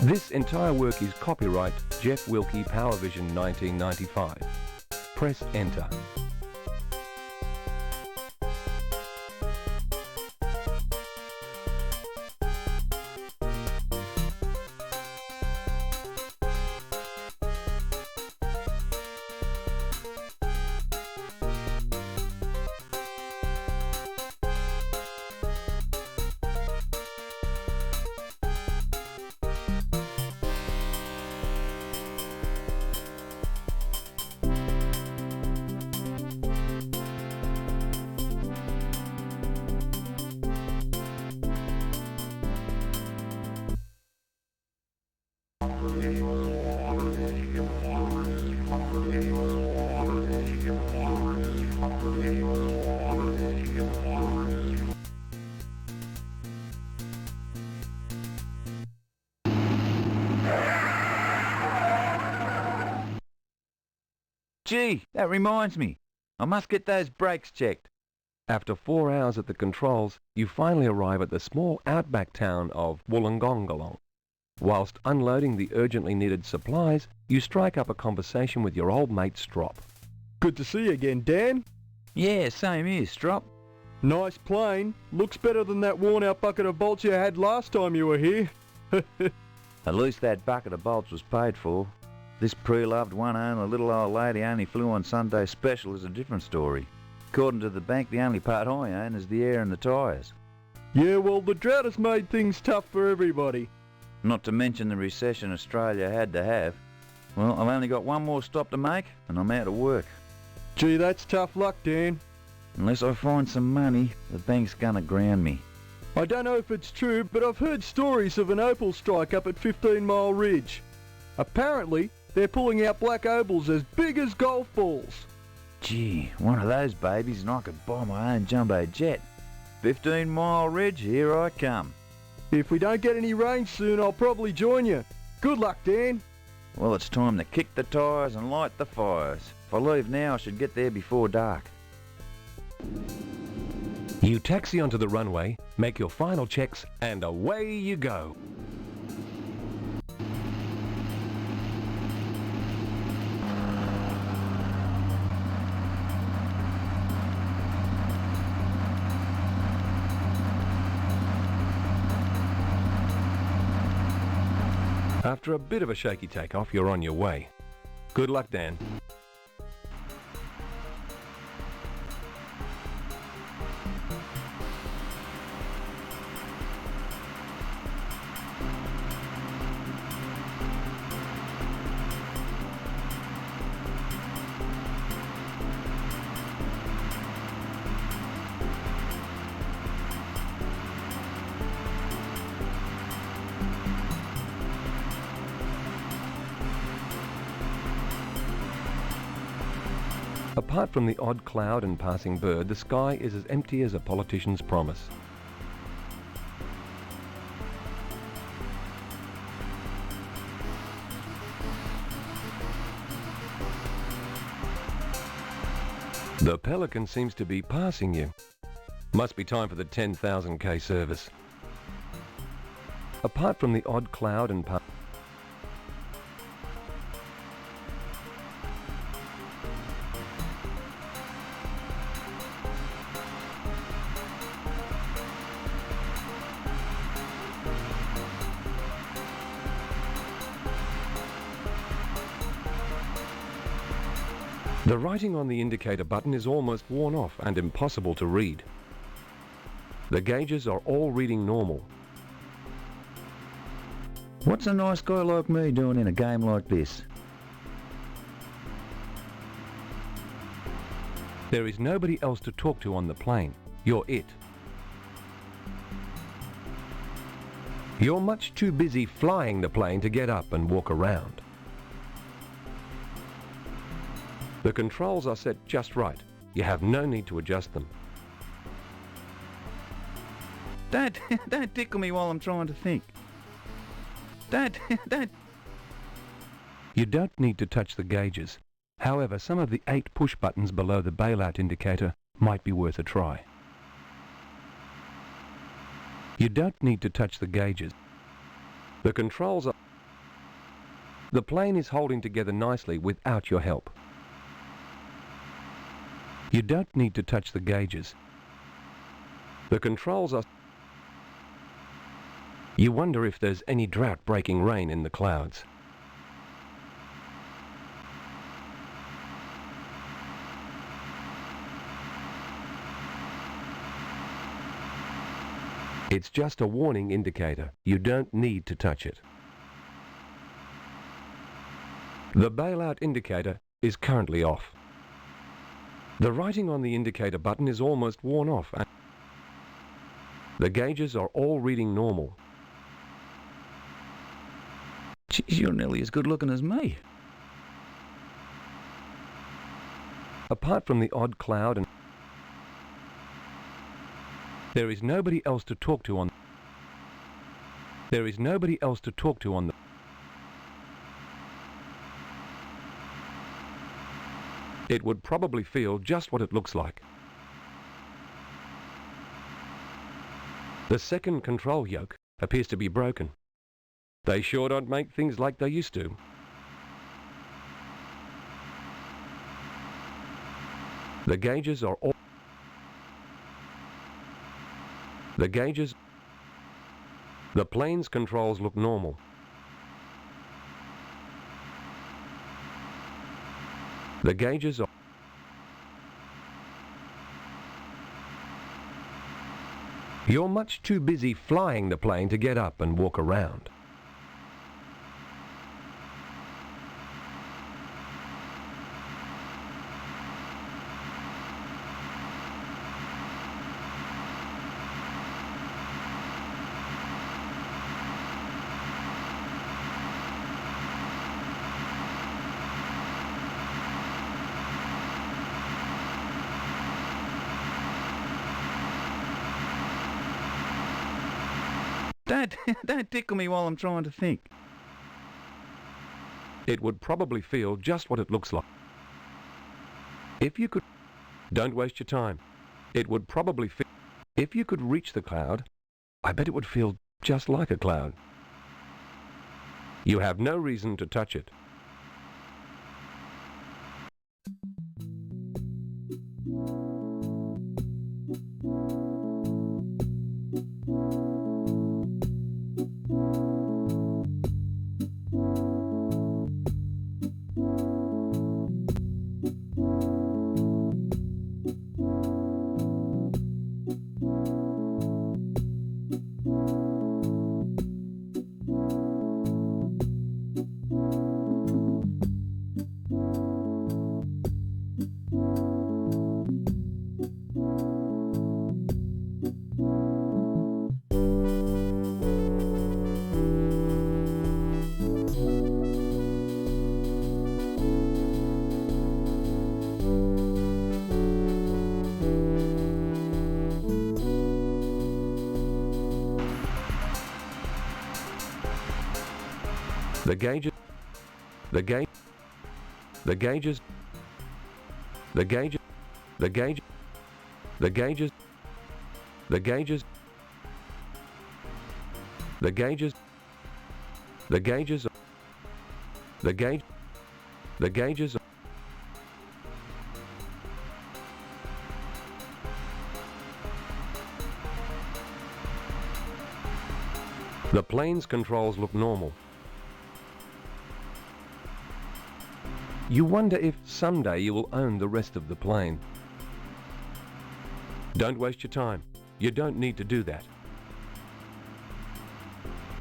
This entire work is copyright Jeff Wilkie PowerVision 1995. Press Enter. Gee, that reminds me. I must get those brakes checked. After 4 hours at the controls, you finally arrive at the small outback town of Wollongongolong. Whilst unloading the urgently needed supplies, you strike up a conversation with your old mate Strop. Good to see you again, Dan. Yeah, same here, Strop. Nice plane. Looks better than that worn-out bucket of bolts you had last time you were here. At least that bucket of bolts was paid for. This pre-loved one-owner little old lady only flew on Sunday special is a different story. According to the bank, the only part I own is the air and the tyres. Yeah, well, the drought has made things tough for everybody. Not to mention the recession Australia had to have. Well, I've only got one more stop to make, and I'm out of work. Gee, that's tough luck, Dan. Unless I find some money, the bank's gonna ground me. I don't know if it's true, but I've heard stories of an opal strike up at 15 Mile Ridge. Apparently, they're pulling out black opals as big as golf balls. Gee, one of those babies and I could buy my own jumbo jet. 15 Mile Ridge, here I come. If we don't get any rain soon, I'll probably join you. Good luck, Dan. Well, it's time to kick the tyres and light the fires. If I leave now, I should get there before dark. You taxi onto the runway, make your final checks, and away you go. After a bit of a shaky takeoff, you're on your way. Good luck, Dan. Apart from the odd cloud and passing bird, the sky is as empty as a politician's promise. The Pelican seems to be passing you. Must be time for the 10,000k service. Apart from the odd cloud and the writing on the indicator button is almost worn off and impossible to read. The gauges are all reading normal. What's a nice guy like me doing in a game like this? There is nobody else to talk to on the plane. You're it. You're much too busy flying the plane to get up and walk around. The controls are set just right. You have no need to adjust them. Don't tickle me while I'm trying to think. Don't. You don't need to touch the gauges. However, some of the 8 push buttons below the bailout indicator might be worth a try. You don't need to touch the gauges. The controls are The plane is holding together nicely without your help. You don't need to touch the gauges. The controls are... You wonder if there's any drought-breaking rain in the clouds. It's just a warning indicator. You don't need to touch it. The bailout indicator is currently off. The writing on the indicator button is almost worn off. The gauges are all reading normal. Geez, you're nearly as good looking as me. Apart from the odd cloud and... There is nobody else to talk to on... There is nobody else to talk to on the... It would probably feel just what it looks like. The second control yoke appears to be broken. They sure don't make things like they used to. The gauges are all... The gauges... The plane's controls look normal. The gauges are... You're much too busy flying the plane to get up and walk around. Don't tickle me while I'm trying to think. It would probably feel just what it looks like. If you could... Don't waste your time. It would probably feel... If you could reach the cloud, I bet it would feel just like a cloud. You have no reason to touch it. The gauges, the gauge, the gauges, the gauge, the gauge, the gauges, the gauges, the gauges, the gauges, the gauge, the gauges. The plane's controls look normal. You wonder if someday you will own the rest of the plane. Don't waste your time. You don't need to do that.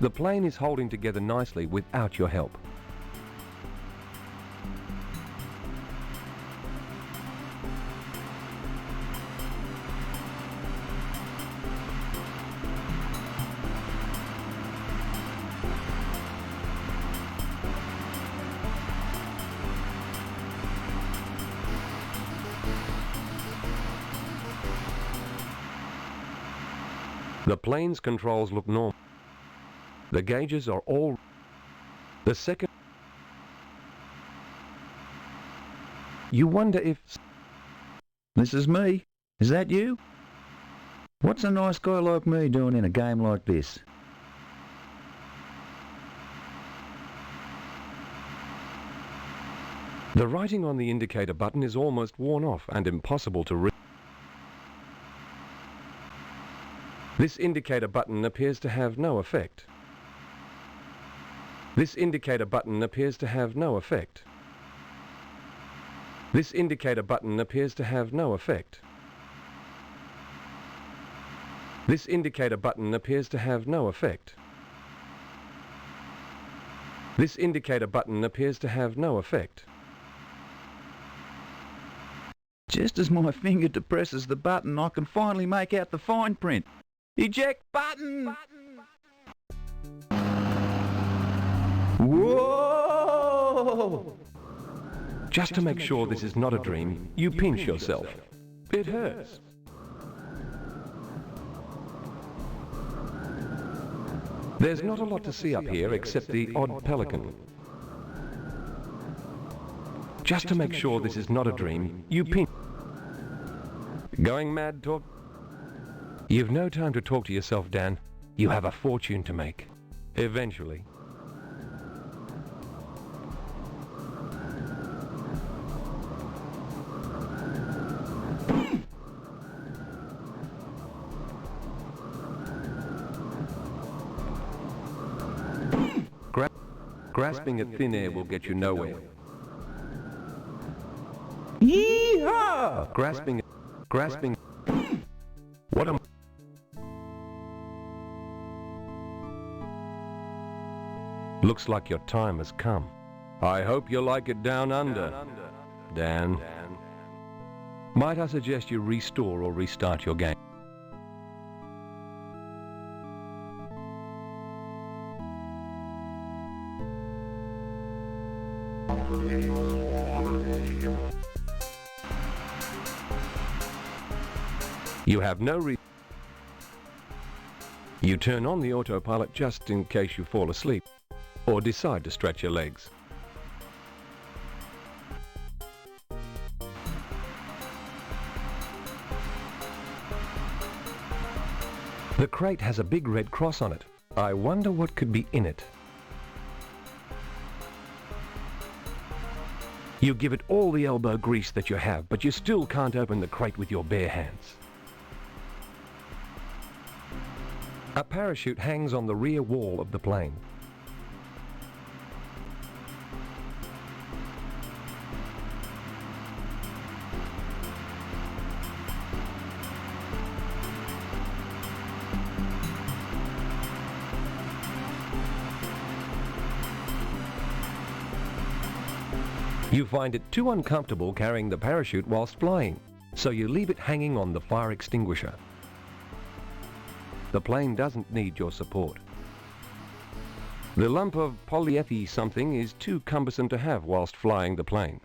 The plane is holding together nicely without your help. The plane's controls look normal. The gauges are all... The second... You wonder if... This is me. Is that you? What's a nice guy like me doing in a game like this? The writing on the indicator button is almost worn off and impossible to read. This indicator button appears to have no effect. This indicator button appears to have no effect. This indicator button appears to have no effect. This indicator button appears to have no effect. This indicator button appears to have no effect. Just as my finger depresses the button, I can finally make out the fine print. Eject button! Whoa! Just to make sure this is not a dream, you pinch yourself. It hurts. There's not a lot to see up here except the odd pelican. Just to make sure this is not a dream, you pinch. Going mad, talk? You've no time to talk to yourself, Dan. You have a fortune to make. Eventually. Grasping at thin air will get you nowhere. Yee-haw! Grasping. What am... Looks like your time has come. I hope you like it down under, Dan. Might I suggest you restore or restart your game? You have no reason. You turn on the autopilot just in case you fall asleep or decide to stretch your legs. The crate has a big red cross on it. I wonder what could be in it. You give it all the elbow grease that you have, but you still can't open the crate with your bare hands. A parachute hangs on the rear wall of the plane. You find it too uncomfortable carrying the parachute whilst flying, so you leave it hanging on the fire extinguisher. The plane doesn't need your support. The lump of polyethylene something is too cumbersome to have whilst flying the plane.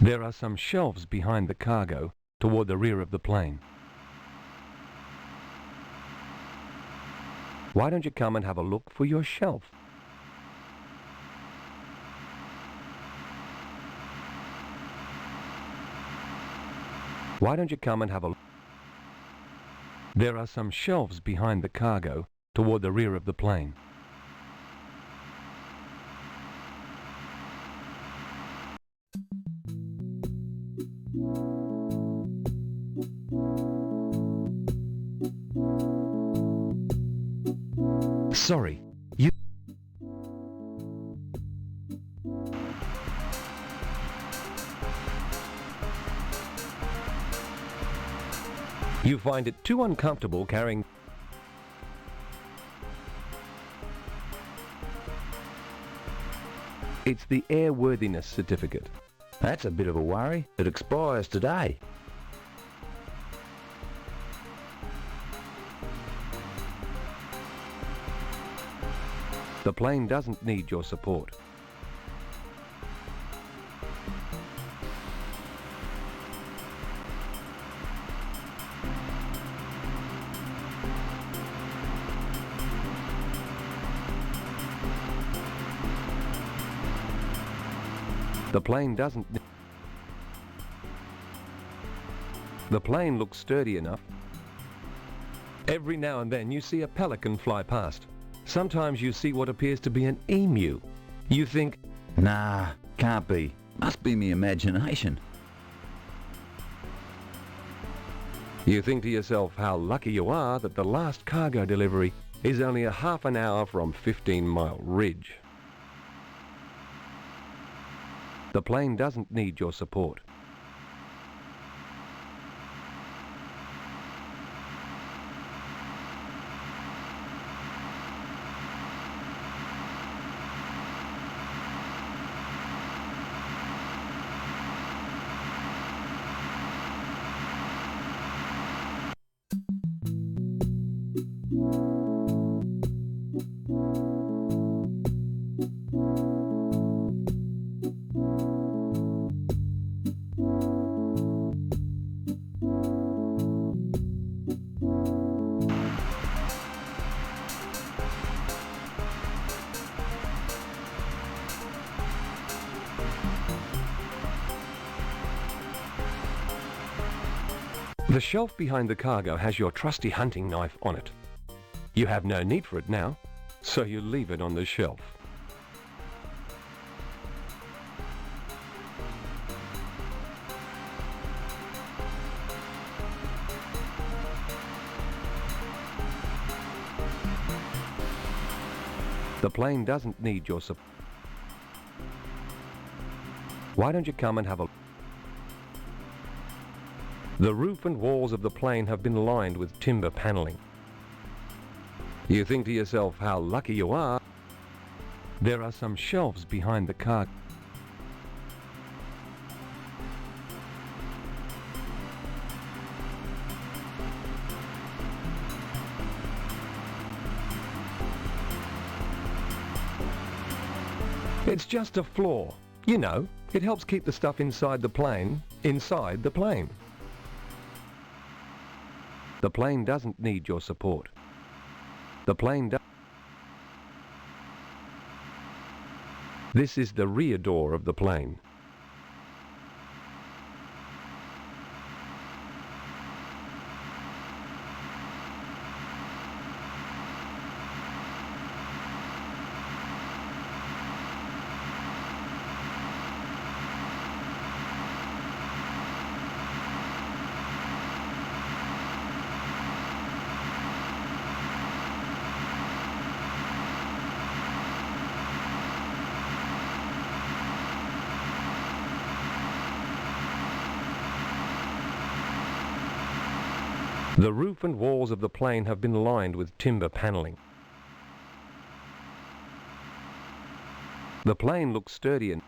There are some shelves behind the cargo toward the rear of the plane. Why don't you come and have a look for your shelf? Why don't you come and have a look? There are some shelves behind the cargo toward the rear of the plane. Sorry, you... You find it too uncomfortable carrying... It's the airworthiness certificate. That's a bit of a worry. It expires today. The plane doesn't need your support. The plane doesn't. The plane looks sturdy enough. Every now and then you see a pelican fly past. Sometimes you see what appears to be an emu. You think, Nah, can't be. Must be me imagination. you think to yourself how lucky you are that the last cargo delivery is only a half an hour from 15 Mile Ridge. The plane doesn't need your support. The shelf behind the cargo has your trusty hunting knife on it. You have no need for it now, so you leave it on the shelf. The plane doesn't need your support. Why don't you come and have a look? The roof and walls of the plane have been lined with timber paneling. You think to yourself how lucky you are. There are some shelves behind the car. It's just a floor. You know, it helps keep the stuff inside the plane. The plane doesn't need your support. The plane does. This is the rear door of the plane. The roof and walls of the plane have been lined with timber paneling. The plane looks sturdy and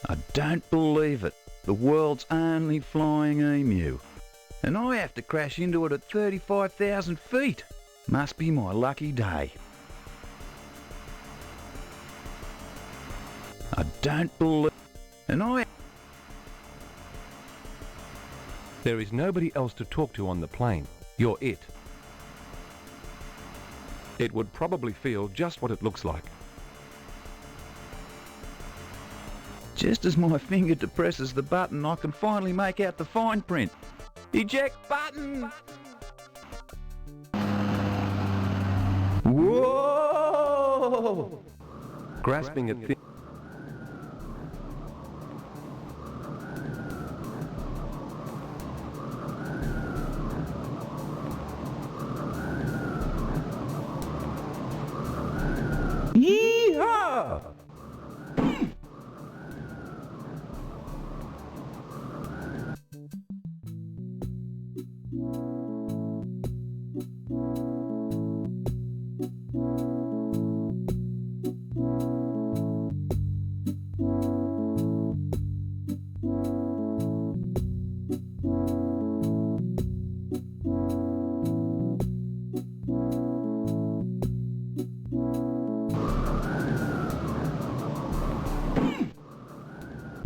I don't believe it. The world's only flying emu. And I have to crash into it at 35,000 feet. Must be my lucky day. I don't believe... And I... there is nobody else to talk to on the plane. You're it. It would probably feel just what it looks like. Just as my finger depresses the button, I can finally make out the fine print. Eject button! Whoa! Grasping at Yeehaw!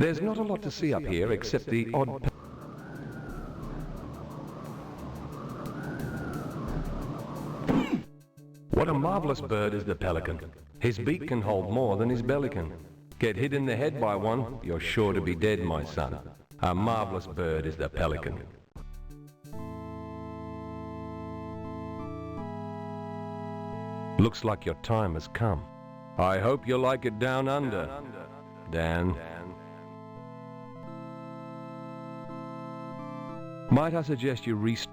There's not a lot to see up here except the odd... What a marvelous bird is the pelican. His beak can hold more than his belly can. Get hit in the head by one, you're sure to be dead, my son. A marvelous bird is the pelican. Looks like your time has come. I hope you like it down under, Dan. Might I suggest you restore...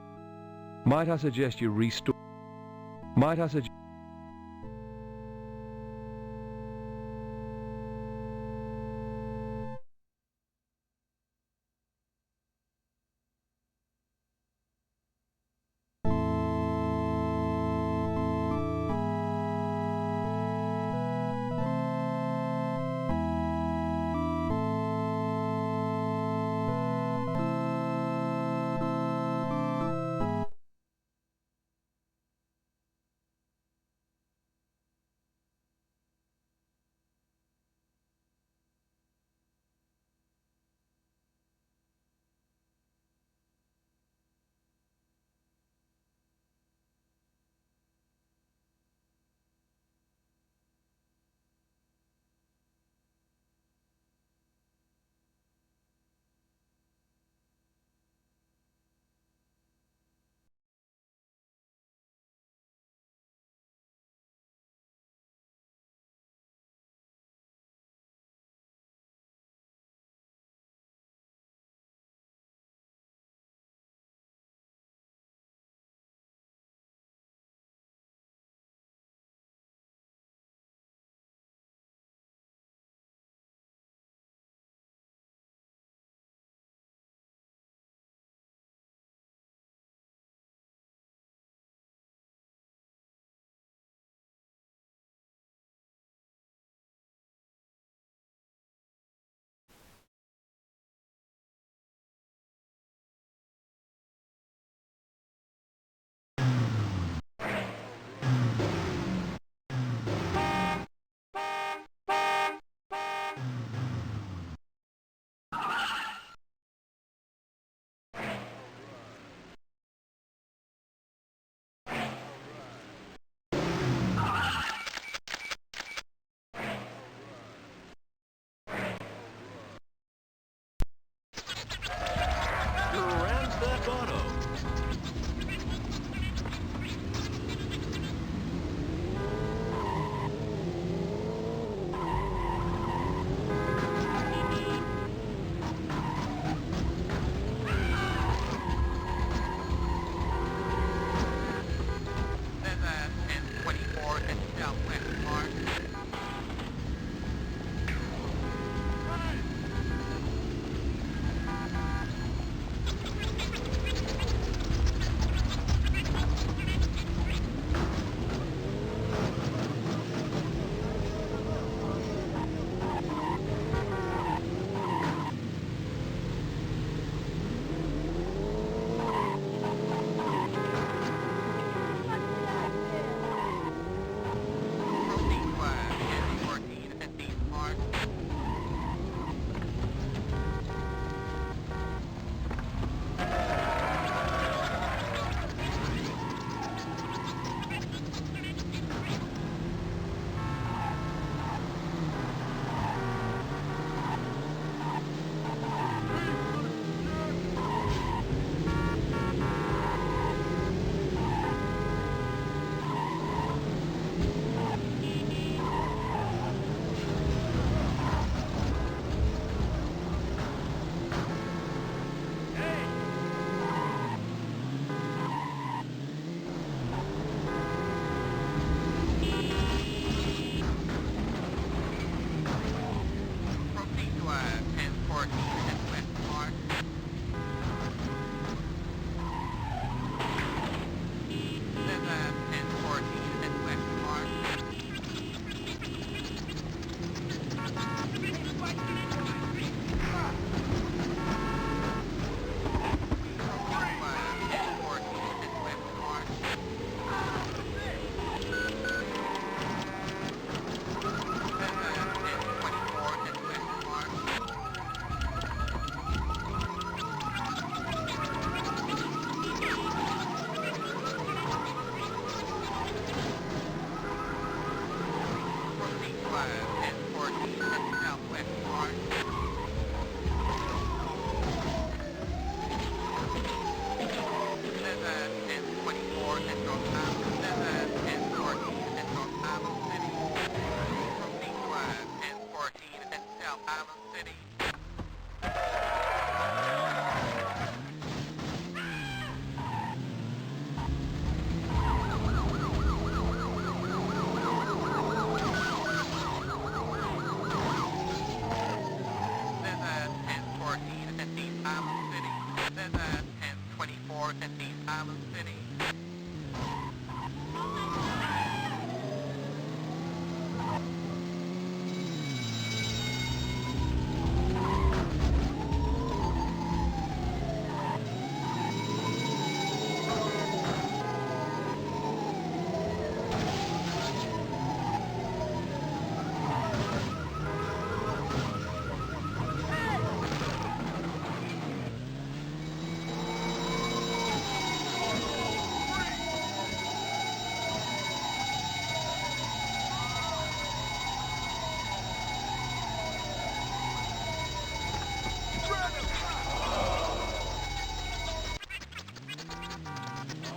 24 in East Island City.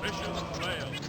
Mission failed.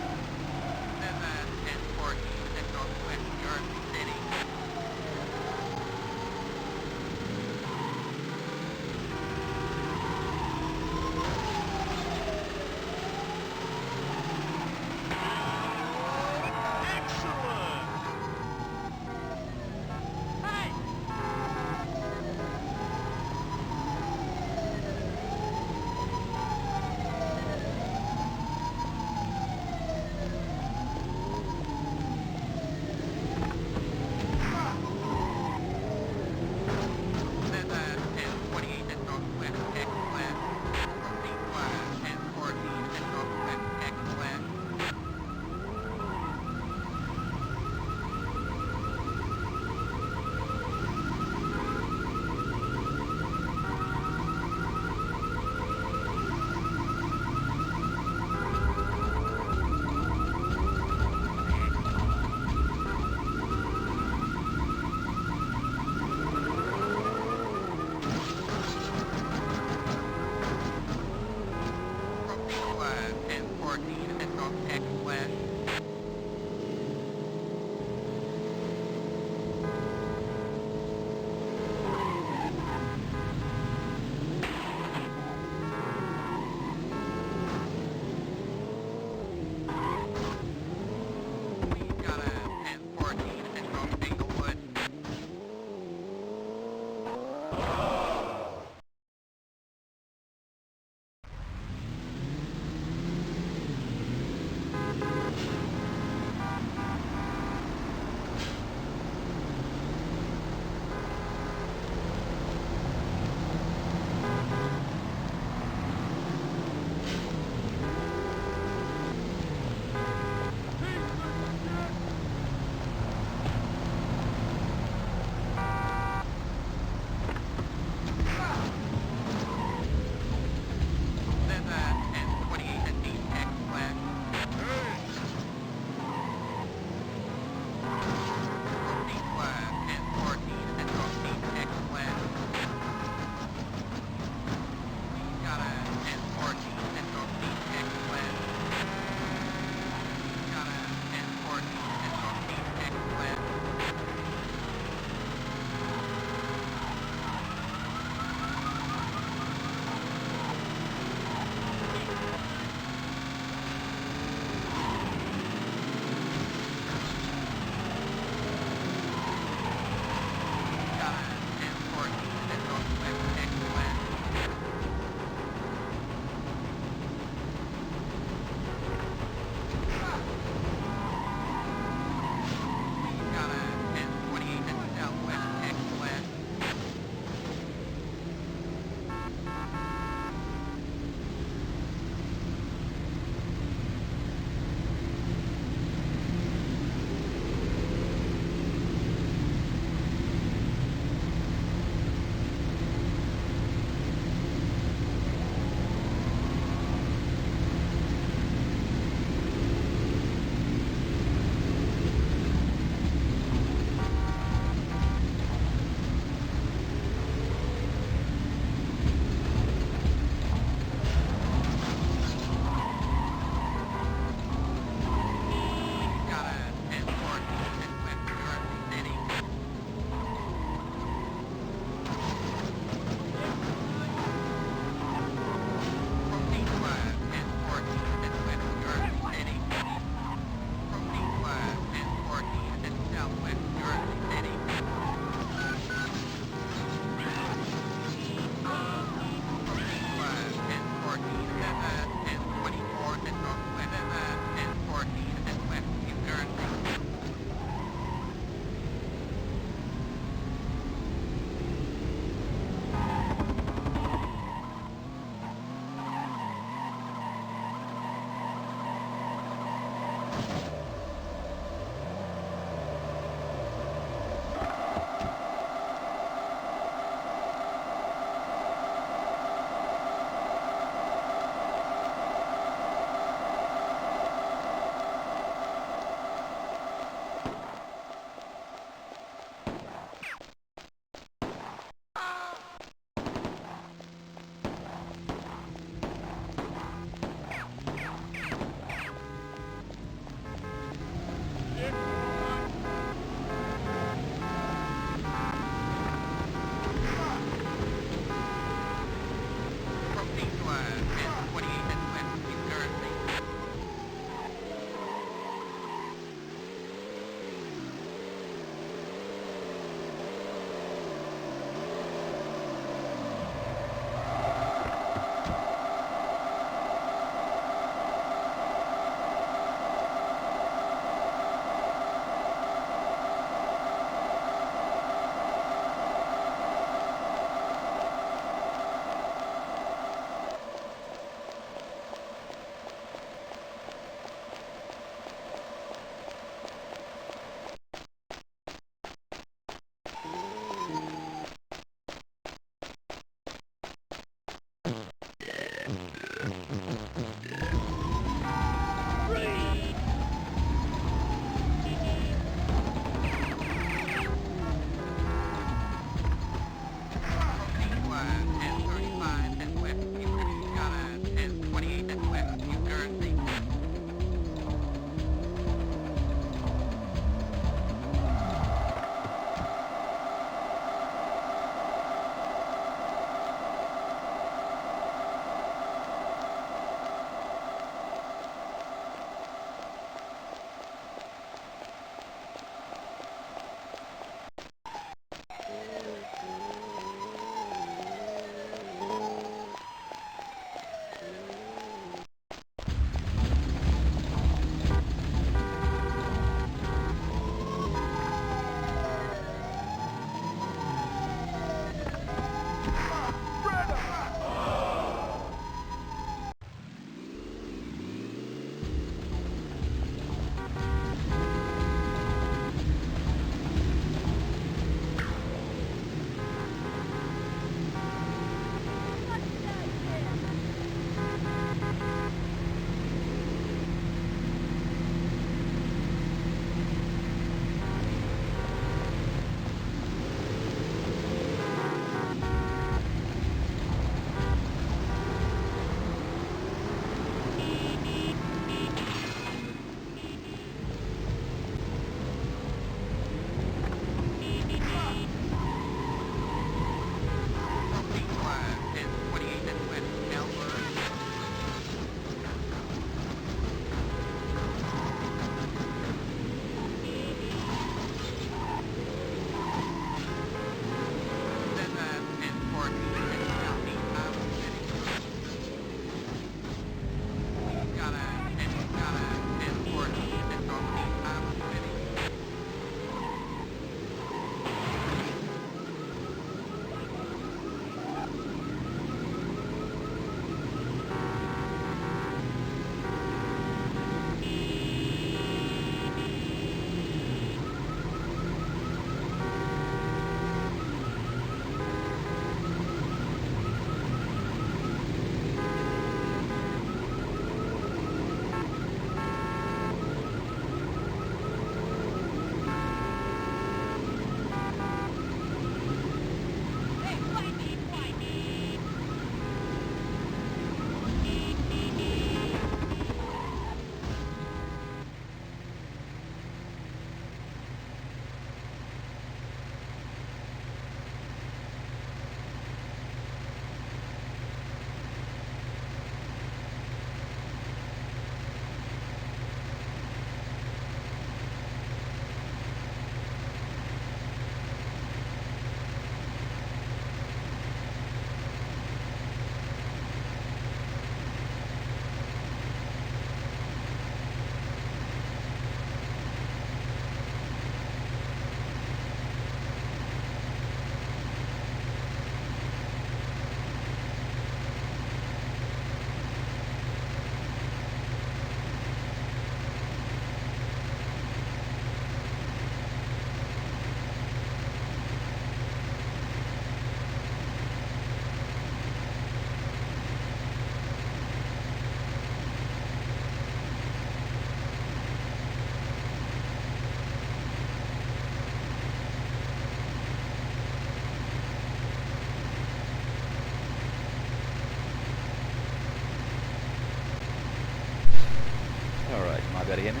able to hear me?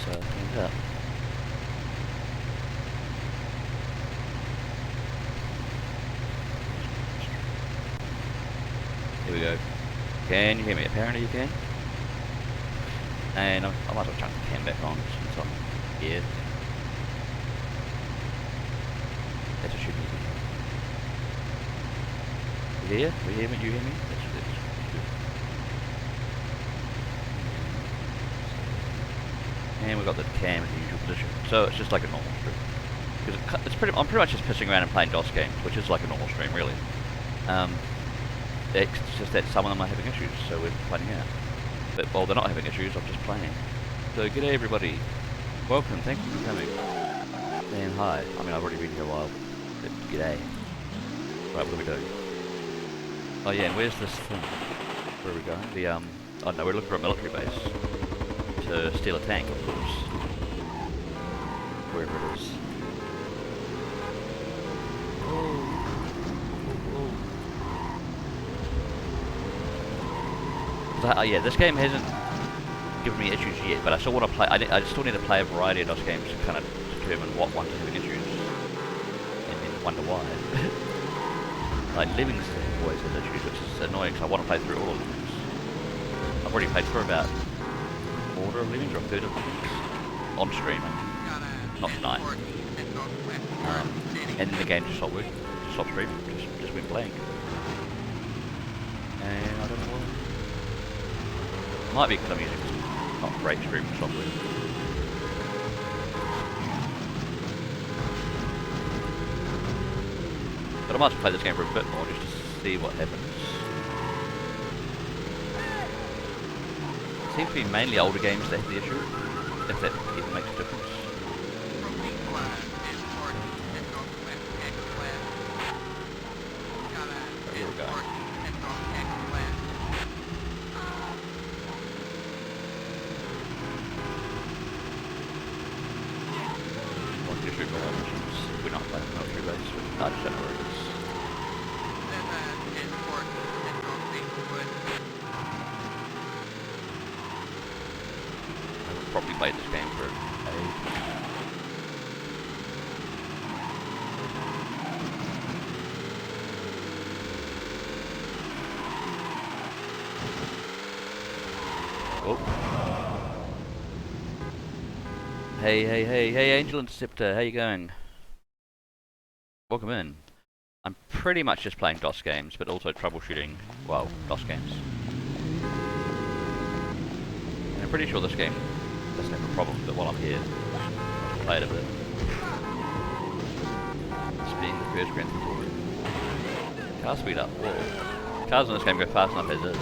Let's clean it up. Here we go. Can you hear me? Apparently you can. And I might as well chuck the cam back on since I'm here. That's a should be. You hear? We hear me? You hear me? That's good. And we've got the cam in the usual position. So it's just like a normal stream. Because I'm pretty much just pissing around and playing DOS games, which is like a normal stream, really. It's just that some of them are having issues, so we're finding out. But while they're not having issues, I'm just playing. So g'day everybody. Welcome, thank you for coming. And hi. I mean, I've already been here a while. But g'day. Right, what are we doing? Oh yeah, and where's this thing? Where are we going? The, oh no, we're looking for a military base. To steal a tank, of course. Wherever it is. Yeah, this game hasn't given me issues yet, but I still want to play. I still need to play a variety of DOS games to kind of determine what ones are having issues, and then wonder why. Like Livingston always has issues, which is annoying because I want to play through all of Lemmings. I've already played through about a quarter of Lemmings or a third of Lemmings on stream, not tonight. And then the game just stopped working, just stopped streaming, just went blank. And I don't know why. Might be because I'm using not great streaming software. But I might play this game for a bit more just to see what happens. It seems to be mainly older games that have the issue, if that even makes a difference. Oh, here we go. We're not playing military base, but I just don't know where it is. I've probably played this game for ages. Oh. Hey, Angel Interceptor, how you going? Welcome in. I'm pretty much just playing DOS games, but also troubleshooting, well, DOS games. And I'm pretty sure this game doesn't have a problem, but while I'm here, I'll play it a bit. Speeding the first Grand Theft Auto. Car speed up, whoa. Cars in this game go fast enough as is.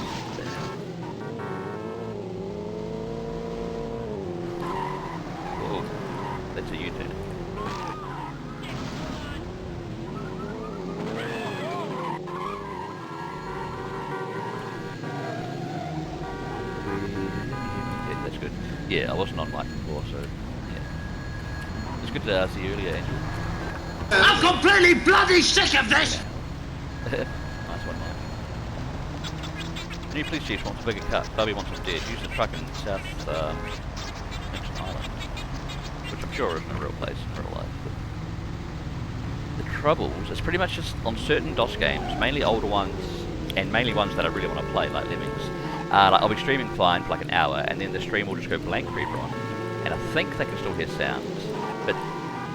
That's a U-turn. Yeah, that's good. Yeah, I wasn't on mic before, so yeah. It's good to see you earlier, Angel. I'm completely bloody sick of this! Nice one, Mike. New police chief wants a bigger cut. Bubby wants him dead. Use the truck in South Nixon Island. Which I'm sure isn't a real place in real life. But the troubles, it's pretty much just on certain DOS games, mainly older ones, and mainly ones that I really want to play, like Lemmings. Like I'll be streaming fine for like an hour, and then the stream will just go blank for everyone. And I think they can still hear sounds, but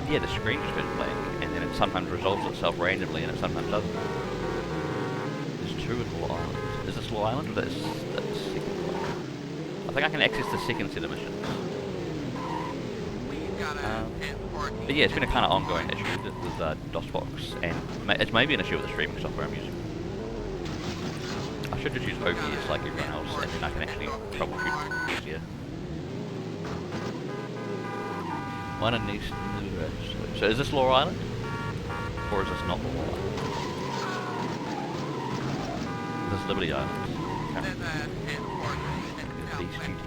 yeah, the screen just goes blank, and then it sometimes resolves itself randomly, and it sometimes doesn't. There's two in Law Island. Is this Law Island, or that's second one? I think I can access the second set of missions. But yeah, it's been a kind of ongoing issue with DOSBox, and it's maybe an issue with the streaming software I'm using. I should just use OBS like everyone else, and then I can actually troubleshoot easier. One in East. So is this Law Island? Or is this not Law Island? This is Liberty Island. These GTs.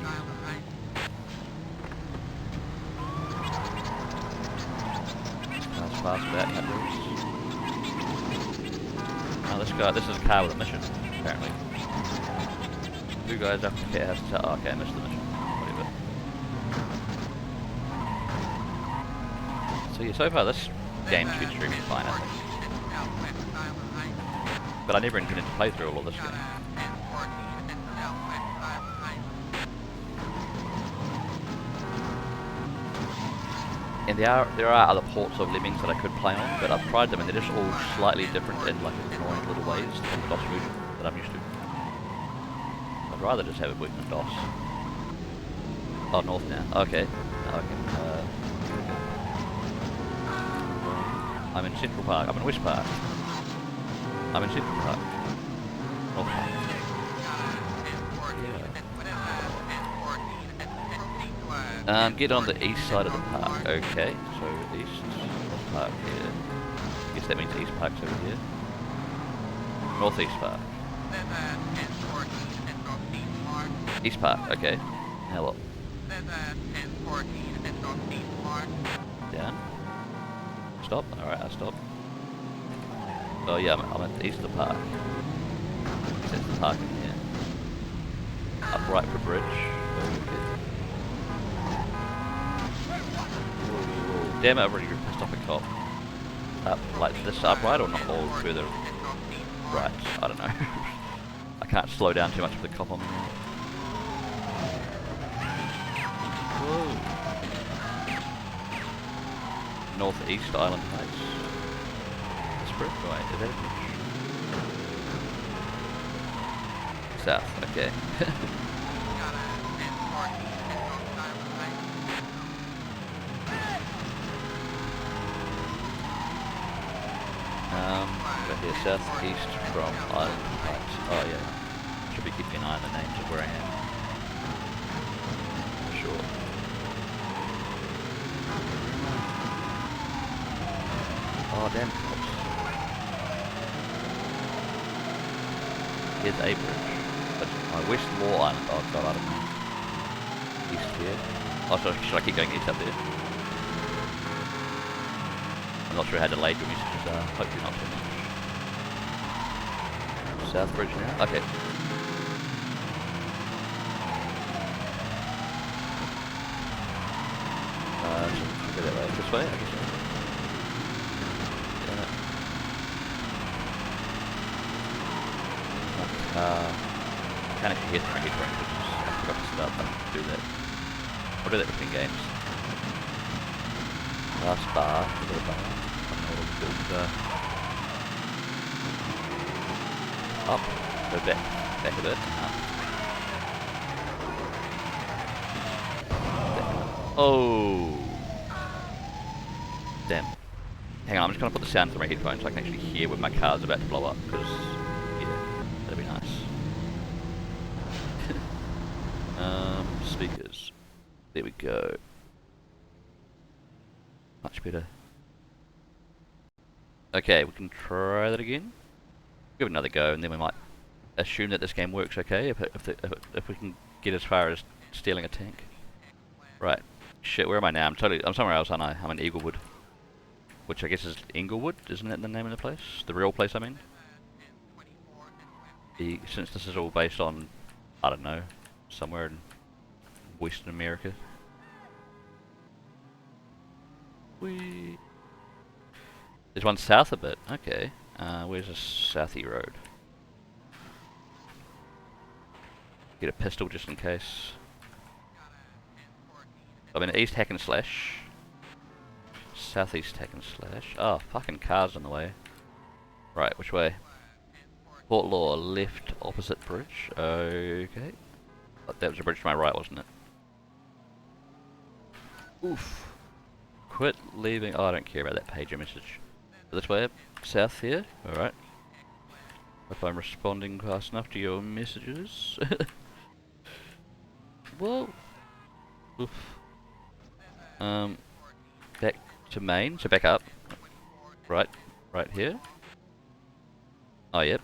Fast back oh, this is a car with a mission, apparently. Two guys up in the house. Oh, okay, I missed the mission. Whatever. yeah, so far this game's been streaming fine, I think. But I never intended to play through all of this game. And there are other ports of Lemmings that I could play on, but I've tried them and they're just all slightly different in like annoying little ways from the DOS version that I'm used to. I'd rather just have it working in DOS. Oh, north now. Okay. I'm in Central Park. I'm in West Park. I'm in Central Park. North Park. Get on the east side of the park. Okay, so east park here. I guess that means East Park's over here. Northeast Park. East Park, okay. Now what? Down. Stop. Alright, I stop. Oh yeah, I'm at the east of the park. That's the park in here. Upright for bridge. Okay. Damn it, I've already pissed off a cop. Like this upright or not all further right? I don't know. I can't slow down too much with the cop on me now. Whoa. Northeast Island Heights. This bridge? Wait, is that a bridge? South, okay. Right here, southeast from Island Heights. Oh yeah. Should be keeping an eye on the names of where I am. Sure. Oh damn cops. Here's a bridge. That's West Law Island. Oh god, I don't know. East here. Oh, so should I keep going east up there? I'm not sure how delayed your messages are. Hopefully not too much. South Bridge now? Okay. Should go that way. This way, I guess. Yeah. I can't actually hit my head range, which is, I forgot to start to do that. I'll do that between games. Last bar, a little bar. I don't know what I'll build up, go back a bit, Oh! Damn. Hang on, I'm just gonna put the sound through my headphones so I can actually hear when my car's about to blow up, because, yeah, that'd be nice. Speakers. There we go. Much better. Okay, we can try that again. Give it another go, and then we might assume that this game works okay if we can get as far as stealing a tank. Right. Shit, where am I now? I'm somewhere else, aren't I? I'm in Eaglewood. Which I guess is Inglewood, isn't that the name of the place? The real place, I mean? Since this is all based on, I don't know, somewhere in Western America. Whee! There's one south a bit, okay. Where's the Southie Road? Get a pistol just in case. I'm in East Hack and Slash. Southeast Hack and Slash. Oh, fucking cars in the way. Right, which way? Port Law, left opposite bridge. Okay. That was a bridge to my right, wasn't it? Oof. Quit leaving. Oh, I don't care about that pager message. This way, south here. Alright. Hope I'm responding fast enough to your messages. Whoa. Oof. Back to main, so back up. Right here. Oh, yep.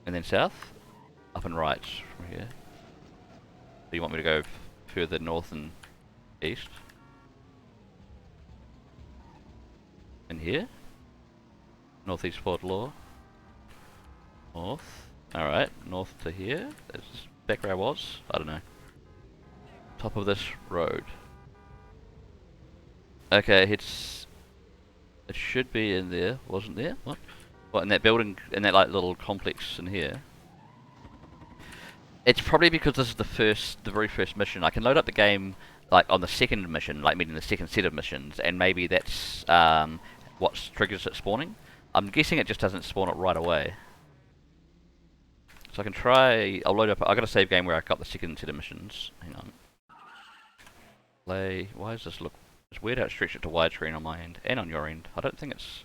And then south. Up and right from here. So you want me to go further north and east? In here? Northeast Port Law. North. Alright, north to here. That's back where I was. I don't know. Top of this road. Okay, it should be in there. Wasn't there? What? What, in that building, in that like little complex in here? It's probably because this is the very first mission. I can load up the game like on the second mission, like meaning the second set of missions, and maybe that's what triggers it spawning. I'm guessing it just doesn't spawn it right away. So I can try. I'll load up. I got a save game where I got the second set of missions. Hang on. Play. Why does this look? It's weird how it stretched it to widescreen on my end and on your end. I don't think it's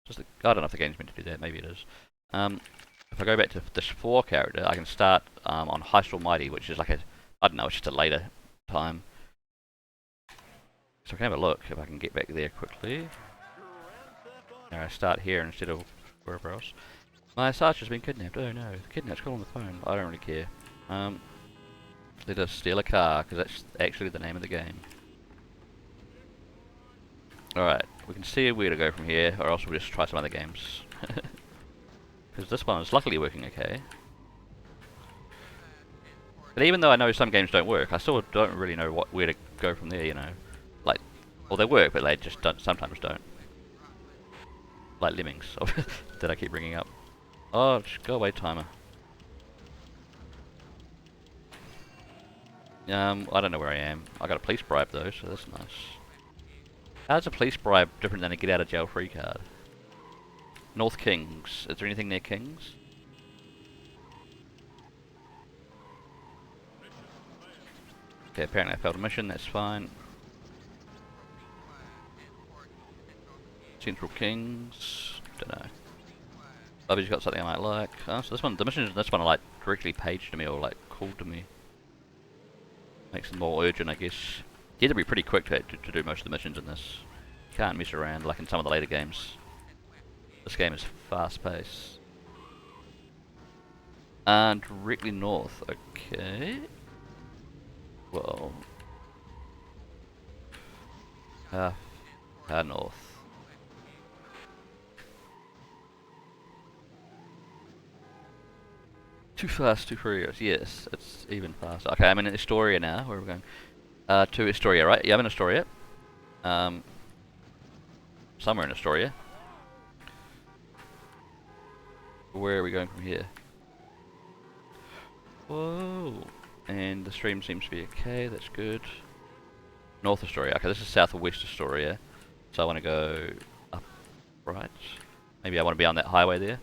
just. I don't know if the game's meant to do that. Maybe it is. If I go back to this 4 character, I can start on Heist Almighty, which is like a, I don't know, it's just a later time. So I can have a look if I can get back there quickly. Now I start here instead of wherever else. My Sarge has been kidnapped. Oh no, the kidnap's call on the phone. I don't really care. Let us steal a car, because that's actually the name of the game. Alright, we can see where to go from here, or else we'll just try some other games. Because this one is luckily working okay. But even though I know some games don't work, I still don't really know where to go from there, you know. Like, well they work, but they just sometimes don't. Like Lemmings, that I keep bringing up. Oh, just go away, timer. I don't know where I am. I got a police bribe though, so that's nice. How's a police bribe different than a get out of jail free card? North Kings. Is there anything near Kings? Okay, apparently I failed a mission, that's fine. Central Kings. Don't know. Bobby's got something I might like. Oh, so this one, the missions in this one are like directly paged to me or like called to me. Makes them more urgent, I guess. You have to be pretty quick to do most of the missions in this. You can't mess around like in some of the later games. This game is fast paced. And directly north, okay. Well. North. Too fast, too furious. Yes, it's even faster. Okay, I'm in Astoria now. Where are we going? To Astoria, right? Yeah, I'm in Astoria. Somewhere in Astoria. Where are we going from here? Whoa! And the stream seems to be okay. That's good. North Astoria. Okay, this is south or west Astoria. So I want to go up, right? Maybe I want to be on that highway there.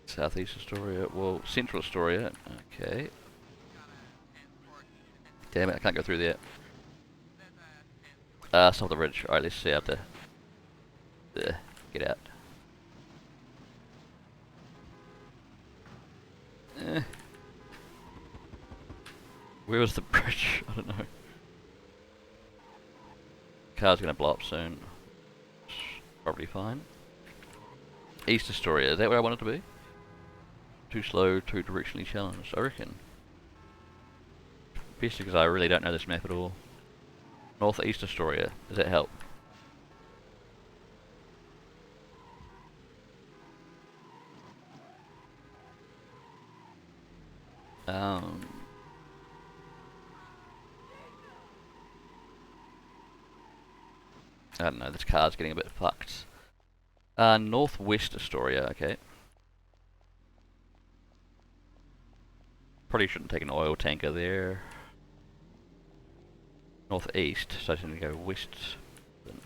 Southeast Astoria. Well, Central Astoria. Okay. Damn it! I can't go through there. Stop the ridge. Alright, let's see how to get out. Where was the bridge? I don't know. Car's gonna blow up soon. Probably fine. East Astoria, is that where I want it to be? Too slow, too directionally challenged, I reckon. Especially because I really don't know this map at all. Northeast Astoria, does that help? I don't know, this car's getting a bit fucked. Northwest Astoria, okay. Probably shouldn't take an oil tanker there. Northeast, so I should go west. Then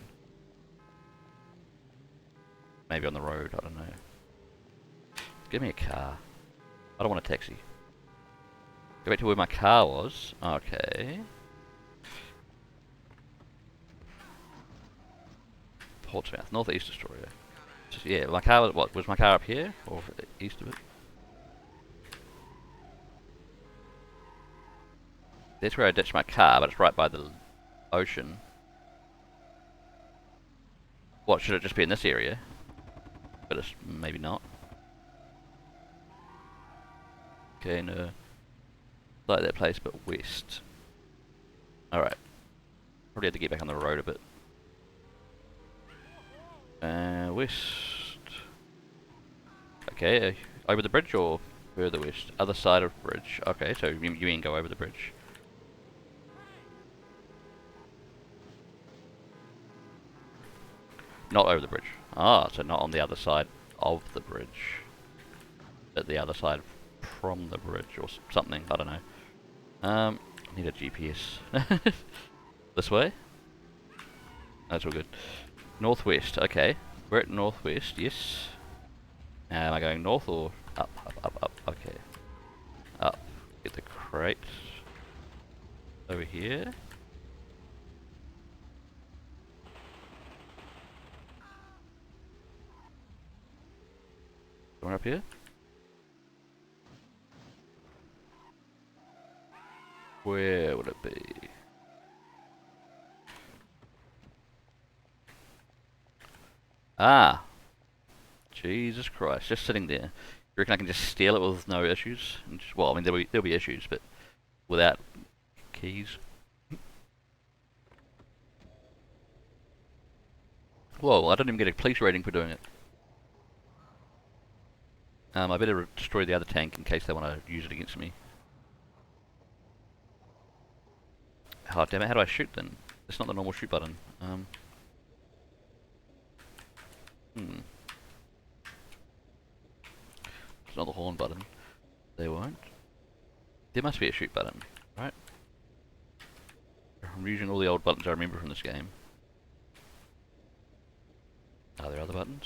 maybe on the road, I don't know. Give me a car. I don't want a taxi. Go back to where my car was. Okay. Portsmouth, Northeast Astoria. Just, yeah, my car was what? Was my car up here or east of it? That's where I ditched my car, but it's right by the ocean. What, should it just be in this area? But it's maybe not. Okay, no. Like that place, but west. Alright. Probably have to get back on the road a bit. West. Okay, over the bridge or Further west. Other side of bridge. Okay, so you mean go over the bridge. Not over the bridge. Ah, so not on the other side of the bridge. At the other side from the bridge or something. I don't know. I need a GPS. This way? That's all good. Northwest, okay. We're at northwest, yes. Am I going north or up, up, okay. Up. Get the crate. Over here. Going up here? Where would it be? Ah! Jesus Christ, just sitting there. You reckon I can just steal it with no issues? And just, well, I mean, there'll be issues, but without keys. Whoa, I don't even get a police rating for doing it. I better destroy the other tank in case they want to use it against me. Oh, damn it, how do I shoot then? It's not the normal shoot button. It's not the horn button. They won't. There must be a shoot button, right? I'm using all the old buttons I remember from this game. Are there other buttons?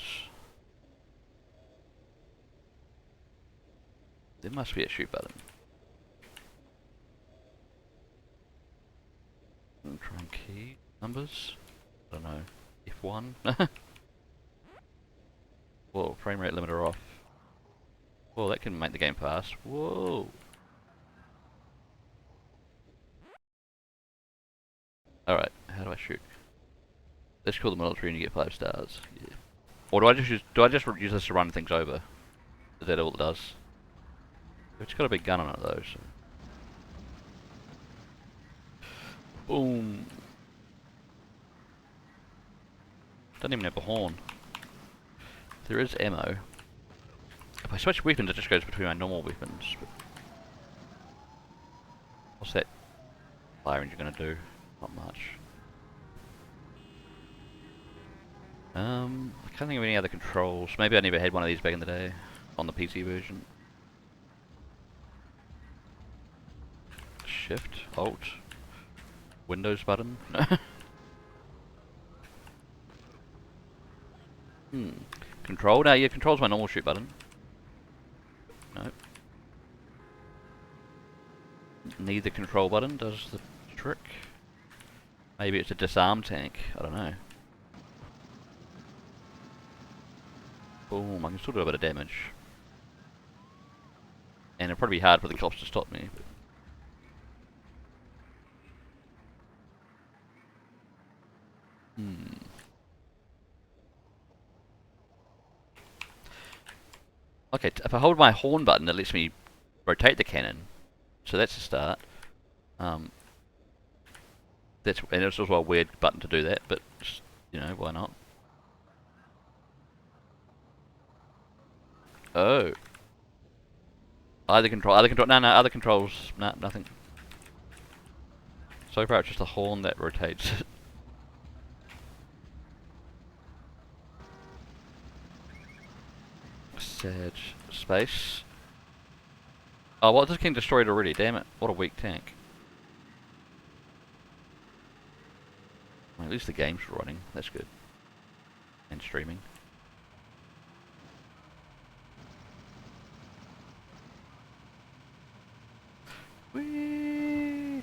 There must be a shoot button. Try and key numbers. I don't know. F1. Whoa, frame rate limiter off. Whoa, that can make the game fast. Whoa. Alright, how do I shoot? Let's call the military and you get 5 stars. Yeah. Or do I just use this to run things over? Is that all it does? It's got a big gun on it though, so. Boom. Doesn't even have a horn. There is ammo. If I switch weapons, it just goes between my normal weapons. But what's that fire engine gonna do? Not much. I can't think of any other controls. Maybe I never had one of these back in the day on the PC version. Shift, Alt, Windows button. Control? No, yeah, control's my normal shoot button. No. Neither control button does the trick. Maybe it's a disarm tank. I don't know. Boom, I can still do a bit of damage. And it'll probably be hard for the cops to stop me. But okay, if I hold my horn button, it lets me rotate the cannon. So that's a start. And it's also a weird button to do that, but just, you know, why not? Oh. Other controls, nah, nothing. So far it's just a horn that rotates. Sad space. Oh, well, this king destroyed already, damn it. What a weak tank. Well, at least the game's running, that's good. And streaming. Whee!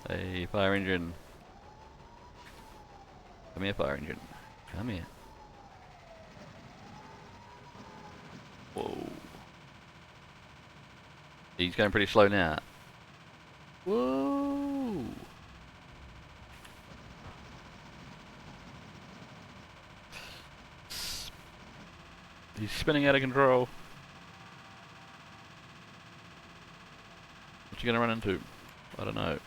Hey, fire engine. Come here, fire engine. Come here. Whoa. He's going pretty slow now. Whoa. He's spinning out of control. What you gonna run into? I don't know.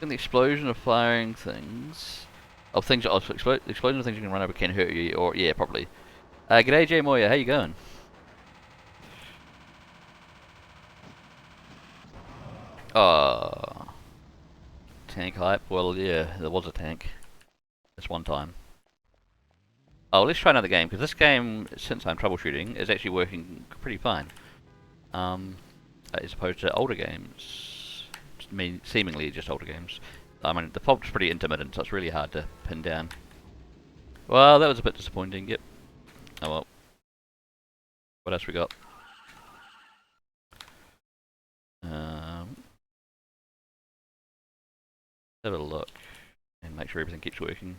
In the explosion of firing things... Oh, things... Oh, explosion of things you can run over can hurt you, or... Yeah, probably. G'day, Jay Moya, how you going? Tank hype? Well, yeah, there was a tank. This one time. Oh, let's try another game, because this game, since I'm troubleshooting, is actually working pretty fine. As opposed to older games. Seemingly just older games. I mean, the fault's pretty intermittent, so it's really hard to pin down. Well, that was a bit disappointing, yep. Oh well. What else we got? Have a look and make sure everything keeps working.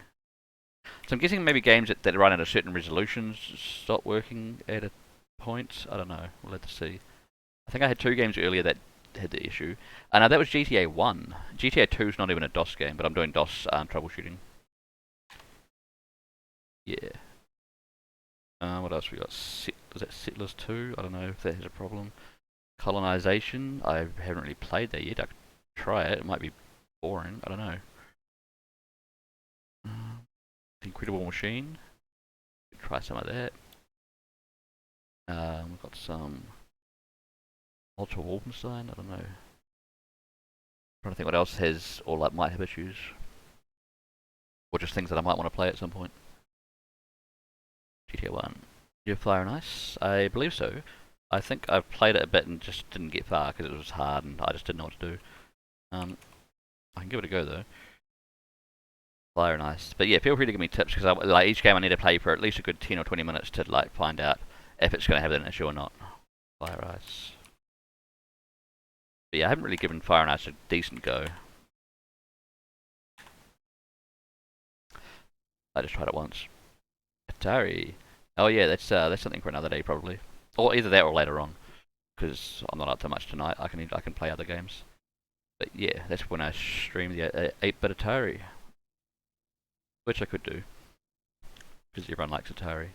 So I'm guessing maybe games that run at a certain resolutions stop working at a point. I don't know. We'll have to see. I think I had 2 games earlier that had the issue. No, that was GTA 1. GTA 2 is not even a DOS game, but I'm doing DOS troubleshooting. Yeah. What else we got? Was that Settlers 2? I don't know if that has a problem. Colonization. I haven't really played that yet. I could try it. It might be boring. I don't know. Incredible Machine. Try some of that. We've got some Ultra Wolfenstein. I don't know. Trying to think what else has or like might have issues, or just things that I might want to play at some point. GTA 1. You have Fire and Ice? I believe so. I think I've played it a bit and just didn't get far because it was hard and I just didn't know what to do. I can give it a go though. Fire and Ice. But yeah, feel free to give me tips because like each game I need to play for at least a good 10 or 20 minutes to like find out if it's going to have an issue or not. Fire Ice. But yeah, I haven't really given Fire and Ice a decent go. I just tried it once. Atari. Oh yeah, that's something for another day probably, or either that or later on, because I'm not up to much tonight. I can play other games. But yeah, that's when I stream the 8-bit Atari, which I could do, because everyone likes Atari.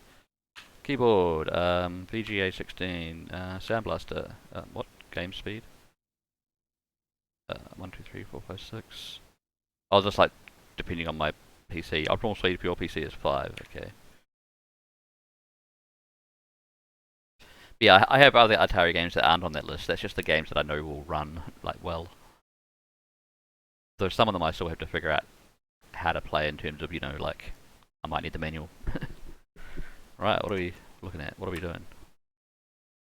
Keyboard, VGA 16, Sound Blaster. What game speed? 1, 2, 3, 4, 5, 6. I'll just like depending on my PC. Optimal speed for your PC is 5. Okay. Yeah, I have other Atari games that aren't on that list. That's just the games that I know will run like well. Though some of them I still have to figure out how to play in terms of, you know, like I might need the manual. Right, what are we looking at? What are we doing?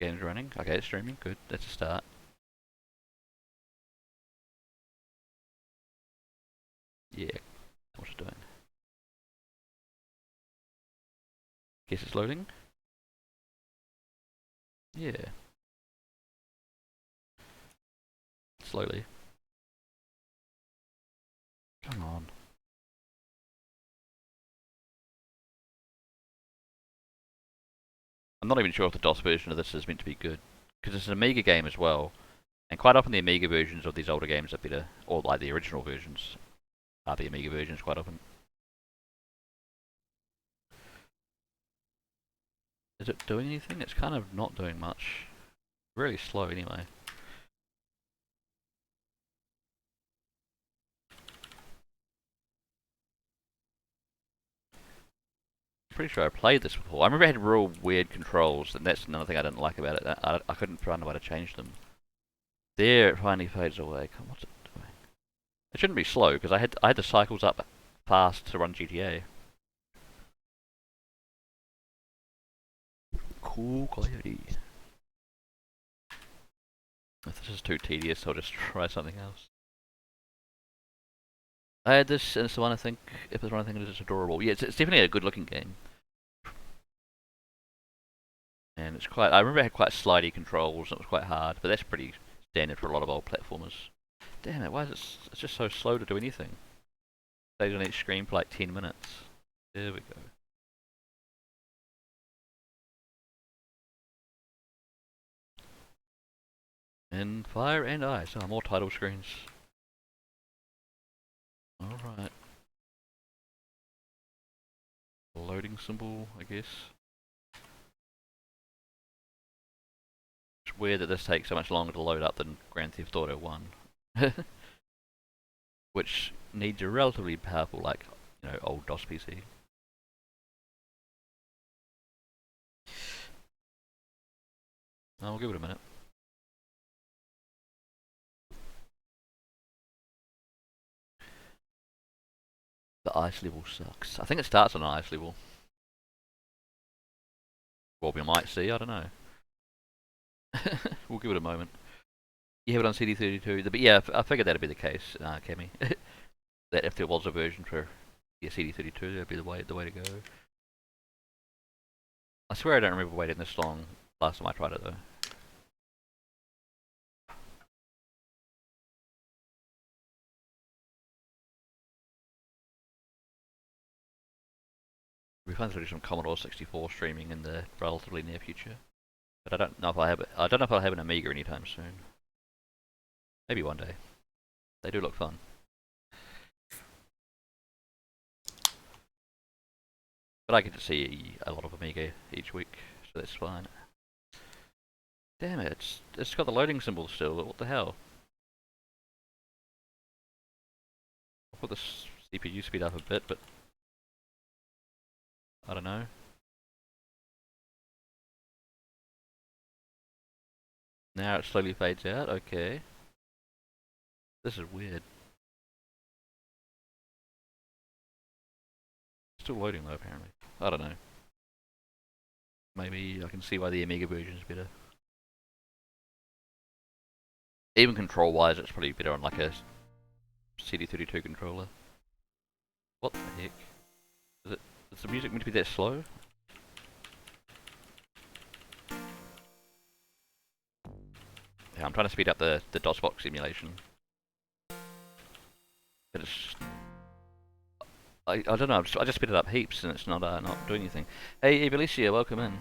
Games running? Okay, it's streaming. Good. That's a start. Yeah, what's it doing? Guess it's loading. Yeah. Slowly. Come on. I'm not even sure if the DOS version of this is meant to be good, because it's an Amiga game as well, and quite often the Amiga versions of these older games are better, or like the original versions are the Amiga versions quite often. Is it doing anything? It's kind of not doing much. Really slow anyway. Pretty sure I played this before. I remember it had real weird controls, and that's another thing I didn't like about it. I couldn't find a way to change them. There, it finally fades away. What's it doing? It shouldn't be slow because I had the cycles up fast to run GTA. Cool coyote. If this is too tedious, I'll just try something else. I had this, and it's the one I think, if there's one I think it is adorable. Yeah, it's definitely a good looking game. And it's quite, I remember it had quite slidey controls, and it was quite hard, but that's pretty standard for a lot of old platformers. Damn it, why is it, it's just so slow to do anything? Stays on each screen for like 10 minutes. There we go. And Fire and Ice. Oh, more title screens. Alright. Loading symbol, I guess. It's weird that this takes so much longer to load up than Grand Theft Auto 1. which needs a relatively powerful, like, you know, old DOS PC. I'll give it a minute. The ice level sucks. I think it starts on an ice level. Well, we might see, I don't know. We'll give it a moment. You have it on CD32, but yeah, I figured that'd be the case, Kemi. That if there was a version for CD32, that'd be the way to go. I swear I don't remember waiting this long last time I tried it though. We plan to do some Commodore 64 streaming in the relatively near future, but I don't know if I don't know if I'll have an Amiga anytime soon. Maybe one day. They do look fun. But I get to see a lot of Amiga each week, so that's fine. Damn it, it's got the loading symbol still, what the hell? I'll put the CPU speed up a bit, but I don't know. Now it slowly fades out, okay. This is weird. Still loading though, apparently. I don't know. Maybe I can see why the Amiga version is better. Even control-wise, it's probably better on like a CD32 controller. What the heck? Is the music meant to be that slow? Yeah, I'm trying to speed up the DOSBox simulation. But it's... I don't know, I just sped it up heaps and it's not doing anything. Hey Evalicia, welcome in.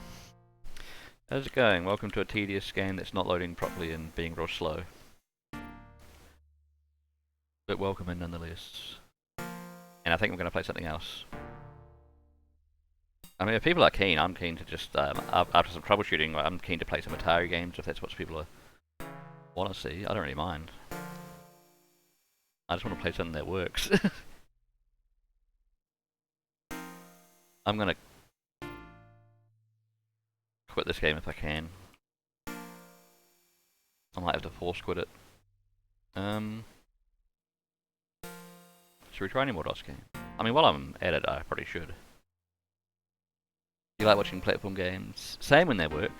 How's it going? Welcome to a tedious game that's not loading properly and being real slow. But welcome in nonetheless. And I think we're going to play something else. I mean, if people are keen, I'm keen to just, after some troubleshooting, I'm keen to play some Atari games if that's what people want to see. I don't really mind. I just want to play something that works. I'm going to quit this game if I can. I might have to force quit it. Should we try any more DOS game? I mean, while I'm at it, I probably should. You like watching platform games? Same when they work.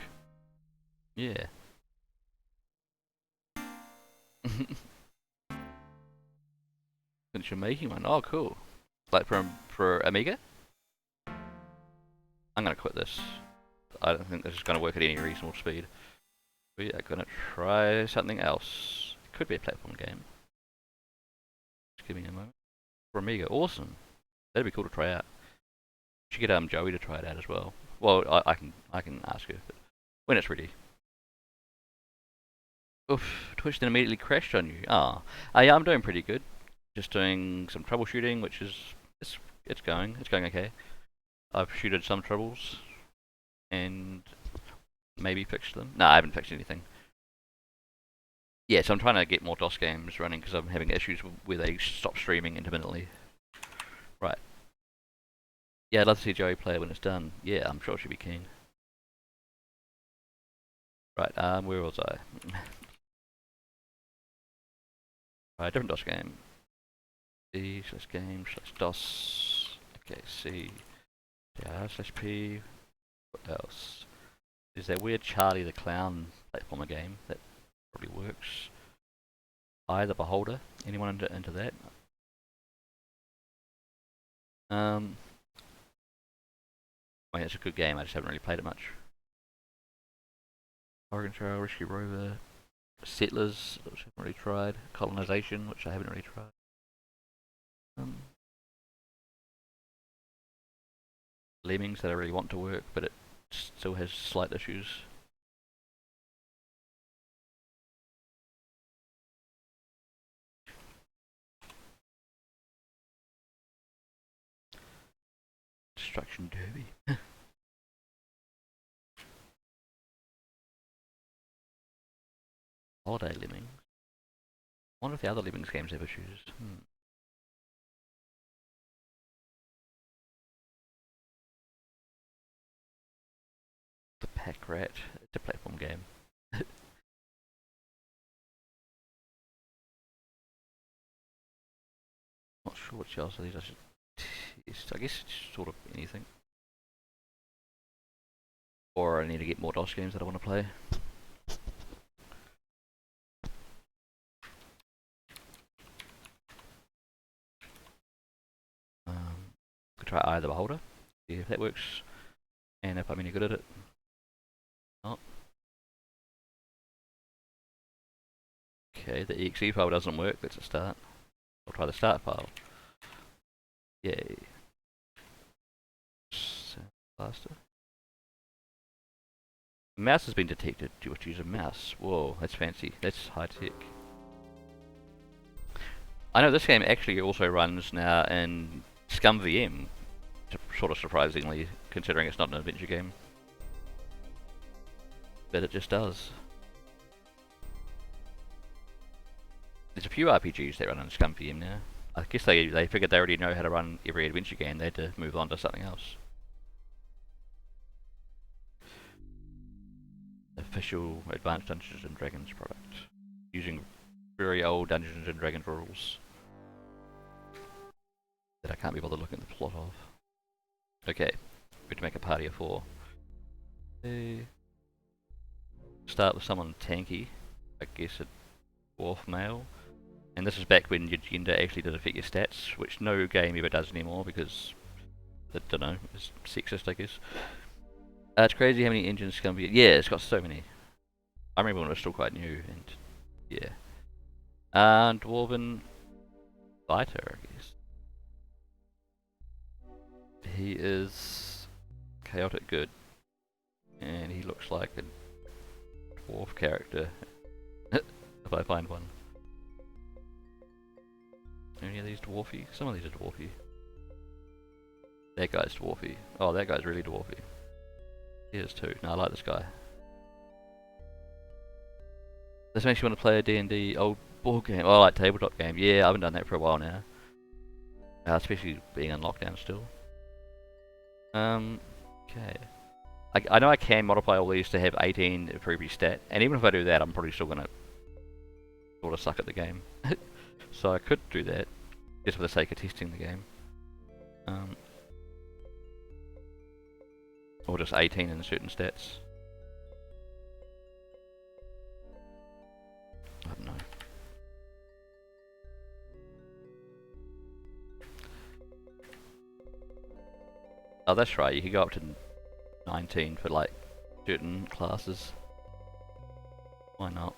Yeah. Since you're making one. Oh, cool. Like for Amiga? I'm gonna quit this. I don't think this is gonna work at any reasonable speed. We are gonna try something else. It could be a platform game. Just give me a moment. For Amiga, awesome. That'd be cool to try out. Should get Joey to try it out as well. Well, I can ask her but when it's ready. Oof, Twitch then immediately crashed on you. Ah, yeah, I'm doing pretty good. Just doing some troubleshooting, which is it's going okay. I've shooted some troubles and maybe fixed them. No, I haven't fixed anything. Yeah, so I'm trying to get more DOS games running because I'm having issues where they stop streaming intermittently. Right. Yeah, I'd love to see Joey play it when it's done. Yeah, I'm sure she'd be keen. Right, where was I? Right, different DOS game. C/game/ DOS. Okay, C. /P. What else? Is that weird Charlie the Clown platformer game that probably works? Eye the Beholder. Anyone into that? I mean, it's a good game. I just haven't really played it much. Oregon Trail, Risky Rover, Settlers, which I haven't really tried. Colonization, which I haven't really tried. Lemmings that I really want to work, but it still has slight issues. Destruction Derby. Holiday Lemmings. I wonder if the other Lemmings games have issues. Pack Rat. It's a platform game. Not sure what else are these. I guess it's sort of anything. Or I need to get more DOS games that I want to play. Could try Eye of the Beholder, see if that works, and if I'm any good at it. Not. Okay, the exe file doesn't work, that's a start. I'll try the start file. Yay. Faster. Mouse has been detected. Do you want to use a mouse? Whoa, that's fancy. That's high tech. I know this game actually also runs now in ScumVM, sort of surprisingly, considering it's not an adventure game. But it just does. There's a few RPGs that run on ScumVM now. I guess they figured they already know how to run every adventure game, they had to move on to something else. Official Advanced Dungeons and Dragons product. Using very old Dungeons and Dragons rules that I can't be bothered looking at the plot of. Okay, we have to make a party of 4. Start with someone tanky, I guess a dwarf male. And this is back when your gender actually did affect your stats, which no game ever does anymore because, I don't know, it's sexist I guess. It's crazy how many engines can be. Yeah, it's got so many. I remember when it was still quite new, and yeah. Dwarven fighter, I guess. He is chaotic good, and he looks like a dwarf character. If I find one. Any of these dwarfy? Some of these are dwarfy. That guy's dwarfy. Oh, that guy's really dwarfy. He is too. No, I like this guy. This makes you want to play a D&D old board game. Oh, I like tabletop game. Yeah, I haven't done that for a while now. Especially being in lockdown still. Okay. I know I can modify all these to have 18 for every stat, and even if I do that, I'm probably still gonna sort of suck at the game. So I could do that, just for the sake of testing the game. Or just 18 in certain stats. I don't know. Oh, that's right, you can go up to 19 for like certain classes. Why not?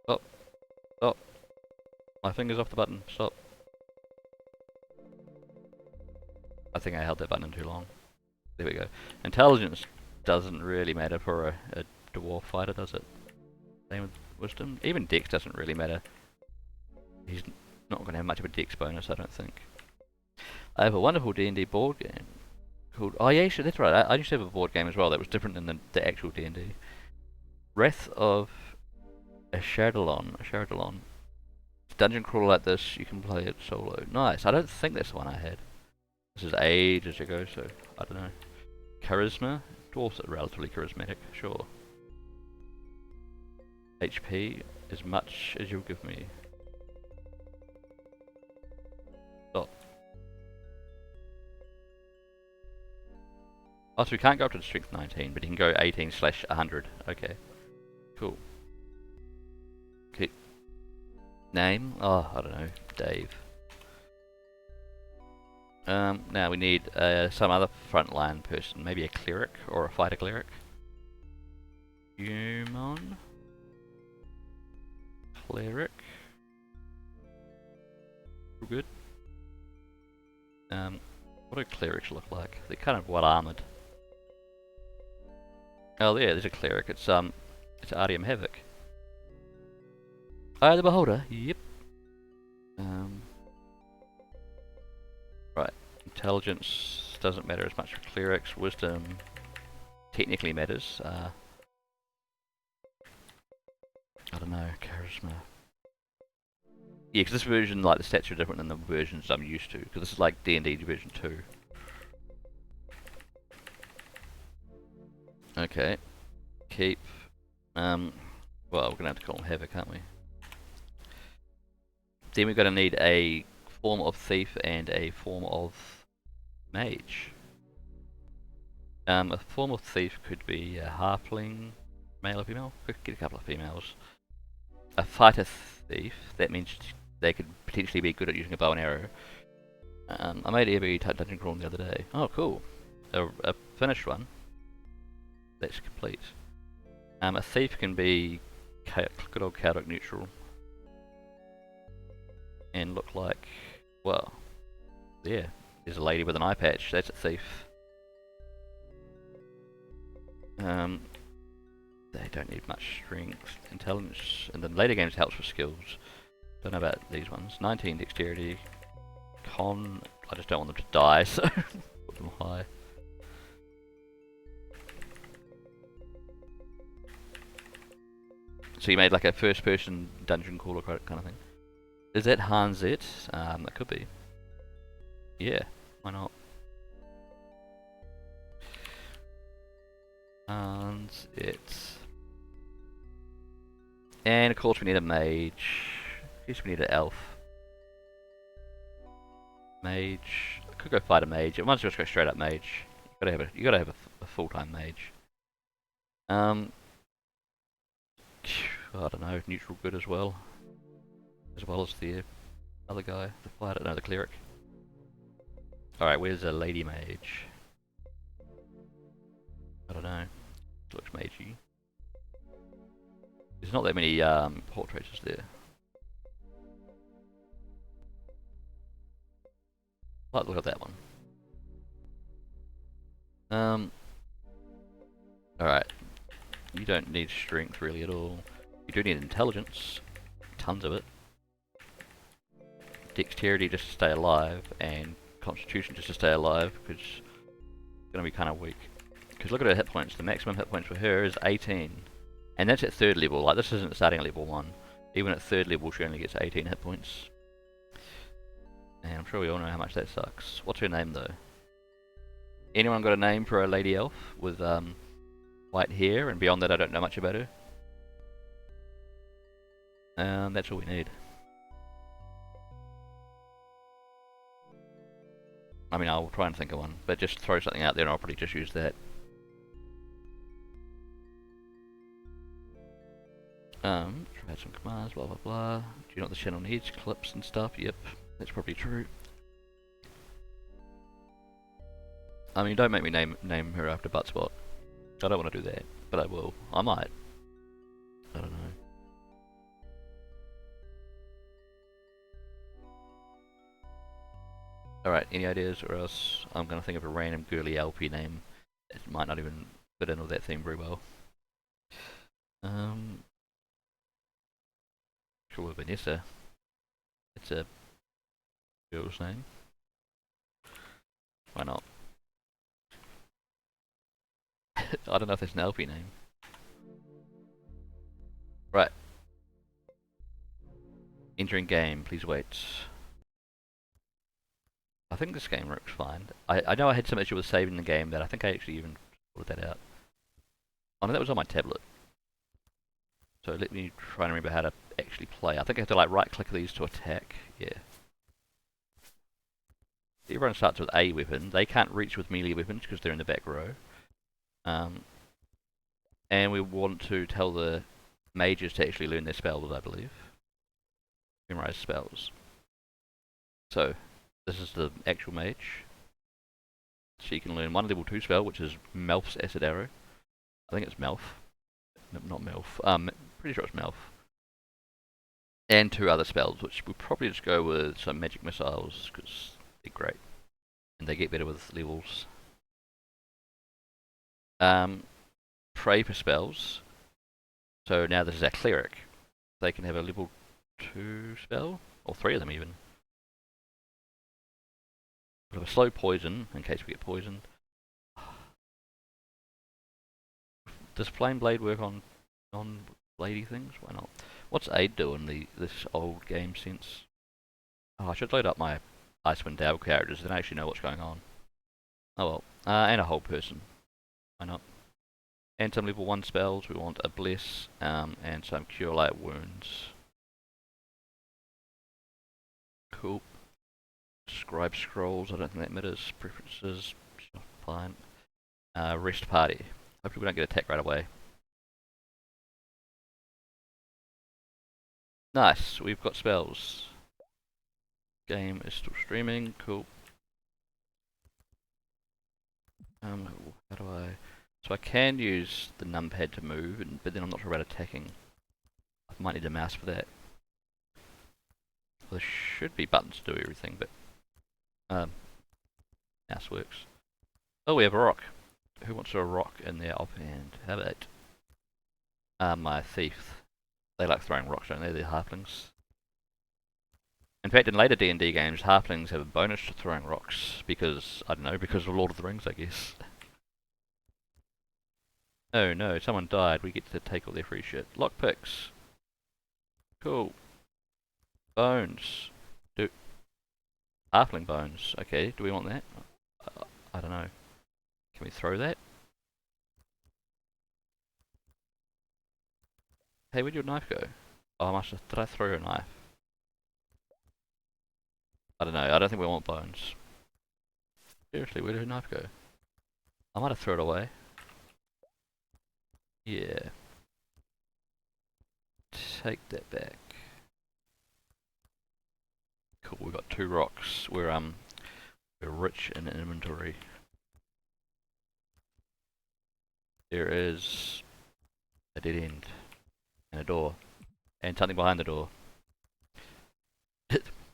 Stop. Stop. My finger's off the button. Stop. I think I held that button too long. There we go. Intelligence doesn't really matter for a dwarf fighter, does it? Same with wisdom. Even dex doesn't really matter. He's not going to have much of a dex bonus, I don't think. I have a wonderful D&D board game called... Oh yeah, sure, that's right. I used to have a board game as well that was different than the actual D&D. Wrath of Ashardalon. Dungeon crawler like this, you can play it solo. Nice. I don't think that's the one I had. This is ages ago, so I don't know. Charisma. Dwarves are relatively charismatic, sure. HP, as much as you'll give me. Stop. Oh, so we can't go up to the strength 19, but you can go 18/100. Okay. Cool. Okay. Name? Oh, I don't know. Dave. Now we need some other frontline person, maybe a cleric or a fighter cleric. Human cleric. Good. What do clerics look like? They're kind of well armored. Oh, there's a cleric. It's Artyom Havoc. Eye of the Beholder. Yep. Right. Intelligence doesn't matter as much for clerics. Wisdom technically matters. I don't know. Charisma. Yeah, because this version, like, the stats are different than the versions I'm used to. Because this is like D&D version 2. Okay. Keep. Well, we're gonna have to call him Havoc, can't we? Then we're gonna need a form of thief and a form of mage. A form of thief could be a halfling, male or female. We could get a couple of females. A fighter thief, that means they could potentially be good at using a bow and arrow. I made every dungeon crawl the other day. Oh, cool. A finished one. That's complete. A thief can be good old chaotic neutral. And look like, well, yeah, there's a lady with an eye patch. That's a thief. They don't need much strength, intelligence, and then later games helps with skills. Don't know about these ones. 19 dexterity, con. I just don't want them to die, so put them high. So you made like a first-person dungeon crawler kind of thing. Is that Hans it? That could be. Yeah, why not? Hans it. And of course we need a mage. I guess we need an elf. Mage. I could go fight a mage. It might just go straight up mage. You gotta have a full-time mage. I don't know, neutral good as well as the other guy, the fighter, no, the cleric. Alright, where's a lady mage? I don't know. Looks magey. There's not that many portraits there. Let's look at that one. Alright. You don't need strength really at all. You do need intelligence. Tons of it. Dexterity just to stay alive, and Constitution just to stay alive, because it's going to be kind of weak. Because look at her hit points. The maximum hit points for her is 18. And that's at 3rd level. Like, this isn't starting at level 1. Even at 3rd level she only gets 18 hit points. And I'm sure we all know how much that sucks. What's her name though? Anyone got a name for a lady elf with white hair, and beyond that I don't know much about her? That's all we need. I mean, I'll try and think of one, but just throw something out there and I'll probably just use that. Try some commands, blah blah blah. Do you know what the channel needs? Clips and stuff? Yep, that's probably true. I mean, don't make me name her after Buttspot. I don't want to do that, but I will. I might. I don't know. Alright, any ideas, or else I'm gonna think of a random girly LP name. It might not even fit in with that theme very well. Sure, Vanessa. It's a girl's name. Why not? I don't know if it's an LP name. Right. Entering game, please wait. I think this game works fine. I know I had some issue with saving the game that I think I actually even sorted that out. Oh no, that was on my tablet. So let me try and remember how to actually play. I think I have to like right click these to attack. Yeah. Everyone starts with a weapon. They can't reach with melee weapons because they're in the back row. And we want to tell the mages to actually learn their spells, I believe. Memorize spells. So, this is the actual mage. She can learn one level 2 spell, which is Melf's Acid Arrow. I think it's Melf. No, not Melf. Pretty sure it's Melf. And 2 other spells, which we'll probably just go with some magic missiles, because they're great. And they get better with levels. Pray for spells. So now this is our cleric. They can have a level 2 spell, or 3 of them even. We'll have a slow poison, in case we get poisoned. Does Flame Blade work on lady things? Why not? What's Aid do in this old game sense? Oh, I should load up my Icewind Dale characters and actually know what's going on. Oh well. And a whole person. Why not? And some level 1 spells. We want a Bless, and some Cure Light Wounds. Cool. Scribe Scrolls, I don't think that matters. Preferences, sure, fine. Rest Party. Hopefully we don't get attacked right away. Nice, we've got spells. Game is still streaming, cool. How do I... So I can use the numpad to move, but then I'm not sure about attacking. I might need a mouse for that. Well, there should be buttons to do everything, but... mouse works. Oh, we have a rock. Who wants a rock in their offhand? How about... my thief. They like throwing rocks, don't they? They're halflings. In fact, in later D&D games, halflings have a bonus to throwing rocks, because, I don't know, because of Lord of the Rings, I guess. Oh no, someone died, we get to take all their free shit. Lockpicks. Cool. Bones. Halfling bones. Okay, do we want that? I don't know. Can we throw that? Hey, where'd your knife go? Oh, did I throw your knife? I don't know, I don't think we want bones. Seriously, where did her knife go? I might have thrown it away. Yeah. Take that back. Cool, we've got 2 rocks. We're rich in inventory. There is a dead end. And a door. And something behind the door.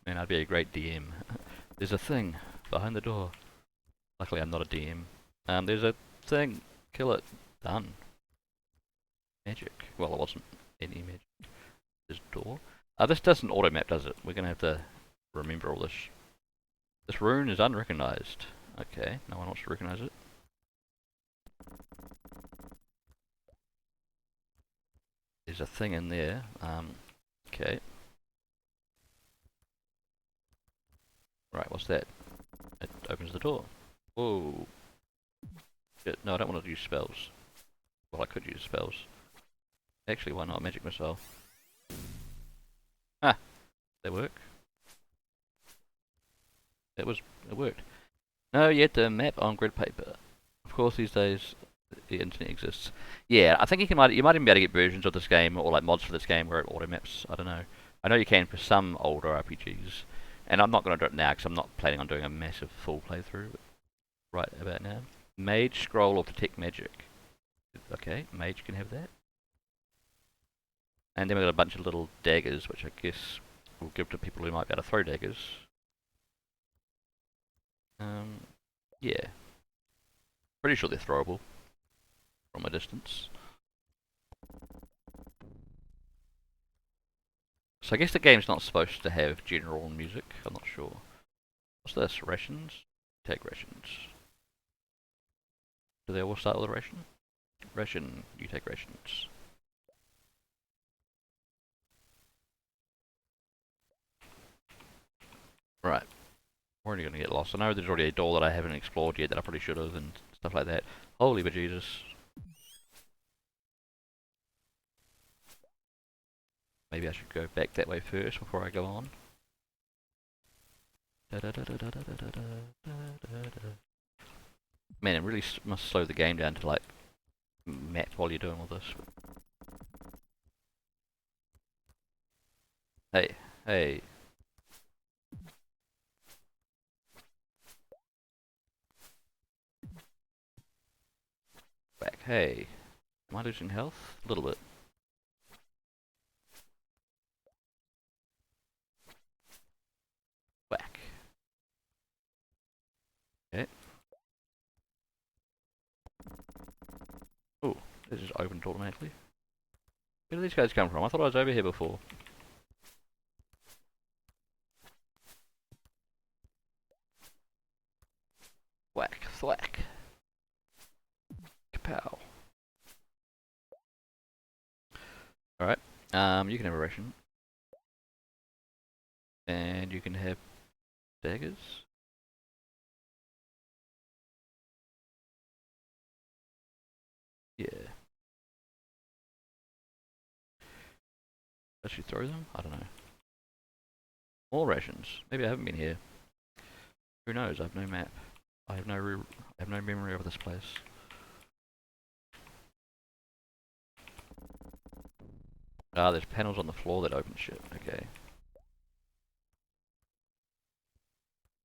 Man, I'd be a great DM. There's a thing behind the door. Luckily I'm not a DM. There's a thing. Kill it. Done. Magic. Well, it wasn't any magic. There's a door. This doesn't auto-map, does it? We're gonna have to remember all this. This rune is unrecognized. Okay, no one wants to recognize it. There's a thing in there. Okay. Right, what's that? It opens the door. Whoa. Shit, no, I don't want to use spells. Well, I could use spells. Actually, why not? Magic missile. Ah! They work. It worked. No, you had to map on grid paper. Of course, these days the internet exists. Yeah, I think you might even be able to get versions of this game or like mods for this game where it auto maps. I don't know. I know you can for some older RPGs, and I'm not going to do it now because I'm not planning on doing a massive full playthrough. Right about now, Mage Scroll or Detect Magic. Okay, Mage can have that. And then we've got a bunch of little daggers, which I guess we'll give to people who might be able to throw daggers. Yeah. Pretty sure they're throwable from a distance. So I guess the game's not supposed to have general music, I'm not sure. What's this? Rations? Take rations. Do they all start with a ration? Ration, you take rations. Right. We're only going to get lost. I know there's already a door that I haven't explored yet that I probably should have and stuff like that. Holy bejesus. Maybe I should go back that way first before I go on. Man, it really must slow the game down to like map while you're doing all this. Hey, hey. Back, hey. Am I losing health? A little bit. Whack. Okay. Oh, this is opened automatically. Where do these guys come from? I thought I was over here before. Whack, thwack. Kapow. Alright, you can have a ration. And you can have daggers. Yeah. Does she throw them? I don't know. More rations. Maybe I haven't been here. Who knows? I have no map. I have no memory of this place. Ah, there's panels on the floor that open shit. Okay.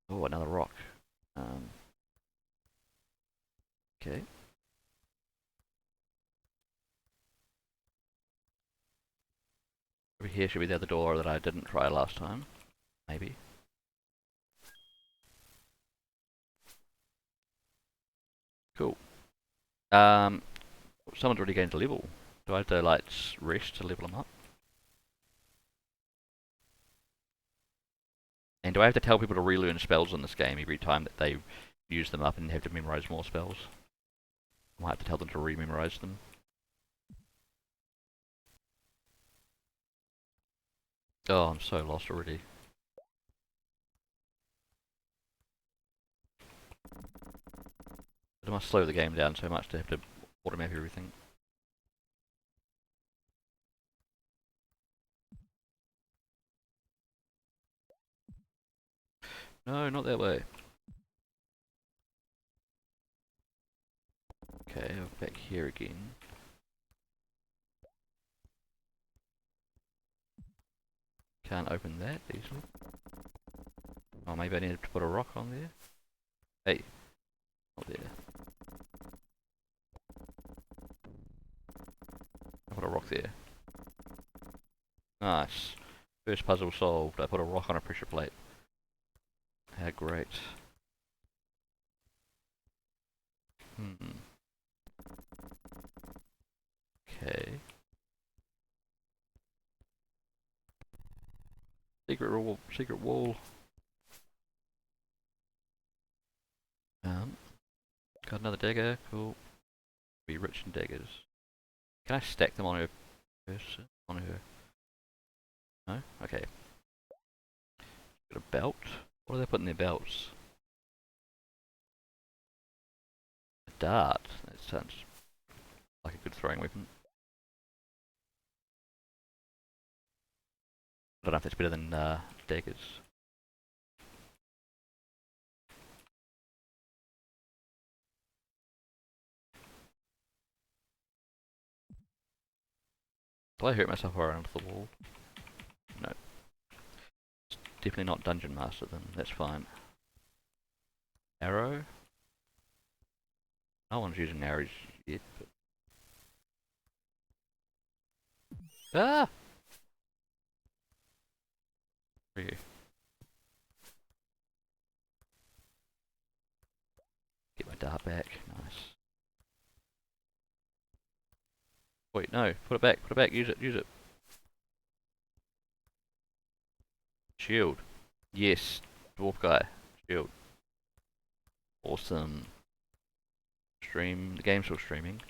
Oh, another rock. Okay. Over here should be the other door that I didn't try last time. Maybe. Cool. Someone's already gained a level. Do I have to like rest to level them up? And do I have to tell people to relearn spells in this game every time that they use them up and have to memorize more spells? I might have to tell them to re-memorize them. Oh, I'm so lost already. It must slow the game down so much to have to automap everything. No, not that way. Okay, I'm back here again. Can't open that easily. Oh, maybe I need to put a rock on there. Hey, not there. I put a rock there. Nice. First puzzle solved. I put a rock on a pressure plate. How great. Okay. Secret wall. Secret wall. Got another dagger. Cool. Be rich in daggers. Can I stack them on her person? On her? No? Okay. Got a belt. What do they put in their belts? A dart. That sounds like a good throwing weapon. I don't know if that's better than daggers. Did I hurt myself around the wall? No. It's definitely not Dungeon Master then, that's fine. Arrow? No one's using arrows yet, but... Ah! Where are you? Get my dart back, nice. Wait, no, put it back, use it, use it. Shield. Yes, dwarf guy, shield. Awesome. Stream, the game's still streaming.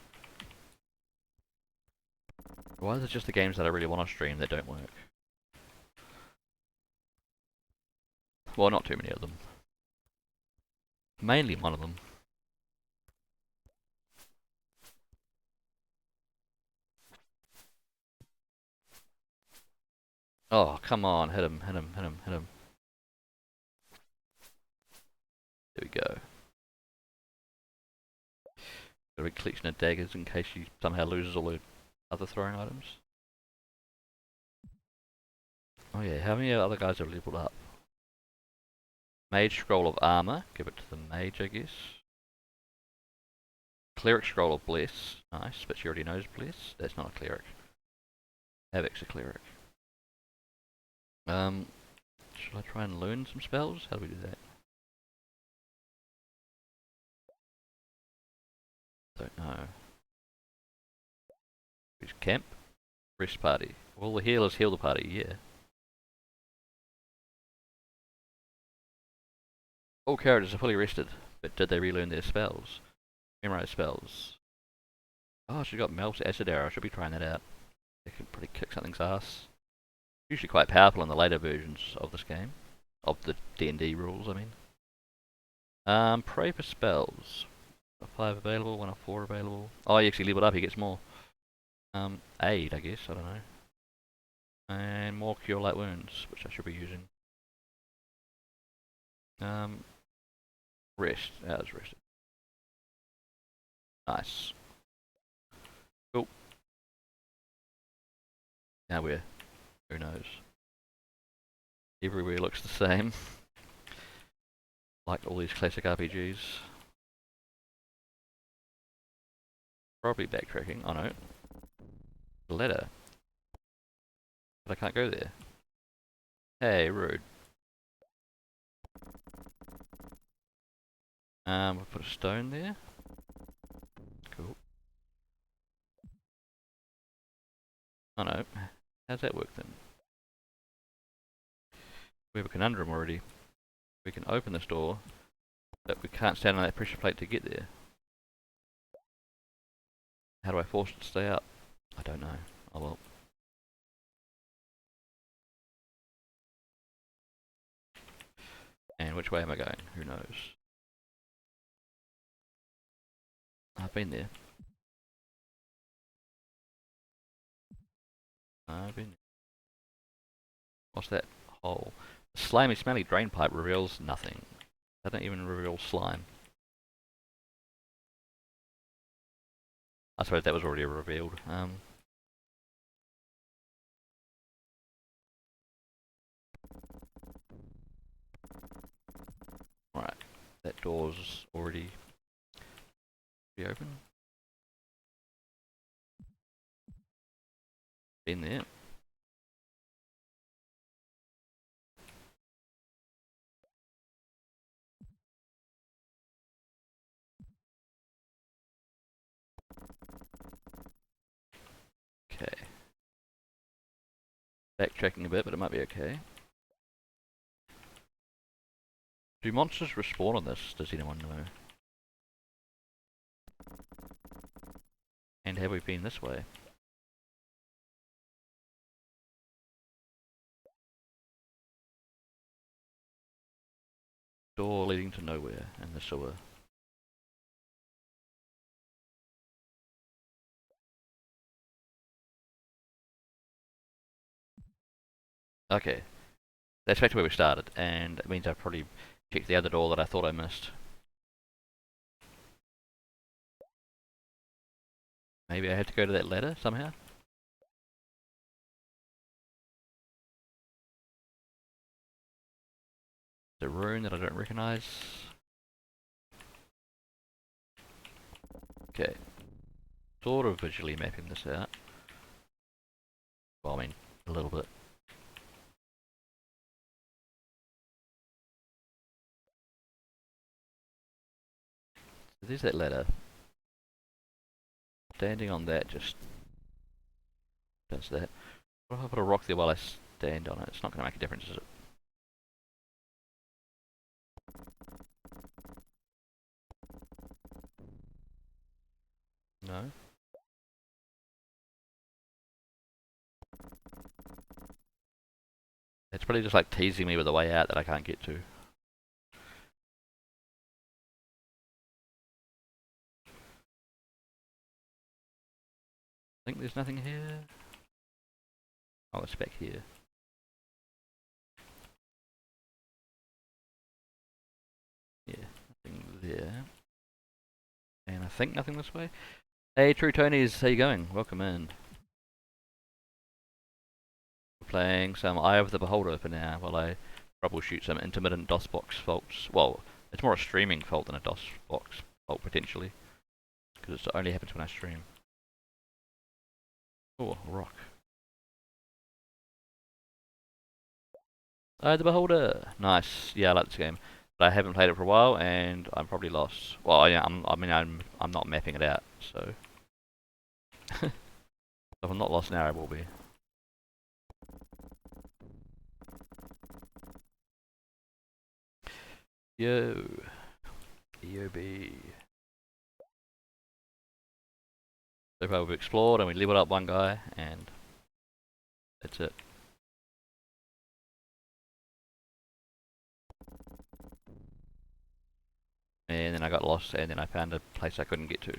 Why is it just the games that I really want to stream that don't work? Well, not too many of them. Mainly one of them. Oh, come on, hit him, hit him, hit him, hit him. There we go. Got a big collection of daggers in case she somehow loses all her other throwing items. Oh yeah, how many other guys have leveled up? Mage Scroll of Armor, give it to the mage I guess. Cleric Scroll of Bless, nice, but she already knows Bless. That's not a cleric. Havoc's a cleric. Should I try and learn some spells? How do we do that? Don't know. Who's camp? Rest party. Well, the healers heal the party, yeah. All characters are fully rested, but did they relearn their spells? Memorize spells. Oh, she got Melt Acid Arrow. I should be trying that out. It can pretty kick something's ass. Usually quite powerful in the later versions of this game. Of the D&D rules, I mean. Pray for spells. 5 available, 1 of 4 available. Oh, he actually leveled up, he gets more. Aid, I guess, I don't know. And more cure light wounds, which I should be using. Rest. That was rested. Nice. Cool. Now where? Who knows? Everywhere looks the same. Like all these classic RPGs. Probably backtracking. Oh no. The ladder. But I can't go there. Hey, rude. We'll put a stone there. Cool. Oh no. How's that work then? We have a conundrum already. We can open this door, but we can't stand on that pressure plate to get there. How do I force it to stay up? I don't know. Oh well. And which way am I going? Who knows? I've been there. I've been there. What's that hole? The slimy, smelly drain pipe reveals nothing. Doesn't even reveal slime. I suppose that was already revealed. Right, that door's already open. Been there. Okay. Backtracking a bit, but it might be okay. Do monsters respawn on this? Does anyone know? And have we been this way? Door leading to nowhere in the sewer. Okay. That's back to where we started, and it means I've probably checked the other door that I thought I missed. Maybe I had to go to that ladder somehow? The rune that I don't recognise. Okay. Sort of visually mapping this out. Well, I mean, a little bit. So there's that ladder. Standing on that just does that. What if I put a rock there while I stand on it? It's not going to make a difference, is it? No? It's probably just like teasing me with a way out that I can't get to. I think there's nothing here. Oh, it's back here. Yeah, nothing there. And I think nothing this way. Hey, True Tonys, how you going? Welcome in. We're playing some Eye of the Beholder for now while I troubleshoot some intermittent DOSBox faults. Well, it's more a streaming fault than a DOSBox fault, potentially. Because it only happens when I stream. Oh, rock. Eye of the Beholder! Nice. Yeah, I like this game. But I haven't played it for a while, and I'm probably lost. Well, yeah, I'm not mapping it out, so. If I'm not lost now, I will be. Yo. EOB. So far we've explored and we leveled up one guy, and that's it. And then I got lost, and then I found a place I couldn't get to.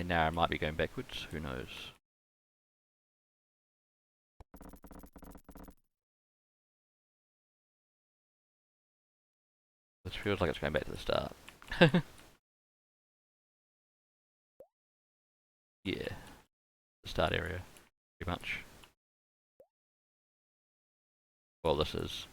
And now I might be going backwards, who knows. This feels like it's going back to the start. Yeah, the start area, pretty much. Well, this is...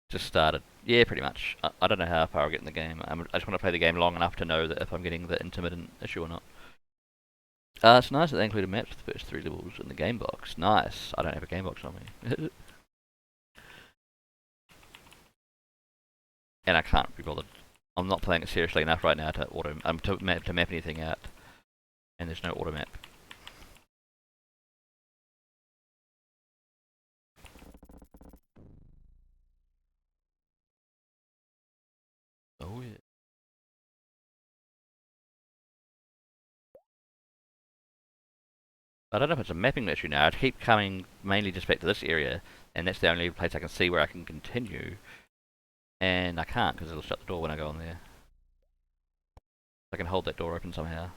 Just started. Yeah, pretty much. I don't know how far I'll get in the game. I just want to play the game long enough to know that if I'm getting the intermittent issue or not. It's nice that they included maps for the first 3 levels in the game box. Nice. I don't have a game box on me. And I can't be bothered. I'm not playing it seriously enough right now to map anything out. And there's no auto map. Oh yeah. I don't know if it's a mapping issue now. I keep coming mainly just back to this area, and that's the only place I can see where I can continue. And I can't because it'll shut the door when I go in there. I can hold that door open somehow.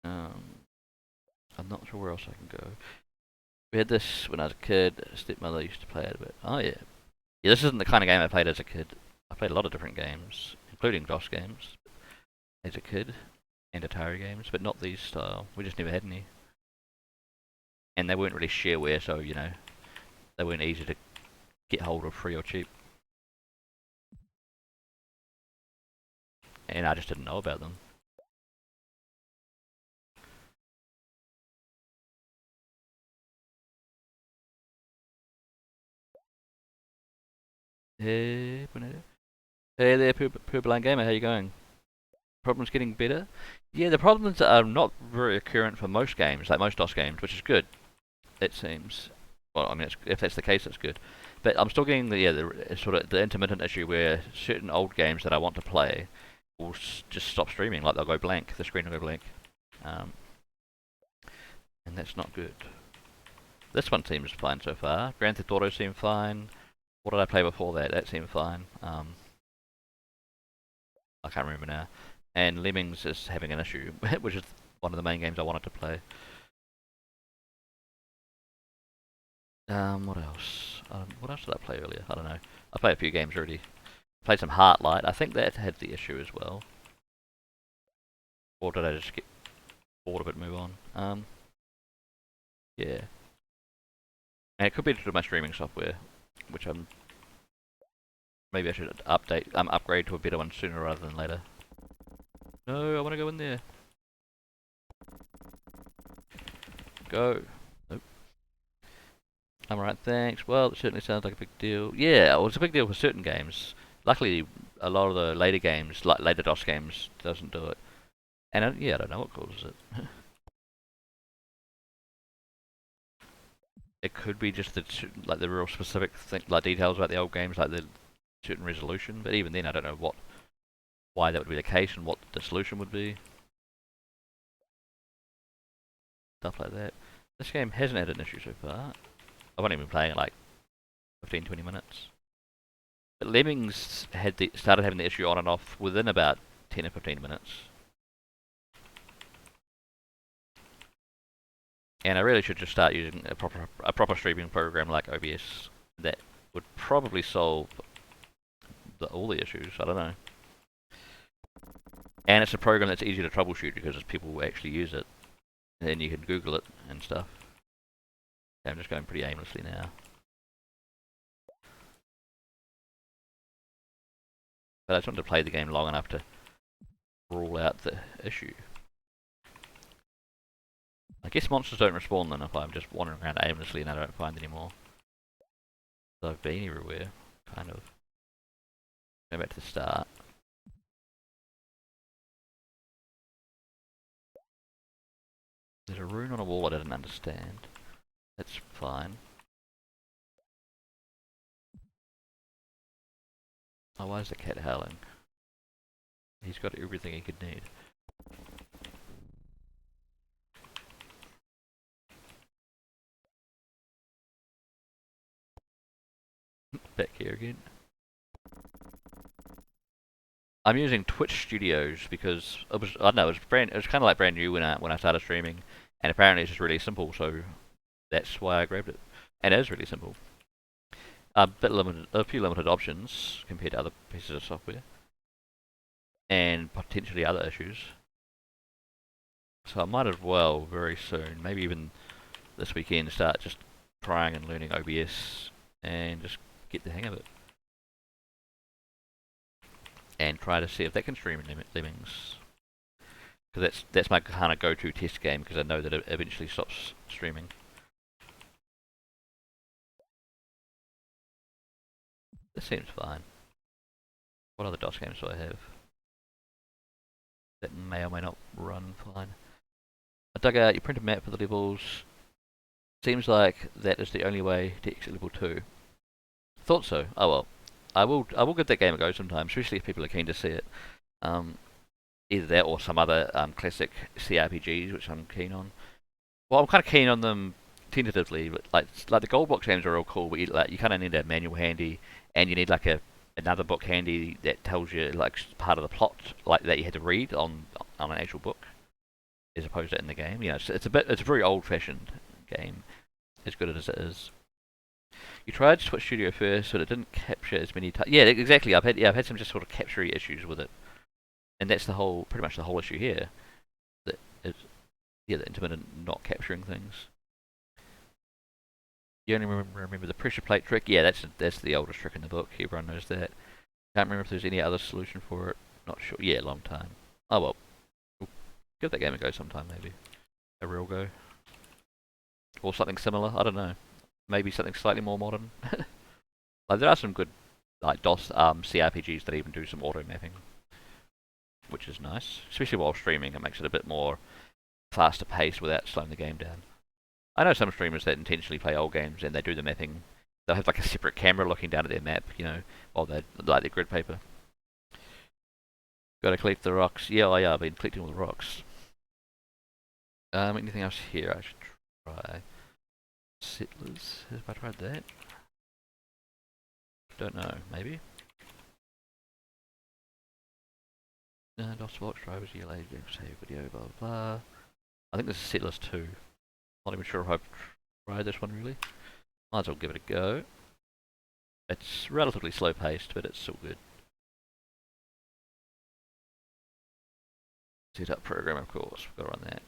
I'm not sure where else I can go. We had this when I was a kid. Stepmother used to play it a bit. Oh yeah. Yeah, this isn't the kind of game I played as a kid. I played a lot of different games, including DOS games, as a kid, and Atari games, but not these style. We just never had any. And they weren't really shareware, so, you know, they weren't easy to get hold of free or cheap. And I just didn't know about them. Hey, hey there, Purblind Gamer, how you going? Problems getting better? Yeah, the problems are not very occurrent for most games, like most DOS games, which is good, it seems. Well, I mean, if that's the case, that's good. But I'm still getting the sort of the intermittent issue where certain old games that I want to play will just stop streaming, like they'll go blank, the screen will go blank. And that's not good. This one seems fine so far. Grand Theft Auto seemed fine. What did I play before that? That seemed fine. I can't remember now. And Lemmings is having an issue, which is one of the main games I wanted to play. What else? What else did I play earlier? I don't know. I played a few games already. Played some Heartlight. I think that had the issue as well. Or did I just get bored of it and move on? Yeah. And it could be due to my streaming software, which maybe I should upgrade to a better one sooner rather than later. No, I want to go in there. Go. Nope. I'm alright, thanks. Well, it certainly sounds like a big deal. Yeah, well, it's a big deal for certain games. Luckily, a lot of the later games, like later DOS games, doesn't do it. And yeah, I don't know what causes it. It could be just the real specific like details about the old games, like the certain resolution. But even then, I don't know why that would be the case and what the solution would be. Stuff like that. This game hasn't had an issue so far. I've only been playing it like 15-20 minutes. But Lemmings started having the issue on and off within about 10 or 15 minutes. And I really should just start using a proper streaming program like OBS that would probably solve all the issues. I don't know. And it's a program that's easy to troubleshoot because people actually use it. And then you can Google it and stuff. Okay, I'm just going pretty aimlessly now. But I just wanted to play the game long enough to rule out the issue. I guess monsters don't respawn then if I'm just wandering around aimlessly and I don't find any more. So I've been everywhere, kind of. Go back to the start. There's a rune on a wall I didn't understand. That's fine. Oh, why is the cat howling? He's got everything he could need. Back here again. I'm using Twitch Studios because it was, I don't know, it was kind of like brand new when I started streaming, and apparently it's just really simple, so that's why I grabbed it. And it is really simple. A few limited options compared to other pieces of software, and potentially other issues. So I might as well very soon, maybe even this weekend, start just trying and learning OBS and just get the hang of it. And try to see if that can stream in Lemmings. Because that's my kind of go-to test game, because I know that it eventually stops streaming. This seems fine. What other DOS games do I have that may or may not run fine? I dug out, you print a map for the levels. Seems like that is the only way to exit level 2. Thought so. Oh well. I will give that game a go sometime, especially if people are keen to see it. Either that or some other classic CRPGs, which I'm keen on. Well, I'm kind of keen on them tentatively, but like the gold box games are all cool, but you kind of need a manual handy, and you need like another book handy that tells you like part of the plot, like that you had to read on an actual book, as opposed to in the game. You know, it's a very old-fashioned game, as good as it is. You tried Twitch Studio first, but it didn't capture as many times. Yeah, exactly. I've had some just sort of capture-y issues with it, and that's pretty much the whole issue here. That is, yeah, the intermittent not capturing things. You only remember the pressure plate trick. Yeah, that's the oldest trick in the book. Everyone knows that. Can't remember if there's any other solution for it. Not sure. Yeah, long time. Oh well. We'll give that game a go sometime, maybe. A real go. Or something similar. I don't know. Maybe something slightly more modern. Like there are some good like DOS CRPGs that even do some auto mapping, which is nice, especially while streaming. It makes it a bit more faster paced without slowing the game down. I know some streamers that intentionally play old games and they do the mapping. They'll have like a separate camera looking down at their map, you know, while they like their grid paper. Got to collect the rocks. Yeah, I've been collecting all the rocks. Anything else here I should try? Settlers, have I tried that? Don't know, maybe? DOS box drivers, ELA, save video, blah blah blah. I think this is Settlers 2. Not even sure if I've tried this one really. Might as well give it a go. It's relatively slow paced, but it's still good. Setup program, of course, we've got to run that.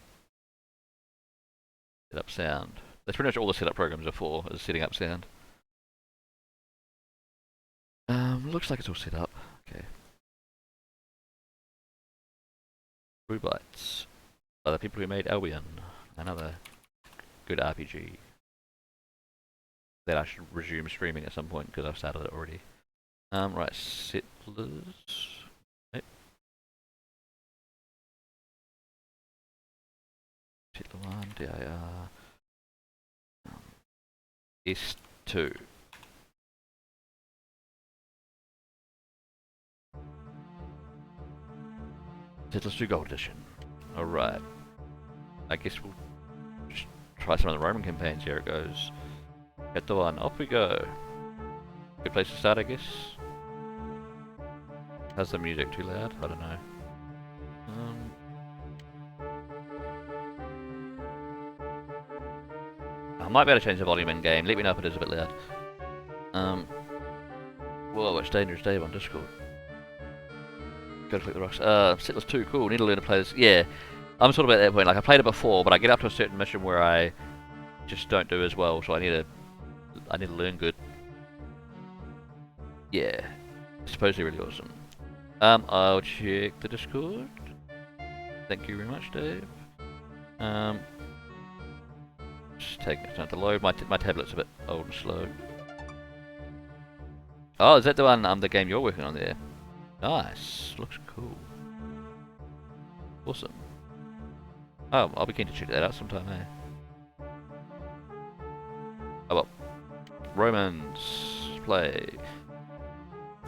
Setup sound. That's pretty much all the setup programs are for, is setting up sound. Looks like it's all set up. Okay. Blue Bytes. Are the people who made Albion. Another good RPG. That I should resume streaming at some point, because I've started it already. Right, Settlers. Yep. Settler 1, DIR. S2. Settlers 2 Gold Edition. Alright. I guess we'll just try some of the Roman campaigns. Here it goes. Get the one. Off we go. Good place to start, I guess. How's the music? Too loud? I don't know. I might be able to change the volume in game. Let me know if it is a bit loud. Whoa, it's Dangerous Dave on Discord. Gotta click the rocks. Settlers 2, cool. Need to learn to play this. Yeah, I'm sort of at that point. Like, I played it before, but I get up to a certain mission where I just don't do as well, so I need to learn good. Yeah, it's supposedly really awesome. I'll check the Discord. Thank you very much, Dave. Just taking its time to load. My tablet's a bit old and slow. Oh, is that the one? The game you're working on there? Nice. Looks cool. Awesome. Oh, I'll be keen to check that out sometime, eh? Oh well. Romans play.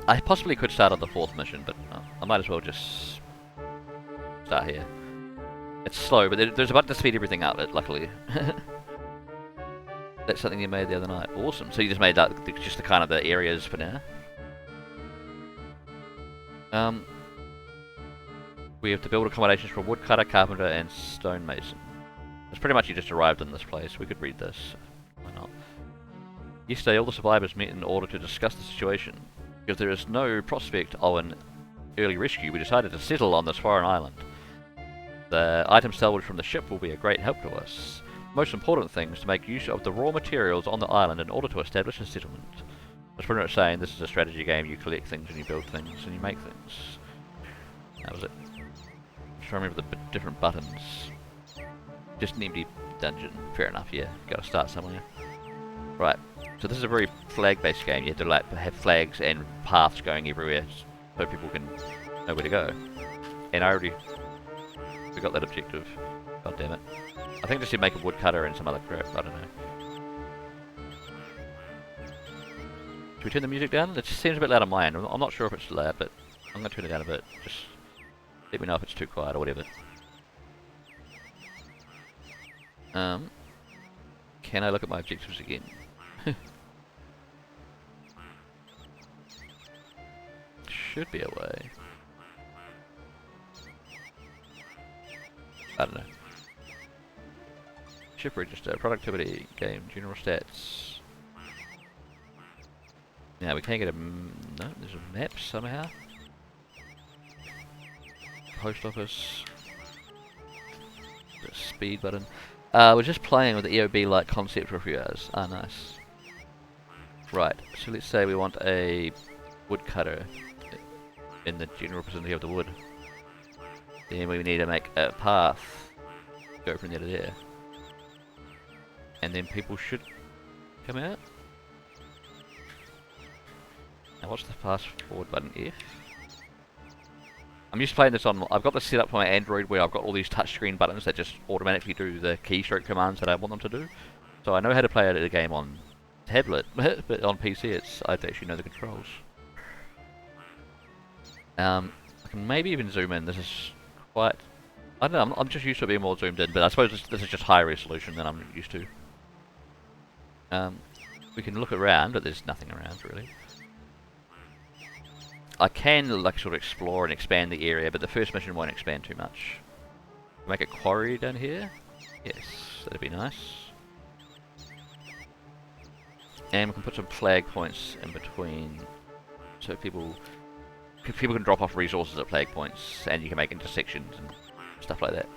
I possibly could start on the 4th mission, but I might as well just start here. It's slow, but there's a button to speed everything up, luckily. That's something you made the other night. Awesome. So you just made that just the kind of the areas for now. We have to build accommodations for woodcutter, carpenter, and stonemason. It's pretty much you just arrived in this place. We could read this. Why not? Yesterday, all the survivors met in order to discuss the situation. Because there is no prospect of an early rescue, we decided to settle on this foreign island. The items salvaged from the ship will be a great help to us. The most important thing is to make use of the raw materials on the island in order to establish a settlement. That's pretty much saying this is a strategy game. You collect things and you build things and you make things. That was it. I'm trying to remember the different buttons. Just an empty dungeon. Fair enough, yeah. Gotta start somewhere. Right. So this is a very flag-based game. You have to like have flags and paths going everywhere so people can know where to go. And I already forgot that objective. God damn it. I think I just need to make a woodcutter and some other crap. I don't know. Should we turn the music down? It just seems a bit loud on my end. I'm not sure if it's loud, but I'm going to turn it down a bit. Just let me know if it's too quiet or whatever. Can I look at my objectives again? Should be a way. I don't know. Ship register, productivity, game, general stats. Now we can't get a... no, there's a map somehow. Post office. The speed button. We're just playing with the EOB-like concept for a few hours. Ah, nice. Right, so let's say we want a woodcutter in the general vicinity of the wood. Then we need to make a path. Go from there to there. And then people should come out. Now what's the fast forward button? F? I'm used to playing this on... I've got this set up for my Android where I've got all these touchscreen buttons that just automatically do the keystroke commands that I want them to do. So I know how to play a game on tablet, but on PC I actually know the controls. I can maybe even zoom in. This is quite... I don't know, I'm just used to being more zoomed in, but I suppose this is just higher resolution than I'm used to. We can look around, but there's nothing around really. I can like sort of explore and expand the area, but the first mission won't expand too much. Make a quarry down here? Yes, that'd be nice. And we can put some flag points in between, so people can drop off resources at flag points, and you can make intersections and stuff like that.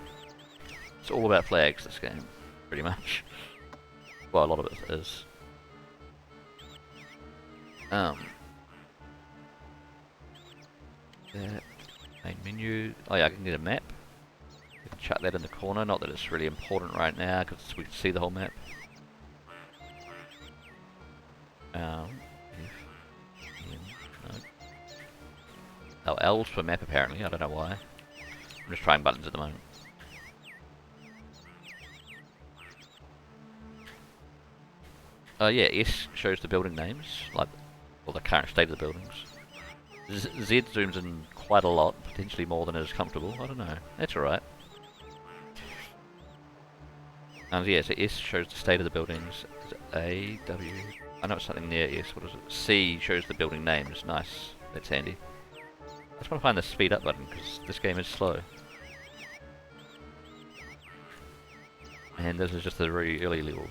It's all about flags, this game, pretty much. Well, a lot of it is. That main menu. Oh yeah, I can get a map. I can chuck that in the corner. Not that it's really important right now, because we can see the whole map. No. Oh, L's for map apparently. I don't know why. I'm just trying buttons at the moment. Yeah, S shows the building names, like, or the current state of the buildings. Z zooms in quite a lot, potentially more than is comfortable. I don't know. That's alright. And yeah, so S shows the state of the buildings. Is it A, W? I know it's something near S. What is it? C shows the building names. Nice. That's handy. I just want to find the speed up button because this game is slow. And this is just a very early level.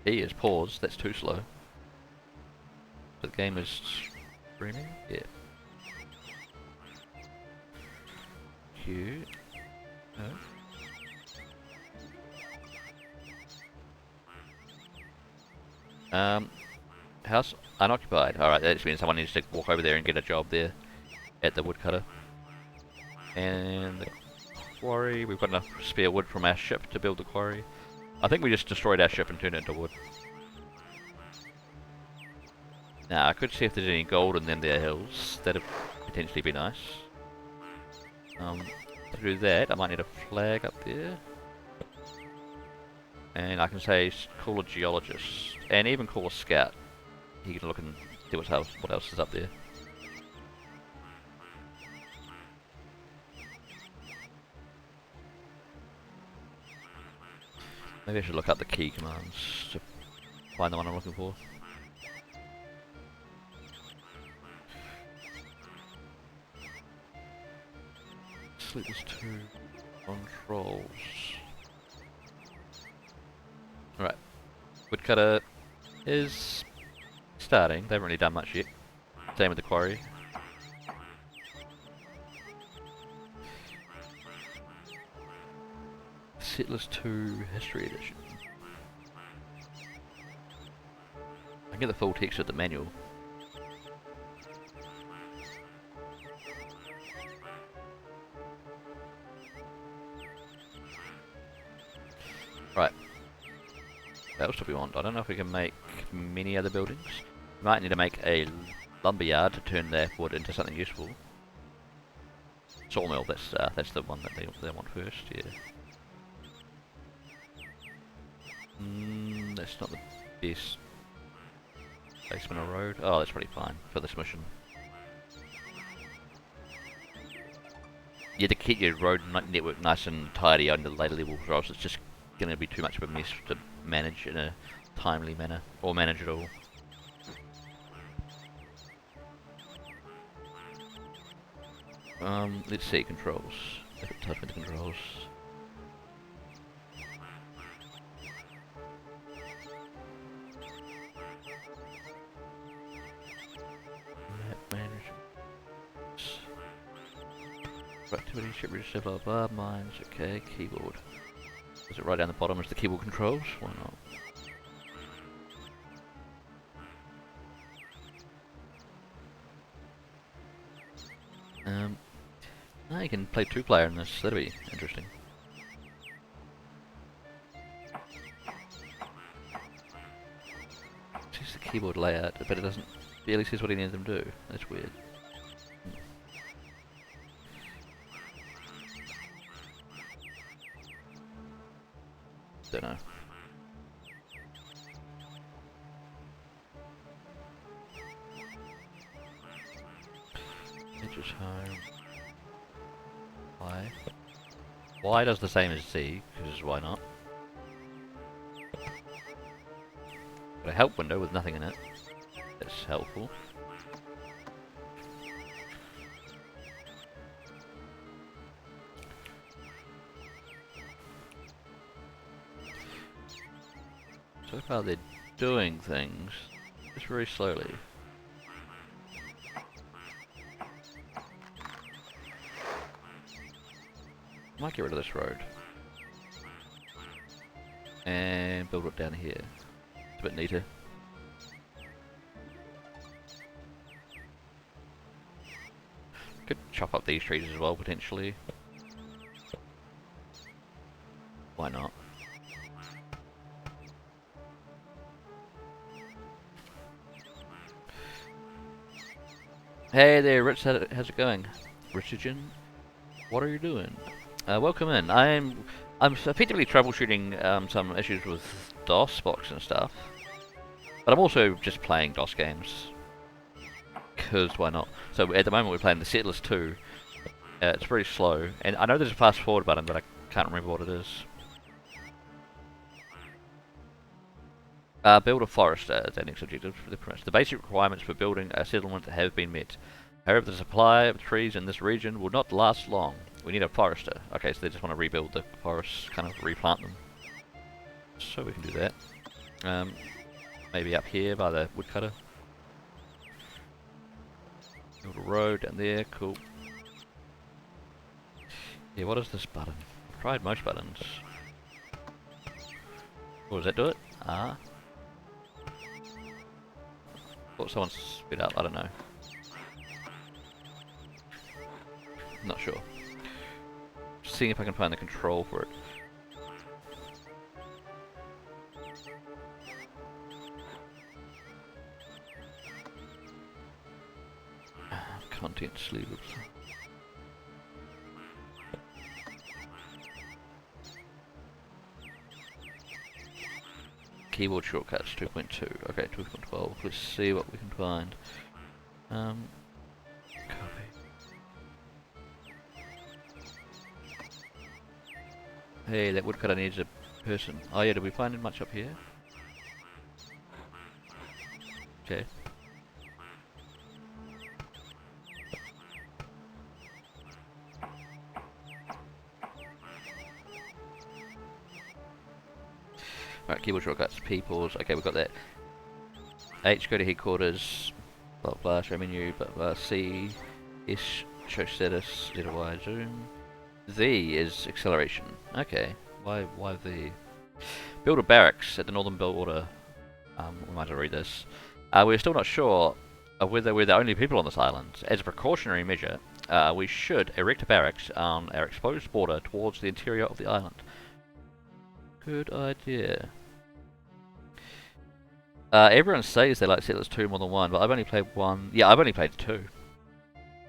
E is pause, that's too slow. The game is streaming? Yeah. Q. No. House unoccupied. Alright, that just means someone needs to walk over there and get a job there at the woodcutter. And the quarry, we've got enough spare wood from our ship to build the quarry. I think we just destroyed our ship and turned it into wood. Now, I could see if there's any gold in them there hills. That'd potentially be nice. To do that, I might need a flag up there. And I can say, call a geologist. And even call a scout. He can look and see what else is up there. Maybe I should look up the key commands to Find the one I'm looking for. Sleepers 2 controls. Right. Woodcutter is starting. They haven't really done much yet. Same with the quarry. Settlers 2 History Edition. I can get the full text of the manual. Right. What else do we want? I don't know if we can make many other buildings. We might need to make a lumberyard to turn their wood into something useful. Sawmill, that's the one that they want first, yeah. That's not the best. Basement or road? Oh, that's pretty fine for this mission. You have to keep your road network nice and tidy on the later levels, or else it's just going to be too much of a mess to manage in a timely manner, or manage at all. Let's see, controls. If it tells me the controls. Map management. Productivity, ship register, blah blah, mines, okay, keyboard. Is it right down the bottom as the keyboard controls? Why not? Now you can play 2-player in this, that'll be interesting. It says the keyboard layout, but it doesn't barely says what he needs them to do. That's weird. Don't know. Edges home. Y. Y does the same as Z, because why not? Got a help window with nothing in it. That's helpful. So far they're doing things, just very slowly. Might get rid of this road. And build it down here. It's a bit neater. Could chop up these trees as well, potentially. Why not? Hey there, Rich, how's it going? Richigen? What are you doing? Welcome in. I'm effectively troubleshooting some issues with DOS box and stuff. But I'm also just playing DOS games. Because why not? So at the moment we're playing the Settlers 2. It's very slow. And I know there's a fast forward button, but I can't remember what it is. Build a forest is the next objective for the premise. The basic requirements for building a settlement have been met. However, the supply of trees in this region will not last long. We need a forester. Okay, so they just want to rebuild the forests, kind of replant them. So we can do that. Maybe up here by the woodcutter. Build a road down there, cool. Yeah, what is this button? I've tried most buttons. Oh, does that do it? Ah. Thought someone spit up, I don't know. Not sure. Just seeing if I can find the control for it. Contents labels. Keyboard shortcuts 2.2. Okay, 2.12. Let's see what we can find. Copy. Hey, that woodcutter needs a person. Oh yeah, did we find much up here? Okay. Alright, keyboard shortcuts, peoples, okay, we've got that. H, go to headquarters, blah blah, show menu, blah blah, C, S, show status, letter Y, zoom. Z is acceleration, okay, why V? Build a barracks at the northern border, we might as well read this. We're still not sure of whether we're the only people on this island. As a precautionary measure, we should erect a barracks on our exposed border towards the interior of the island. Good idea. Everyone says they like Settlers 2 more than 1, but I've only played 1. Yeah, I've only played 2.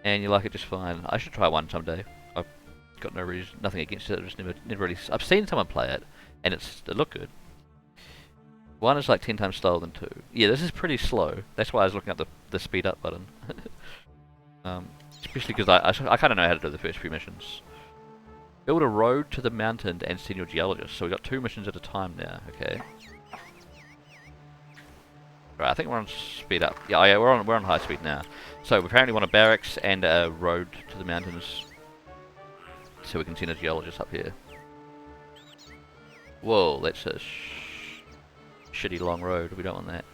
And you like it just fine. I should try 1 someday. I've got no reason, nothing against it, I've just never really... I've seen someone play it, and it looked good. 1 is like 10 times slower than 2. Yeah, this is pretty slow. That's why I was looking at the speed up button. Especially because I kind of know how to do the first few missions. Build a road to the mountain and send your geologist. So we've got 2 missions at a time now, okay. Right, I think we're on speed up. Yeah, oh yeah, we're on high speed now. So we apparently want a barracks and a road to the mountains, so we can send a geologist up here. Whoa, that's a shitty long road. We don't want that.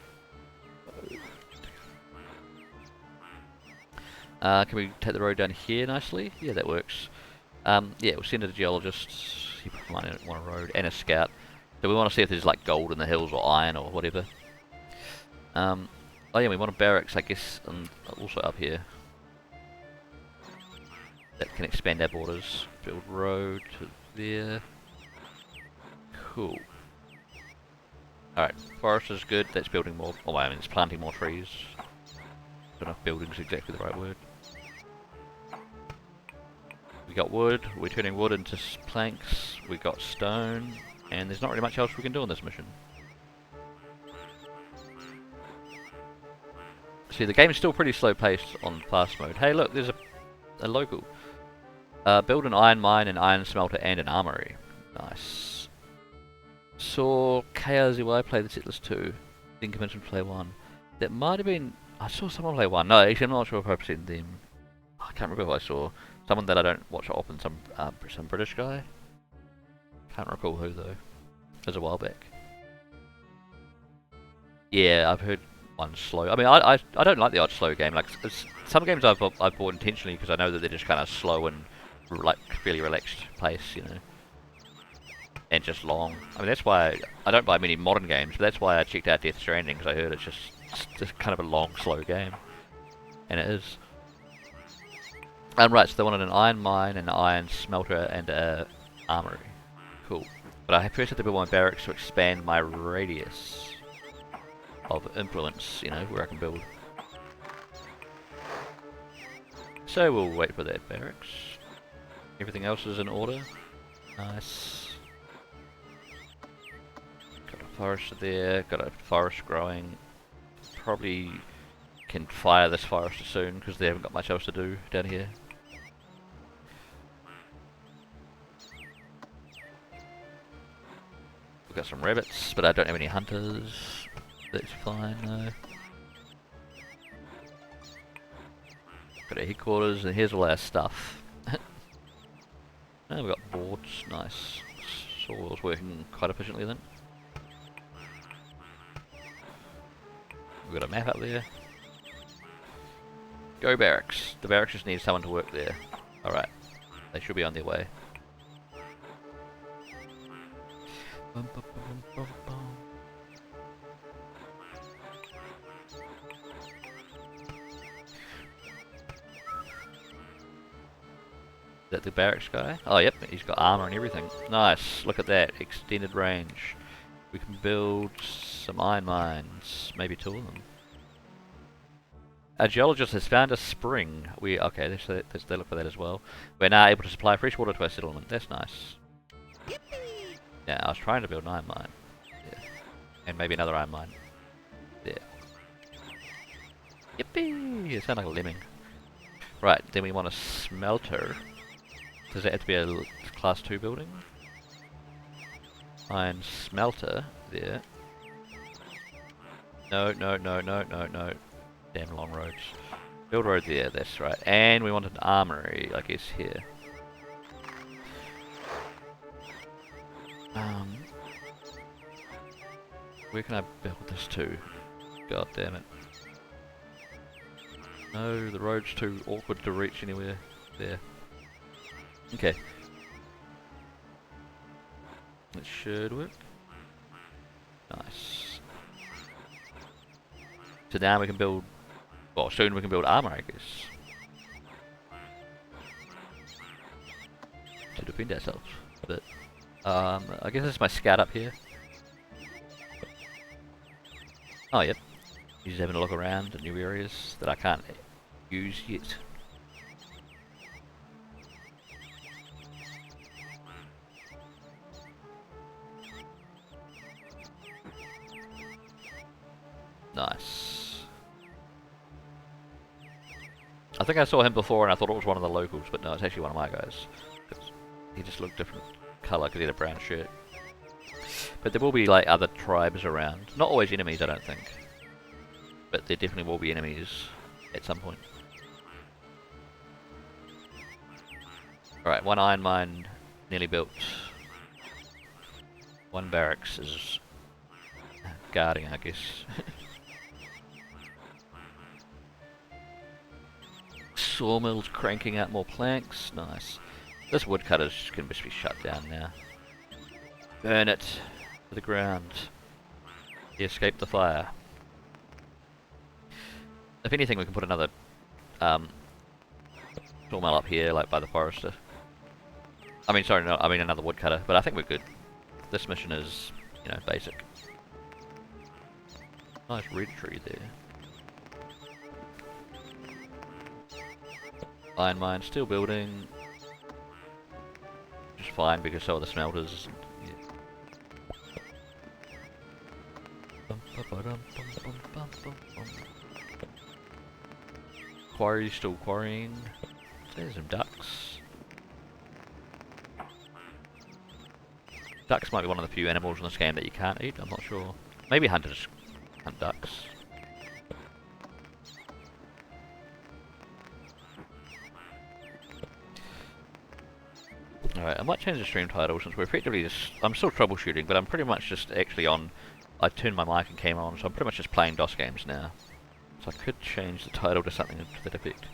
Can we take the road down here nicely? Yeah, that works. Yeah, we'll send a geologist. He might want a road and a scout. Do we want to see if there's like gold in the hills or iron or whatever? Oh yeah, we want a barracks, I guess, and also up here. That can expand our borders. Build road to there. Cool. Alright, forest is good. That's building more. Oh, I mean, it's planting more trees. Don't know if building's exactly the right word. We got wood. We're turning wood into planks. We got stone, and there's not really much else we can do on this mission. See, the game is still pretty slow paced on fast mode. Hey, look, there's a local. Build an iron mine, an iron smelter, and an armory. Nice. Saw KRZY play the Settlers 2. Then convinced him to play 1. That might have been... I saw someone play 1. No, actually, I'm not sure if I've seen them. I can't remember who I saw. Someone that I don't watch often. Some British guy. Can't recall who, though. It was a while back. Yeah, I've heard... One slow. I mean, I don't like the odd slow game. Like some games I've bought intentionally because I know that they're just kind of slow and like fairly relaxed pace, you know, and just long. I mean, that's why I don't buy many modern games. But that's why I checked out Death Stranding, because I heard it's just kind of a long, slow game, and it is. Right, so they wanted an iron mine, an iron smelter, and a armory. Cool. But I first have to build my barracks to expand my radius of influence, you know, where I can build. So we'll wait for that barracks. Everything else is in order. Nice. Got a forest there, got a forest growing. Probably can fire this forest soon because they haven't got much else to do down here. We've got some rabbits, but I don't have any hunters. That's fine though. Got our headquarters, and here's all our stuff. And we've got boards, nice. Soil's working quite efficiently then. We've got a map up there. Go barracks. The barracks just need someone to work there. Alright. They should be on their way. Bum, bum, bum, bum, bum. Is that the barracks guy? Oh, yep, he's got armor and everything. Nice, look at that, extended range. We can build some iron mines, maybe 2 of them. Our geologist has found a spring. Okay, they look for that as well. We're now able to supply fresh water to our settlement. That's nice. Yeah, I was trying to build an iron mine. Yeah. And maybe another iron mine. Yeah. Yippee! You sound like a lemming. Right, then we want a smelter. Does it have to be a class 2 building? Iron smelter there. No, no, no, no, no, no. Damn long roads. Build a road there, that's right. And we want an armory, I guess, here. Where can I build this to? God damn it. No, the road's too awkward to reach anywhere. There. Okay. That should work. Nice. So now we can build... Well, soon we can build armor, I guess. To defend ourselves. But, I guess that's my scout up here. Oh, yep. He's having a look around at new areas that I can't use yet. Nice. I think I saw him before and I thought it was one of the locals, but no, it's actually one of my guys. He just looked different colour because he had a brown shirt. But there will be like other tribes around. Not always enemies, I don't think. But there definitely will be enemies at some point. Alright, one iron mine nearly built. One barracks is guarding, I guess. Sawmill's cranking out more planks. Nice. This woodcutter's can just be shut down now. Burn it to the ground. He escaped the fire. If anything, we can put another sawmill up here, like by the forester. I mean, sorry, no, I mean another woodcutter. But I think we're good. This mission is, you know, basic. Nice red tree there. Iron mine still building. Just fine because so are the smelters. Quarry still quarrying. There's some ducks. Ducks might be one of the few animals in this game that you can't eat, I'm not sure. Maybe hunters hunt ducks. Alright, I might change the stream title since we're effectively just... I'm still troubleshooting, but I'm pretty much just actually on... I turned my mic and came on, so I'm pretty much just playing DOS games now. So I could change the title to something to that effect.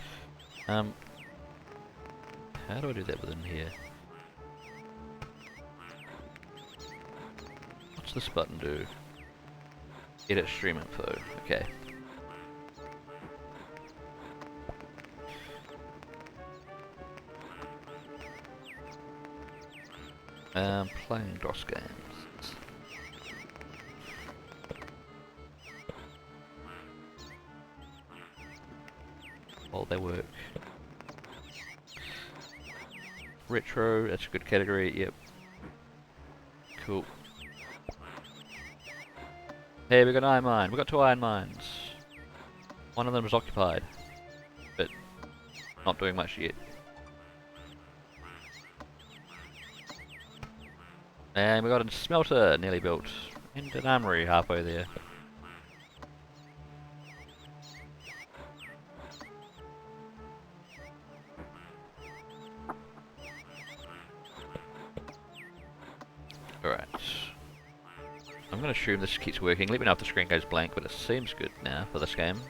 How do I do that within here? What's this button do? Edit stream info, okay. Playing DOS games. Well, they work. Retro, that's a good category, yep. Cool. Hey, we got an iron mine. We got 2 iron mines. One of them is occupied, but not doing much yet. And we got a smelter nearly built, and an armory halfway there. Alright. I'm going to assume this keeps working. Let me know if the screen goes blank, but it seems good now for this game.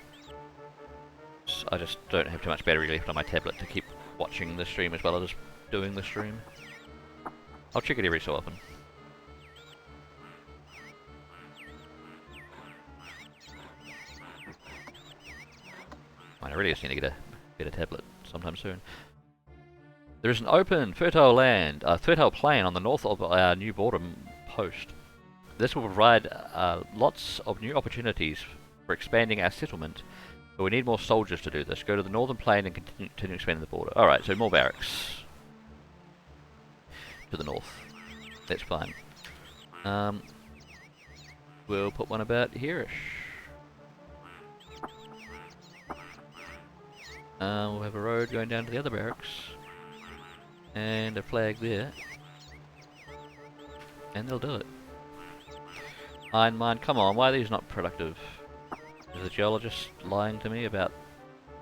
So I just don't have too much battery left on my tablet to keep watching the stream as well as doing the stream. I'll check it every so often. I really just need to get a tablet sometime soon. There is an open, fertile plain on the north of our new border post. This will provide lots of new opportunities for expanding our settlement, but we need more soldiers to do this. Go to the northern plain and continue expanding the border. Alright, so more barracks. To the north. That's fine. We'll put one about here-ish. We'll have a road going down to the other barracks. And a flag there. And they'll do it. Iron mine, come on, why are these not productive? Is the geologist lying to me about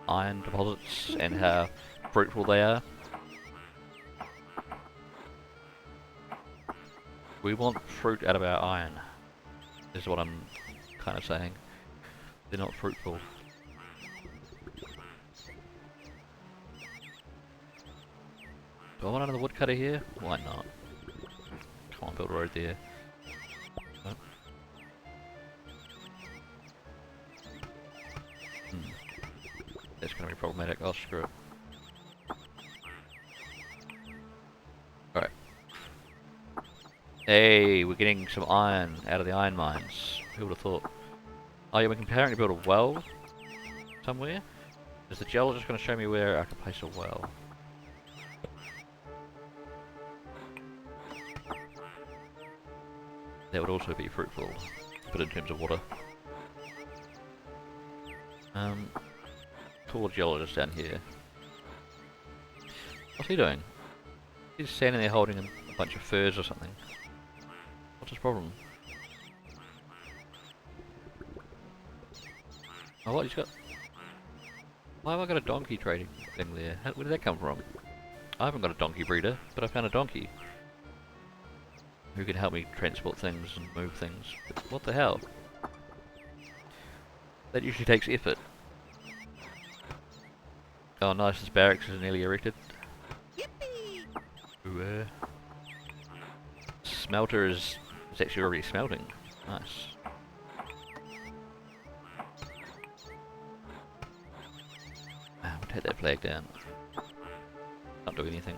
iron deposits and how fruitful they are? We want fruit out of our iron, is what I'm kind of saying. They're not fruitful. Do I want another woodcutter here? Why not? Come on, build a road there. Oh. That's going to be problematic. Oh, screw it. Alright. Hey, we're getting some iron out of the iron mines. Who would have thought? Oh yeah, we can apparently build a well somewhere. Is the geologist going to show me where I can place a well? That would also be fruitful, but in terms of water. Tall geologist down here. What's he doing? He's standing there holding a bunch of furs or something. What's his problem? Oh, what? He's got... Why have I got a donkey trading thing there? Where did that come from? I haven't got a donkey breeder, but I found a donkey who can help me transport things and move things. But what the hell? That usually takes effort. Oh nice, this barracks is nearly erected. Ooh, smelter is actually already smelting. Nice. We'll take that flag down. Can't do anything.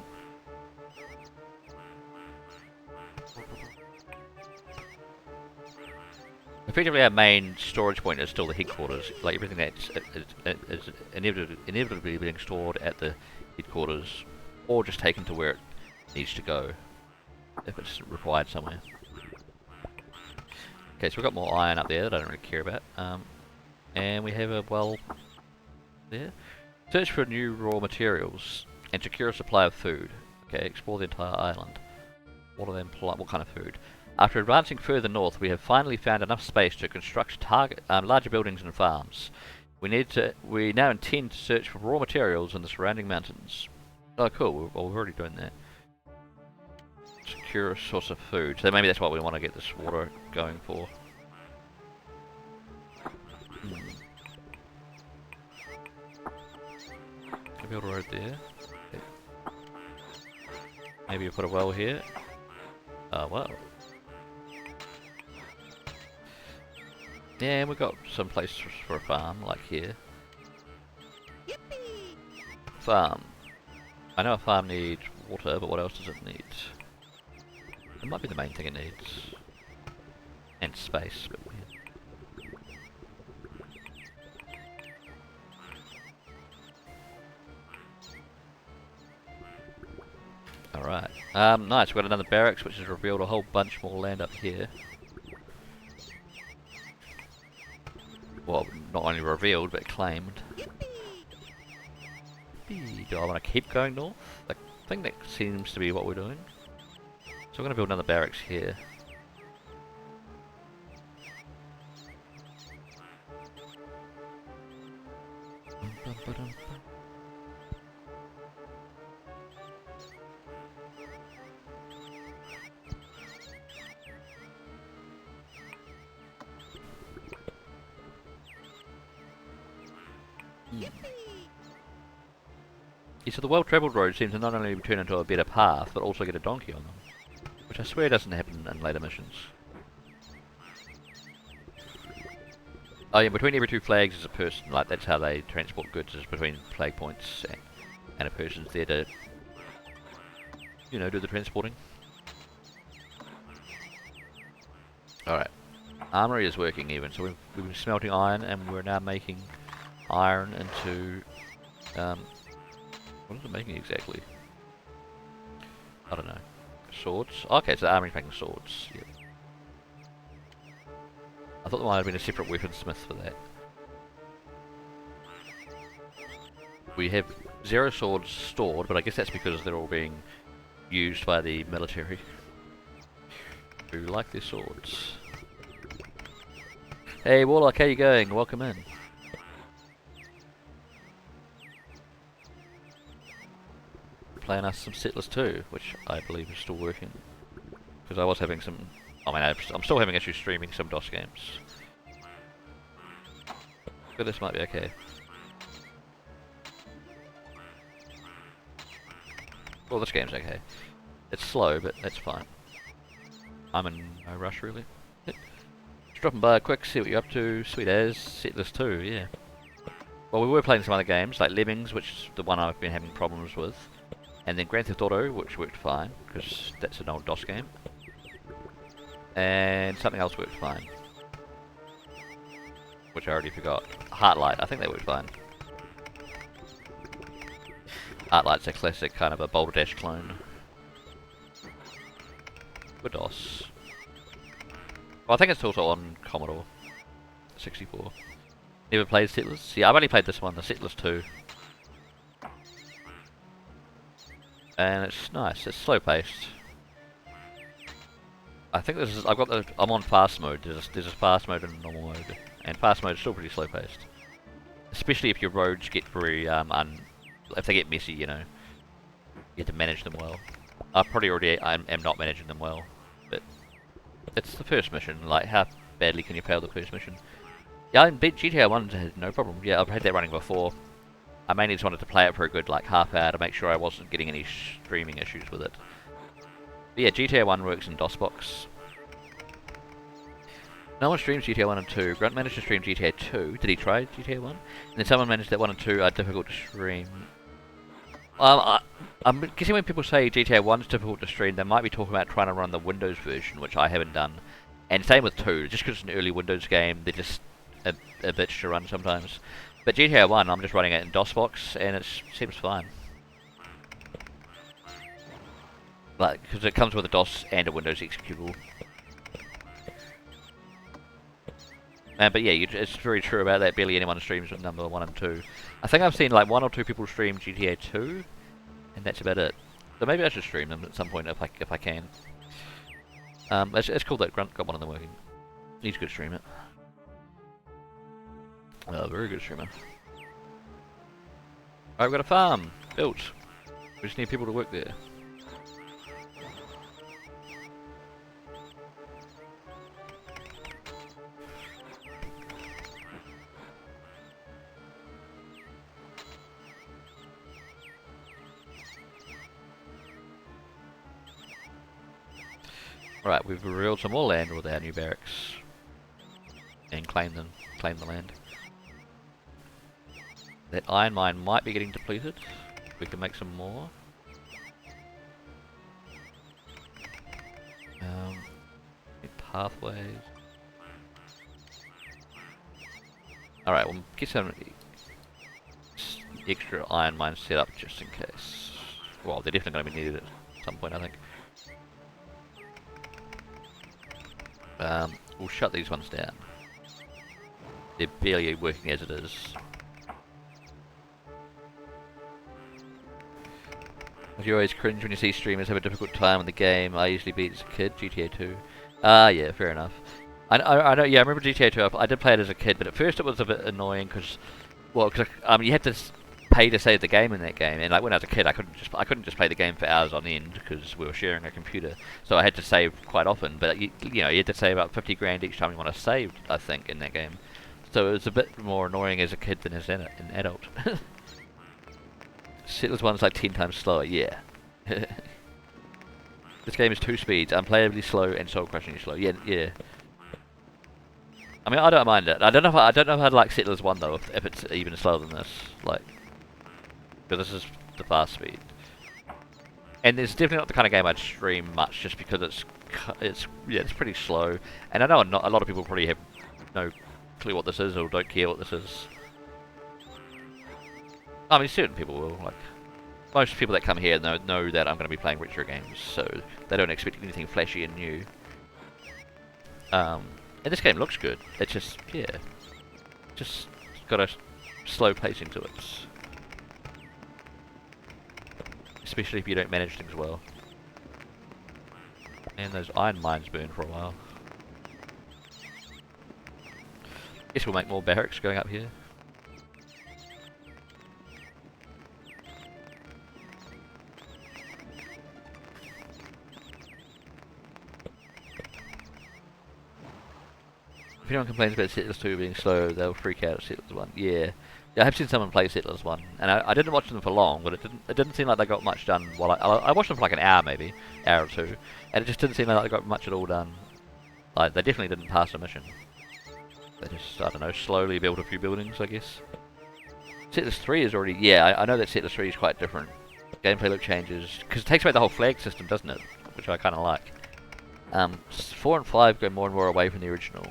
Effectively, our main storage point is still the headquarters. Like everything that's is inevitably being stored at the headquarters, or just taken to where it needs to go, if it's required somewhere. Okay, so we've got more iron up there that I don't really care about, and we have a well there. Search for new raw materials and secure a supply of food. Okay, explore the entire island. What are them? What kind of food? After advancing further north, we have finally found enough space to construct larger buildings and farms. We now intend to search for raw materials in the surrounding mountains. Oh, cool. Well, we're already doing that. Secure a source of food. So maybe that's what we want to get this water going for. Build a road there. Okay. Maybe we'll put a well here. Well. Yeah, we've got some places for a farm, like here. Yippee! Farm. I know a farm needs water, but what else does it need? It might be the main thing it needs. And space, but weird. Alright. Nice, we've got another barracks, which has revealed a whole bunch more land up here. Well, not only revealed, but claimed. Do I want to keep going north? I think that seems to be what we're doing. So we're going to build another barracks here. Yeah, so the well-travelled road seems to not only turn into a better path, but also get a donkey on them. Which I swear doesn't happen in later missions. Oh yeah, between every two flags is a person, like that's how they transport goods, is between flag points, and a person's there to, you know, do the transporting. Alright. Armory is working even, so we've been smelting iron, and we're now making iron into, what is it making exactly? I don't know. Swords? Okay, so the armory's making swords. Yep. I thought there might have been a separate weaponsmith for that. We have 0 swords stored, but I guess that's because they're all being used by the military who like their swords. Hey Warlock, how you going? Welcome in. Playing us some Settlers 2, which I believe is still working. Because I was having some... I mean, I'm still having issues streaming some DOS games. But this might be okay. Well, this game's okay. It's slow, but that's fine. I'm in no rush, really. Just dropping by quick, see what you're up to. Sweet as. Settlers 2, yeah. Well, we were playing some other games, like Lemmings, which is the one I've been having problems with. And then Grand Theft Auto, which worked fine, because that's an old DOS game. And something else worked fine. Which I already forgot. Heartlight, I think they worked fine. Heartlight's a classic kind of a Boulder Dash clone. For DOS. Well, I think it's also on Commodore 64. Never played Settlers? Yeah, I've only played this one, the Settlers 2. And it's nice, it's slow paced. I think this is, I'm on fast mode, there's a fast mode and a normal mode. And fast mode is still pretty slow paced. Especially if your roads get very, if they get messy, you know. You have to manage them well. I probably already am not managing them well. But it's the first mission, like how badly can you fail the first mission? Yeah, I beat GTA 1 had no problem. Yeah, I've had that running before. I mainly just wanted to play it for a good like half hour to make sure I wasn't getting any streaming issues with it. But yeah, GTA 1 works in DOSBox. No one streams GTA 1 and 2. Grunt managed to stream GTA 2. Did he try GTA 1? And then someone managed that 1 and 2 are difficult to stream. I'm guessing when people say GTA 1 is difficult to stream, they might be talking about trying to run the Windows version, which I haven't done. And same with 2. Just because it's an early Windows game, they're just a bitch to run sometimes. But GTA 1, I'm just running it in DOSBox, and it seems fine. Like, because it comes with a DOS and a Windows executable. But yeah, it's very true about that. Barely anyone streams with number 1 and 2. I think I've seen like 1 or 2 people stream GTA 2, and that's about it. So maybe I should stream them at some point if I can. It's cool that Grunt got one of them working. He's a good streamer. Very good streamer. Alright, we've got a farm built. We just need people to work there. Right, we've revealed some more land with our new barracks. And claim the land. That iron mine might be getting depleted. We can make some more. Pathways. Alright, we'll get some extra iron mines set up just in case. Well, they're definitely going to be needed at some point, I think. We'll shut these ones down. They're barely working as it is. You always cringe when you see streamers have a difficult time in the game. I usually beat as a kid, GTA 2. Yeah, fair enough. I know. Yeah, I remember GTA 2. I did play it as a kid, but at first it was a bit annoying because, well, you had to pay to save the game in that game, and like when I was a kid, I couldn't just play the game for hours on end because we were sharing a computer. So I had to save quite often. But you had to save about 50 grand each time you want to save, I think, in that game. So it was a bit more annoying as a kid than as an adult. Settlers 1's like 10 times slower, yeah. This game is 2 speeds, unplayably slow and soul-crushingly slow. Yeah. I mean, I don't mind it. I don't know if I'd like Settlers 1 though, if it's even slower than this. Like, because this is the fast speed. And it's definitely not the kind of game I'd stream much, just because it's pretty slow. And I know a lot of people probably have no clue what this is or don't care what this is. I mean, certain people will. Like, most people that come here know that I'm going to be playing retro games, so they don't expect anything flashy and new. And this game looks good. It's just, yeah, just got a slow pacing to it. Especially if you don't manage things well. And those iron mines burn for a while. Guess we'll make more barracks going up here. If anyone complains about Settlers 2 being slow, they'll freak out at Settlers 1. Yeah. I have seen someone play Settlers 1, and I didn't watch them for long, but it didn't seem like they got much done while I watched them for like an hour maybe, hour or two, and it just didn't seem like they got much at all done. Like, they definitely didn't pass a mission. They just, I don't know, slowly built a few buildings, I guess. Settlers 3 is already, yeah, I know that Settlers 3 is quite different. Gameplay look changes, because it takes away the whole flag system, doesn't it? Which I kind of like. 4 and 5 go more and more away from the original.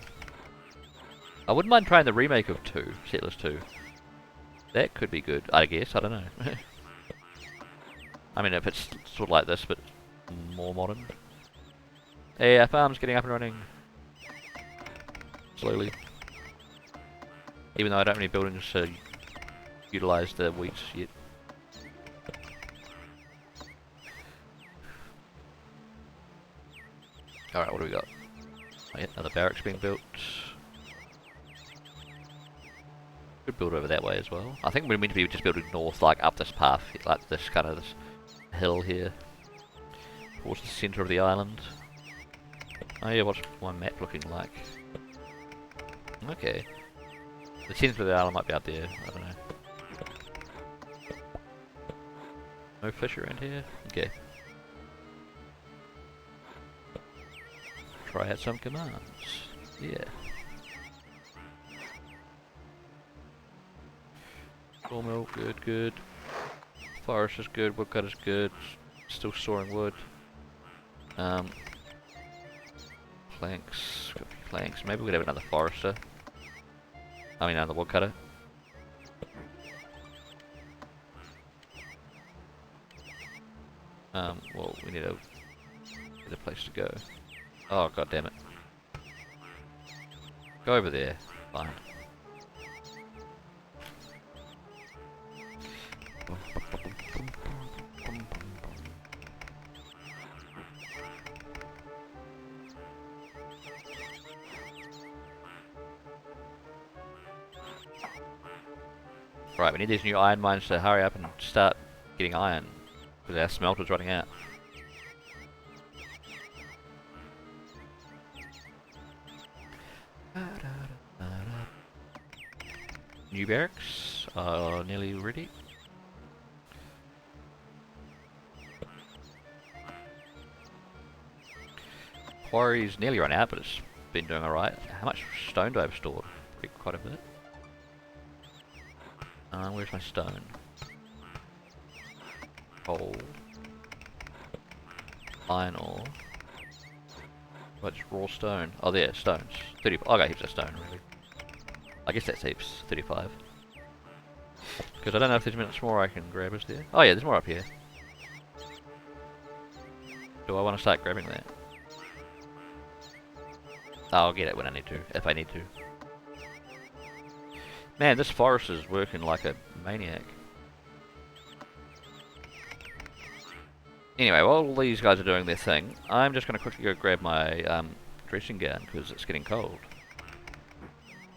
I wouldn't mind trying the remake of 2, Settlers 2. That could be good, I guess, I don't know. I mean, if it's sort of like this, but more modern. Hey, our farm's getting up and running. Slowly. Even though I don't have any buildings to utilise the wheat yet. Alright, what do we got? Oh, yeah, another barracks being built. Could build over that way as well. I think we're meant to be just building north, like up this path, like this kind of this hill here, towards the centre of the island. Oh yeah, what's my map looking like? Okay, the centre of the island might be out there. I don't know. No fish around here. Okay. Try out some commands. Yeah. Sawmill, good, good. Forest is good, woodcut is good. Still storing wood. Planks, got a few planks. Maybe we'd have another forester. I mean, another woodcutter. Well, we need a place to go. Oh, god damn it. Go over there. Fine. Right, we need these new iron mines to hurry up and start getting iron, because our smelter's running out. New barracks are nearly ready. Quarry's nearly run out, but it's been doing alright. How much stone do I have stored? Quite a bit. Where's my stone? Coal. Iron ore. What's raw stone? Oh, there, stones. 30. I got heaps of stone, really. I guess that's heaps. 35. Because I don't know if there's much more I can grab, is there? Oh yeah, there's more up here. Do I want to start grabbing that? I'll get it when I need to, if I need to. Man, this forest is working like a maniac. Anyway, while these guys are doing their thing, I'm just going to quickly go grab my dressing gown, because it's getting cold.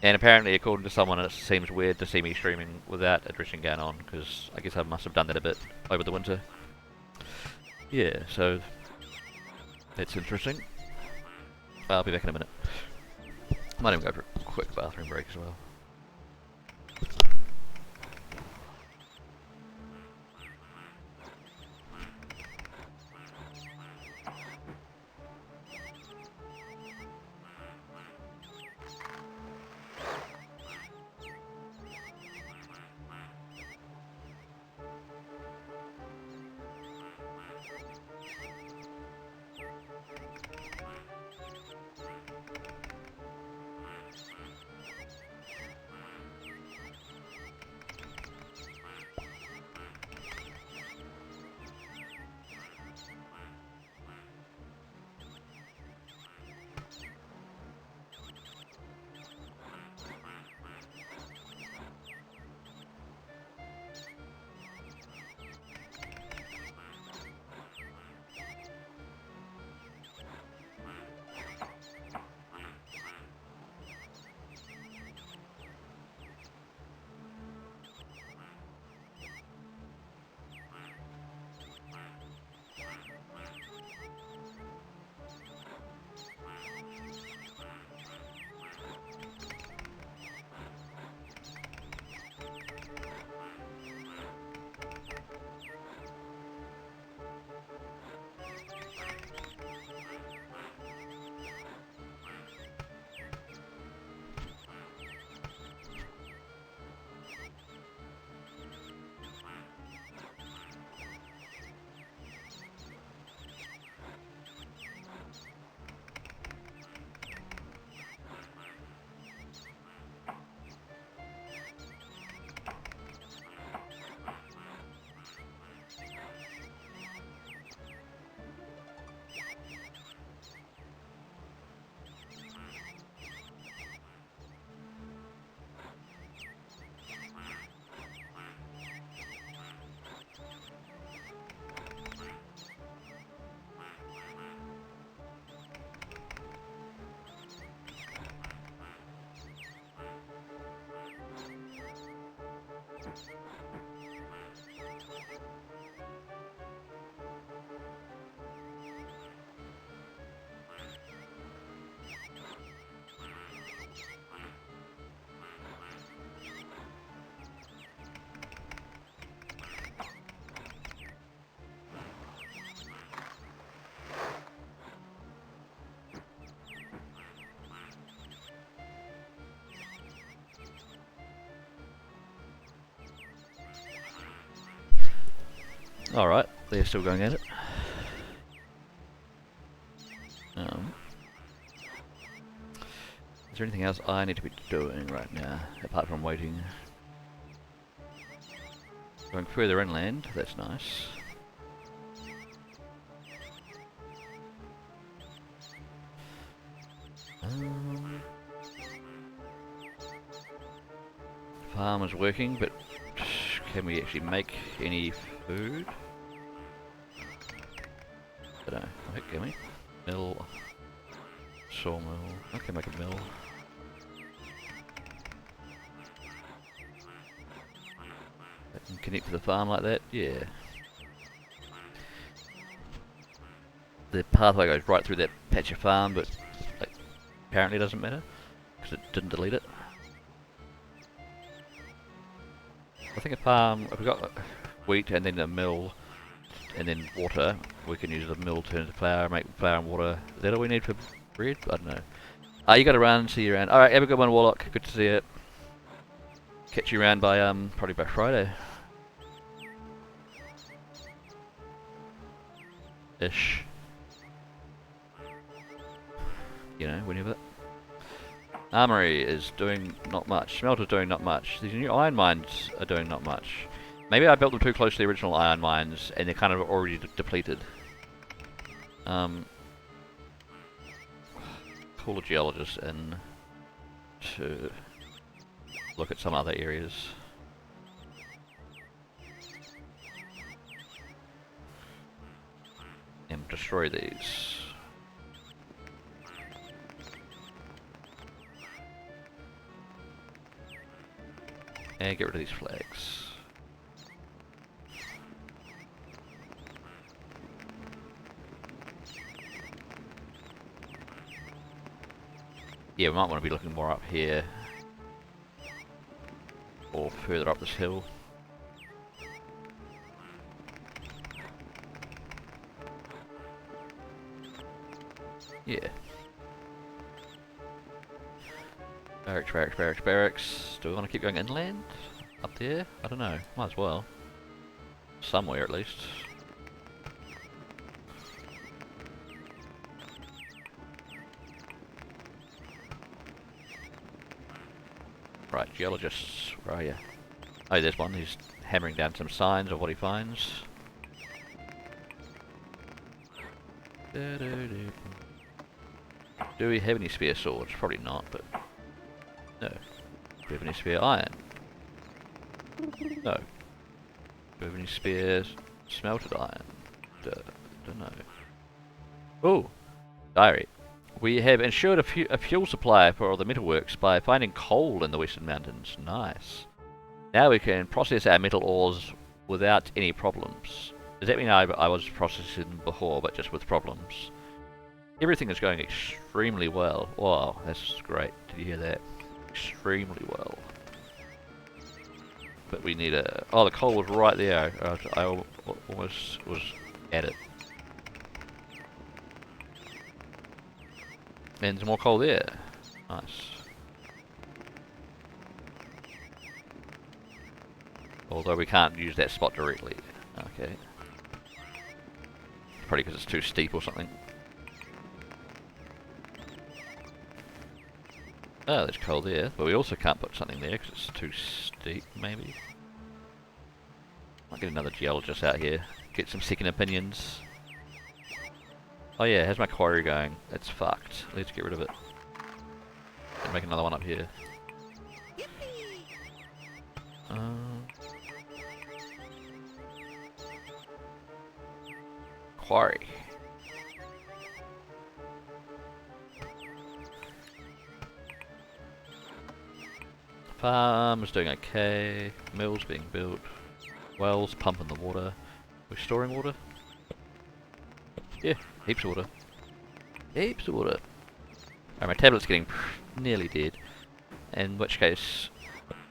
And apparently, according to someone, it seems weird to see me streaming without a dressing gown on, because I guess I must have done that a bit over the winter. Yeah, so that's interesting. I'll be back in a minute. Might even go for a quick bathroom break as well. Alright, they're still going at it. Is there anything else I need to be doing right now, apart from waiting? Going further inland, that's nice. Farm is working, but can we actually make any food? I don't know. I think, can we? Mill. Sawmill. I can make a mill. I can connect to the farm like that? Yeah. The pathway goes right through that patch of farm, but like, apparently doesn't matter, because it didn't delete it. I think if we've got wheat and then a mill and then water, we can use the mill to turn into flour, make flour and water. Is that all we need for bread? I don't know. You gotta run, see you around. Alright, have a good one, Warlock. Good to see you. Catch you around by, probably by Friday. Ish. You know, whenever. Armory is doing not much. Smelter's doing not much. These new iron mines are doing not much. Maybe I built them too close to the original iron mines and they're kind of already depleted. Call a geologist in to look at some other areas. And destroy these. And get rid of these flags. Yeah, we might want to be looking more up here. Or further up this hill. Yeah. Barracks, barracks, barracks, barracks. Do we want to keep going inland? Up there? I don't know. Might as well. Somewhere at least. Right, geologists, where are you? Oh, there's one. He's hammering down some signs of what he finds. Do we have any spare swords? Probably not, but... No. Do we have any spare iron? No. Do we have any spare smelted iron? Don't know. Oh! Diary. We have ensured a fuel supply for the metalworks by finding coal in the Western Mountains. Nice. Now we can process our metal ores without any problems. Does that mean I was processing them before, but just with problems? Everything is going extremely well. Wow, that's great. Did you hear that? Extremely well. But we need a... Oh, the coal was right there. I almost was at it. And there's more coal there. Nice. Although we can't use that spot directly. Okay. Probably because it's too steep or something. Oh, there's coal there. But we also can't put something there because it's too steep, maybe. Might get another geologist out here. Get some second opinions. Oh yeah, how's my quarry going? It's fucked. Let's get rid of it. And make another one up here. Quarry. Farm's doing okay. Mill's being built. Wells pumping the water. We're storing water? Yeah, heaps of water. Heaps of water. Alright, my tablet's getting nearly dead. In which case,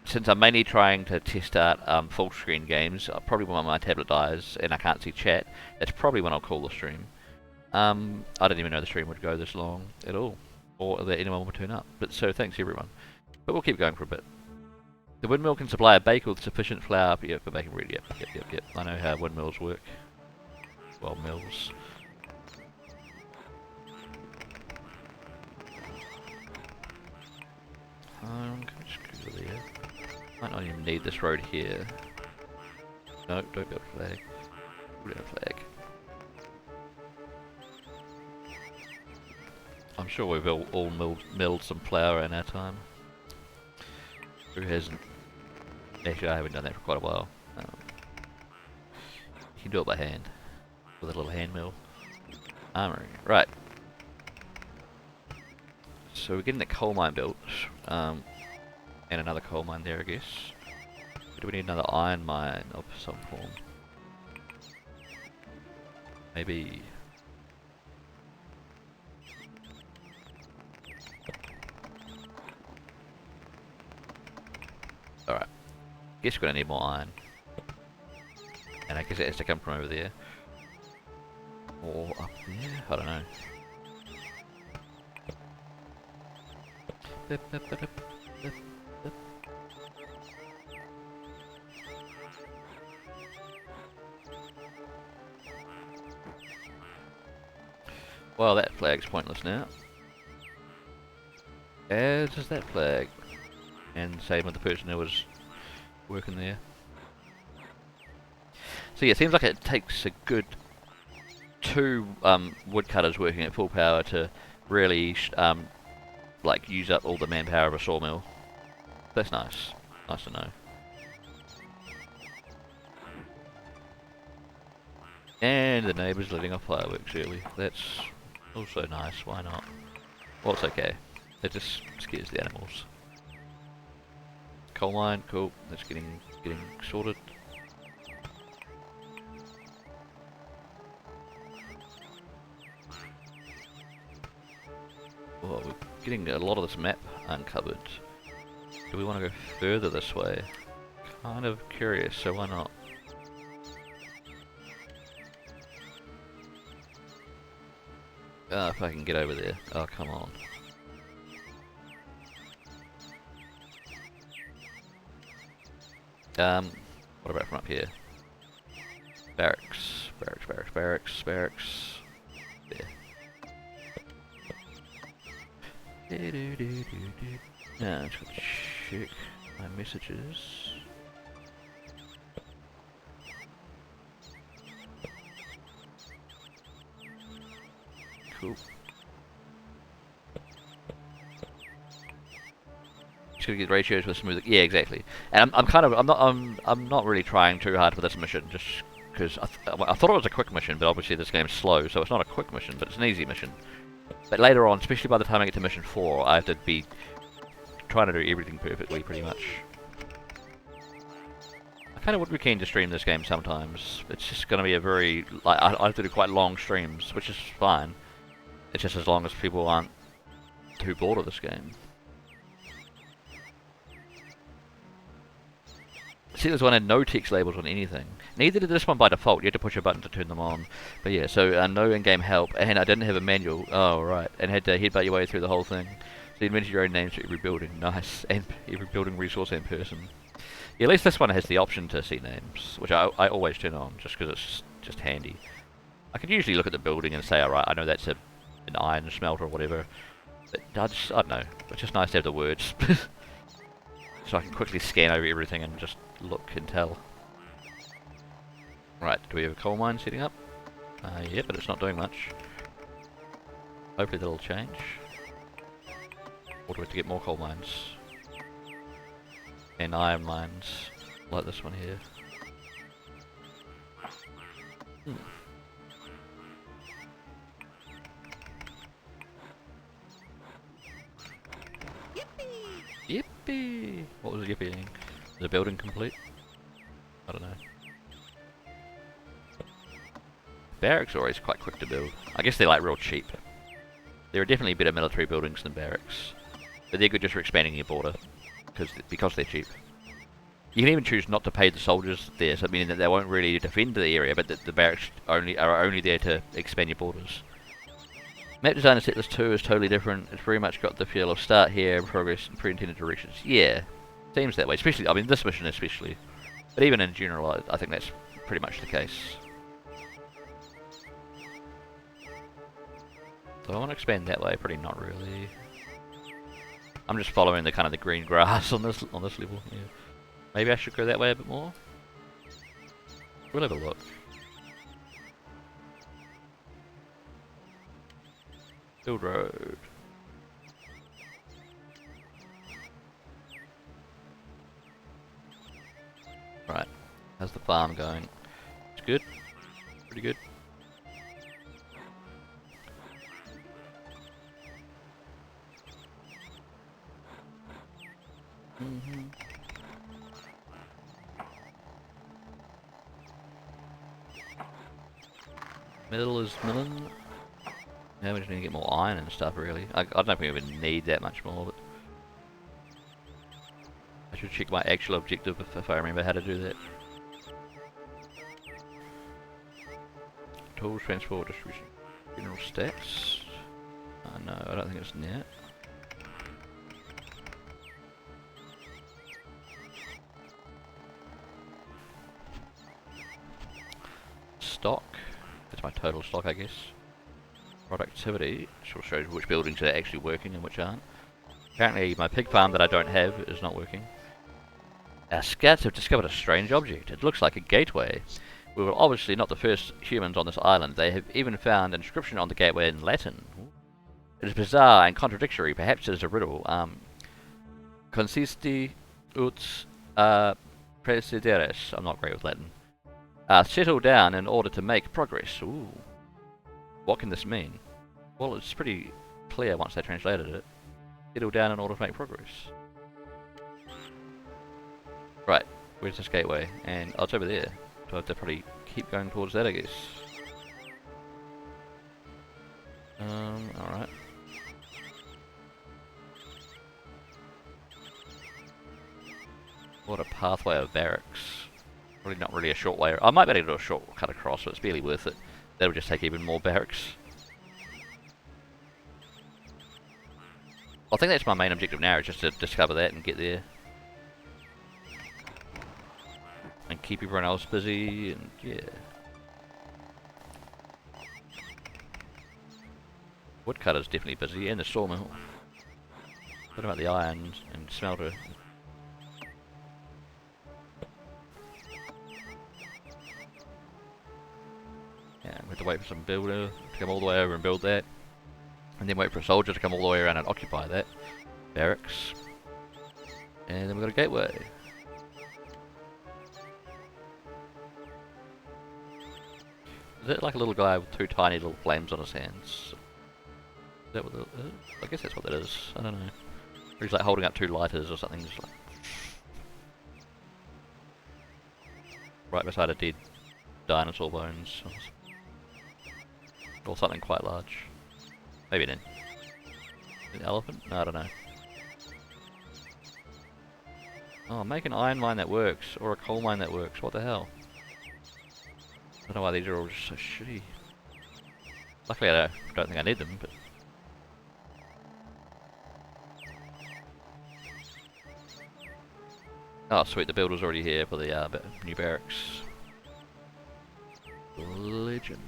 since I'm mainly trying to test out full screen games, probably when my tablet dies and I can't see chat, that's probably when I'll call the stream. I didn't even know the stream would go this long at all, or that anyone would turn up. But so thanks everyone. But we'll keep going for a bit. The windmill can supply a baker with sufficient flour for baking bread. Yep. I know how windmills work. Well, mills. Just go there. Might not even need this road here. No, don't build a flag. Put in a flag. I'm sure we've all milled some flour in our time. Who hasn't? Actually, I haven't done that for quite a while. You can do it by hand. With a little hand mill. Armory. Right. So we're getting the coal mine built. And another coal mine there, I guess. Do we need another iron mine of some form? Maybe. Alright. Guess we're gonna need more iron. And I guess it has to come from over there. Or up there? I don't know. Well, that flag's pointless now. As is that flag. And same with the person who was working there. So yeah, it seems like it takes a good 2 woodcutters working at full power to really like use up all the manpower of a sawmill. That's nice. Nice to know. And the neighbour's letting off fireworks early. That's also nice. Why not? Well, it's okay. It just scares the animals. Coal mine, cool. That's getting sorted. Oh, we're getting a lot of this map uncovered. Do we want to go further this way? Kind of curious, so why not? If I can get over there. Oh, come on. What about from up here? Barracks. Barracks. There. Now, let's go check my messages. Cool. Just gonna get ratios with smooth. Yeah, exactly. And I'm not really trying too hard for this mission, just because I thought it was a quick mission, but obviously this game's slow, so it's not a quick mission, but it's an easy mission. But later on, especially by the time I get to mission 4, I have to be trying to do everything perfectly, pretty much. I kind of would be keen to stream this game sometimes. It's just going to be a very... I have to do quite long streams, which is fine. It's just as long as people aren't too bored of this game. See, this one had no text labels on anything. Neither did this one by default. You had to push a button to turn them on. But yeah, so no in-game help, and I didn't have a manual. Oh, right. And had to headbutt your way through the whole thing. So you invented your own names for every building. Nice. And every building, resource, and person. Yeah, at least this one has the option to see names, which I always turn on, just because it's just handy. I can usually look at the building and say, alright, I know that's an iron smelter or whatever. But I don't know. It's just nice to have the words. So I can quickly scan over everything and just look and tell. Right, do we have a coal mine setting up? Yeah, but it's not doing much. Hopefully that'll change. Or do we have to get more coal mines? And iron mines, like this one here. Yippee! What was Yippee? Is the building complete? I don't know. Barracks are always quite quick to build. I guess they're like real cheap. There are definitely better military buildings than barracks. But they're good just for expanding your border. Because they're cheap. You can even choose not to pay the soldiers there, so meaning that they won't really defend the area, but the barracks are only there to expand your borders. Map design in Settlers 2 is totally different. It's very much got the feel of start here, progress, and pre-intended directions. Yeah, seems that way. Especially, I mean, this mission especially. But even in general, I think that's pretty much the case. So I want to expand that way, pretty not really. I'm just following the kind of the green grass on this level. Yeah. Maybe I should go that way a bit more. We'll have a look. Field road. Right. How's the farm going? It's good. Pretty good. Middle is milling. Yeah, we just need to get more iron and stuff, really. I don't know if we even need that much more, but I should check my actual objective if I remember how to do that. Tools, transport, distribution, general stats. No, I don't think it's in there. Stock. That's my total stock, I guess. Productivity, sort of shows which buildings are actually working and which aren't. Apparently my pig farm that I don't have is not working. Our scouts have discovered a strange object. It looks like a gateway. We were obviously not the first humans on this island. They have even found an inscription on the gateway in Latin. It is bizarre and contradictory. Perhaps it is a riddle. Consisti ut presideres. I'm not great with Latin. Settle down in order to make progress. Ooh. What can this mean? Well, it's pretty clear once they translated it. Settle down in order to make progress. Right, where's this gateway? And oh, it's over there. So I have to probably keep going towards that, I guess. Alright. What a pathway of barracks. Probably not really a short way. I might be able to do a shortcut across, but it's barely worth it. That'll just take even more barracks. I think that's my main objective now, is just to discover that and get there. And keep everyone else busy, and yeah. Woodcutter's definitely busy, and the sawmill. What about the iron and smelter? Yeah, we have to wait for some builder to come all the way over and build that. And then wait for a soldier to come all the way around and occupy that. Barracks. And then we've got a gateway. Is that like a little guy with two tiny little flames on his hands? Is that what that is? I guess that's what that is. I don't know. Or he's like holding up two lighters or something. Just like right beside a dead dinosaur bones. Or something quite large. Maybe an elephant? No, I don't know. Oh, make an iron mine that works. Or a coal mine that works. What the hell? I don't know why these are all just so shitty. Luckily I don't think I need them, but... Oh sweet, the builder's already here for the new barracks. Legend.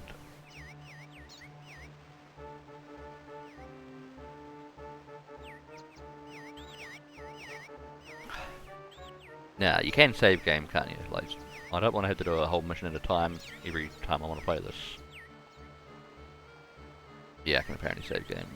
Now, you can save game, can't you? Like, I don't want to have to do a whole mission at a time every time I want to play this. Yeah, I can apparently save game.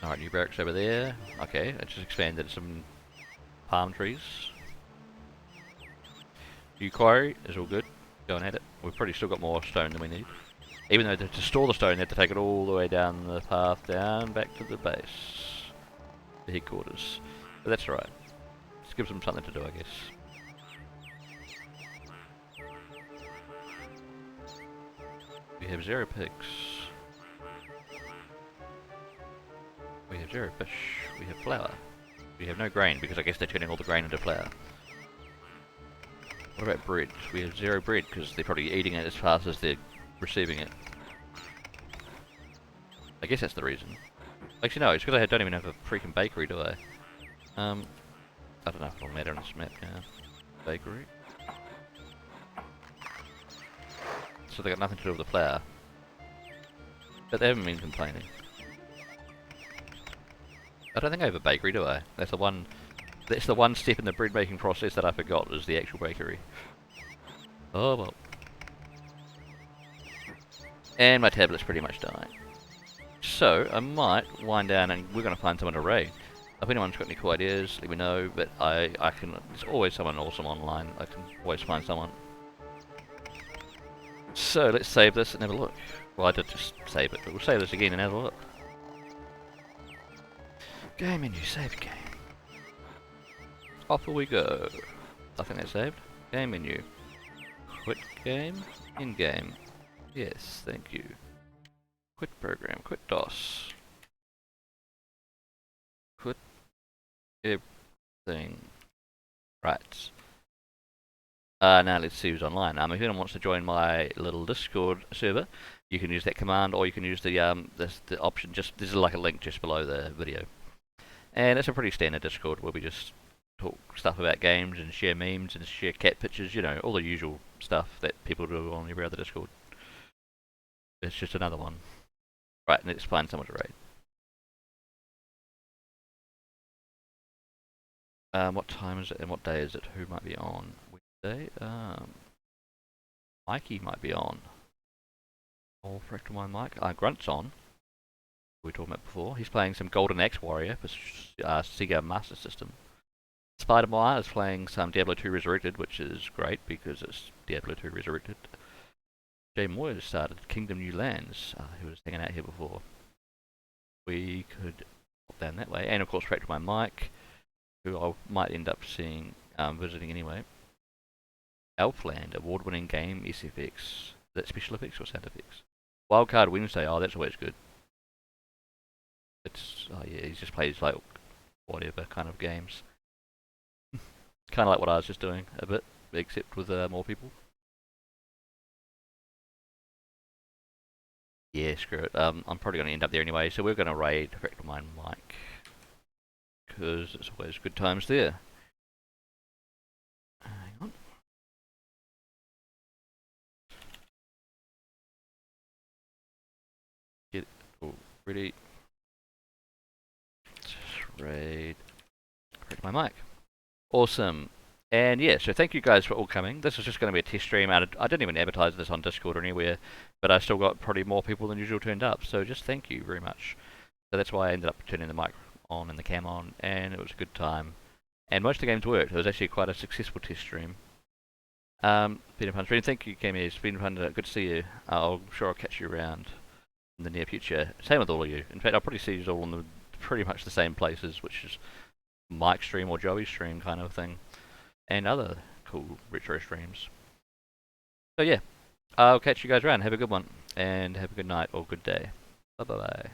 Alright, new barracks over there. Okay, it just expanded some palm trees. New quarry is all good. Going at it. We've probably still got more stone than we need. Even though to store the stone, they have to take it all the way down the path down back to the base. The headquarters. But that's alright. Just gives them something to do, I guess. We have 0 pigs. We have 0 fish. We have flour. We have no grain because I guess they're turning all the grain into flour. What about bread? We have 0 bread because they're probably eating it as fast as they're receiving it. I guess that's the reason. Actually no, it's because I don't even have a freaking bakery, do I? I don't know if it'll matter on this map now. Bakery. So they got nothing to do with the flour. But they haven't been complaining. I don't think I have a bakery, do I? That's the one step in the bread making process that I forgot, is the actual bakery. Oh well. And my tablet's pretty much dying. So, I might wind down and we're going to find someone to raid. If anyone's got any cool ideas, let me know, but I can, there's always someone awesome online, I can always find someone. So, let's save this and have a look. Well, I did just save it, but we'll save this again and have a look. Game menu, save game. Off we go. I think that's saved. Game menu. Quit game. In game. Yes, thank you. Quit program. Quit DOS. Quit everything. Right. Now let's see who's online. If anyone wants to join my little Discord server, you can use that command, or you can use the the option. Just there's like a link just below the video. And it's a pretty standard Discord where we just talk stuff about games and share memes and share cat pictures, you know, all the usual stuff that people do on every other Discord. It's just another one. Right, let's find someone to raid. What time is it and what day is it? Who might be on? Wednesday? Mikey might be on. Oh, fractal my mic. Grunt's on. We were talking about before. He's playing some Golden Axe Warrior for Sega Master System. Spider-Man is playing some Diablo 2 Resurrected, which is great because it's Diablo 2 Resurrected. Jay Moyes started Kingdom New Lands, who was hanging out here before. We could pop down that way. And of course, Fractal my mic, who I might end up seeing, visiting anyway. Elfland, award-winning game, SFX. Is that special effects or sound effects? Wildcard Wednesday, oh, that's always good. It's, oh yeah, he just plays like whatever kind of games. Kind of like what I was just doing a bit, except with more people. Yeah, screw it. I'm probably going to end up there anyway, so we're going to raid Fractal my mic. Because it's always good times there. Hang on. Get it all ready. Raid. Fractal my mic. Awesome. And yeah, so thank you guys for all coming. This is just going to be a test stream. I didn't even advertise this on Discord or anywhere, but I still got probably more people than usual turned up. So just thank you very much. So that's why I ended up turning the mic on and the cam on, and it was a good time. And most of the games worked. It was actually quite a successful test stream. Been a fun stream. Thank you, Kemi. It's been fun. Good to see you. I'm sure I'll catch you around in the near future. Same with all of you. In fact, I'll probably see you all in pretty much the same places, which is Mike stream or Joey stream kind of thing, and other cool retro streams. So yeah, I'll catch you guys around. Have a good one, and have a good night or good day. Bye bye.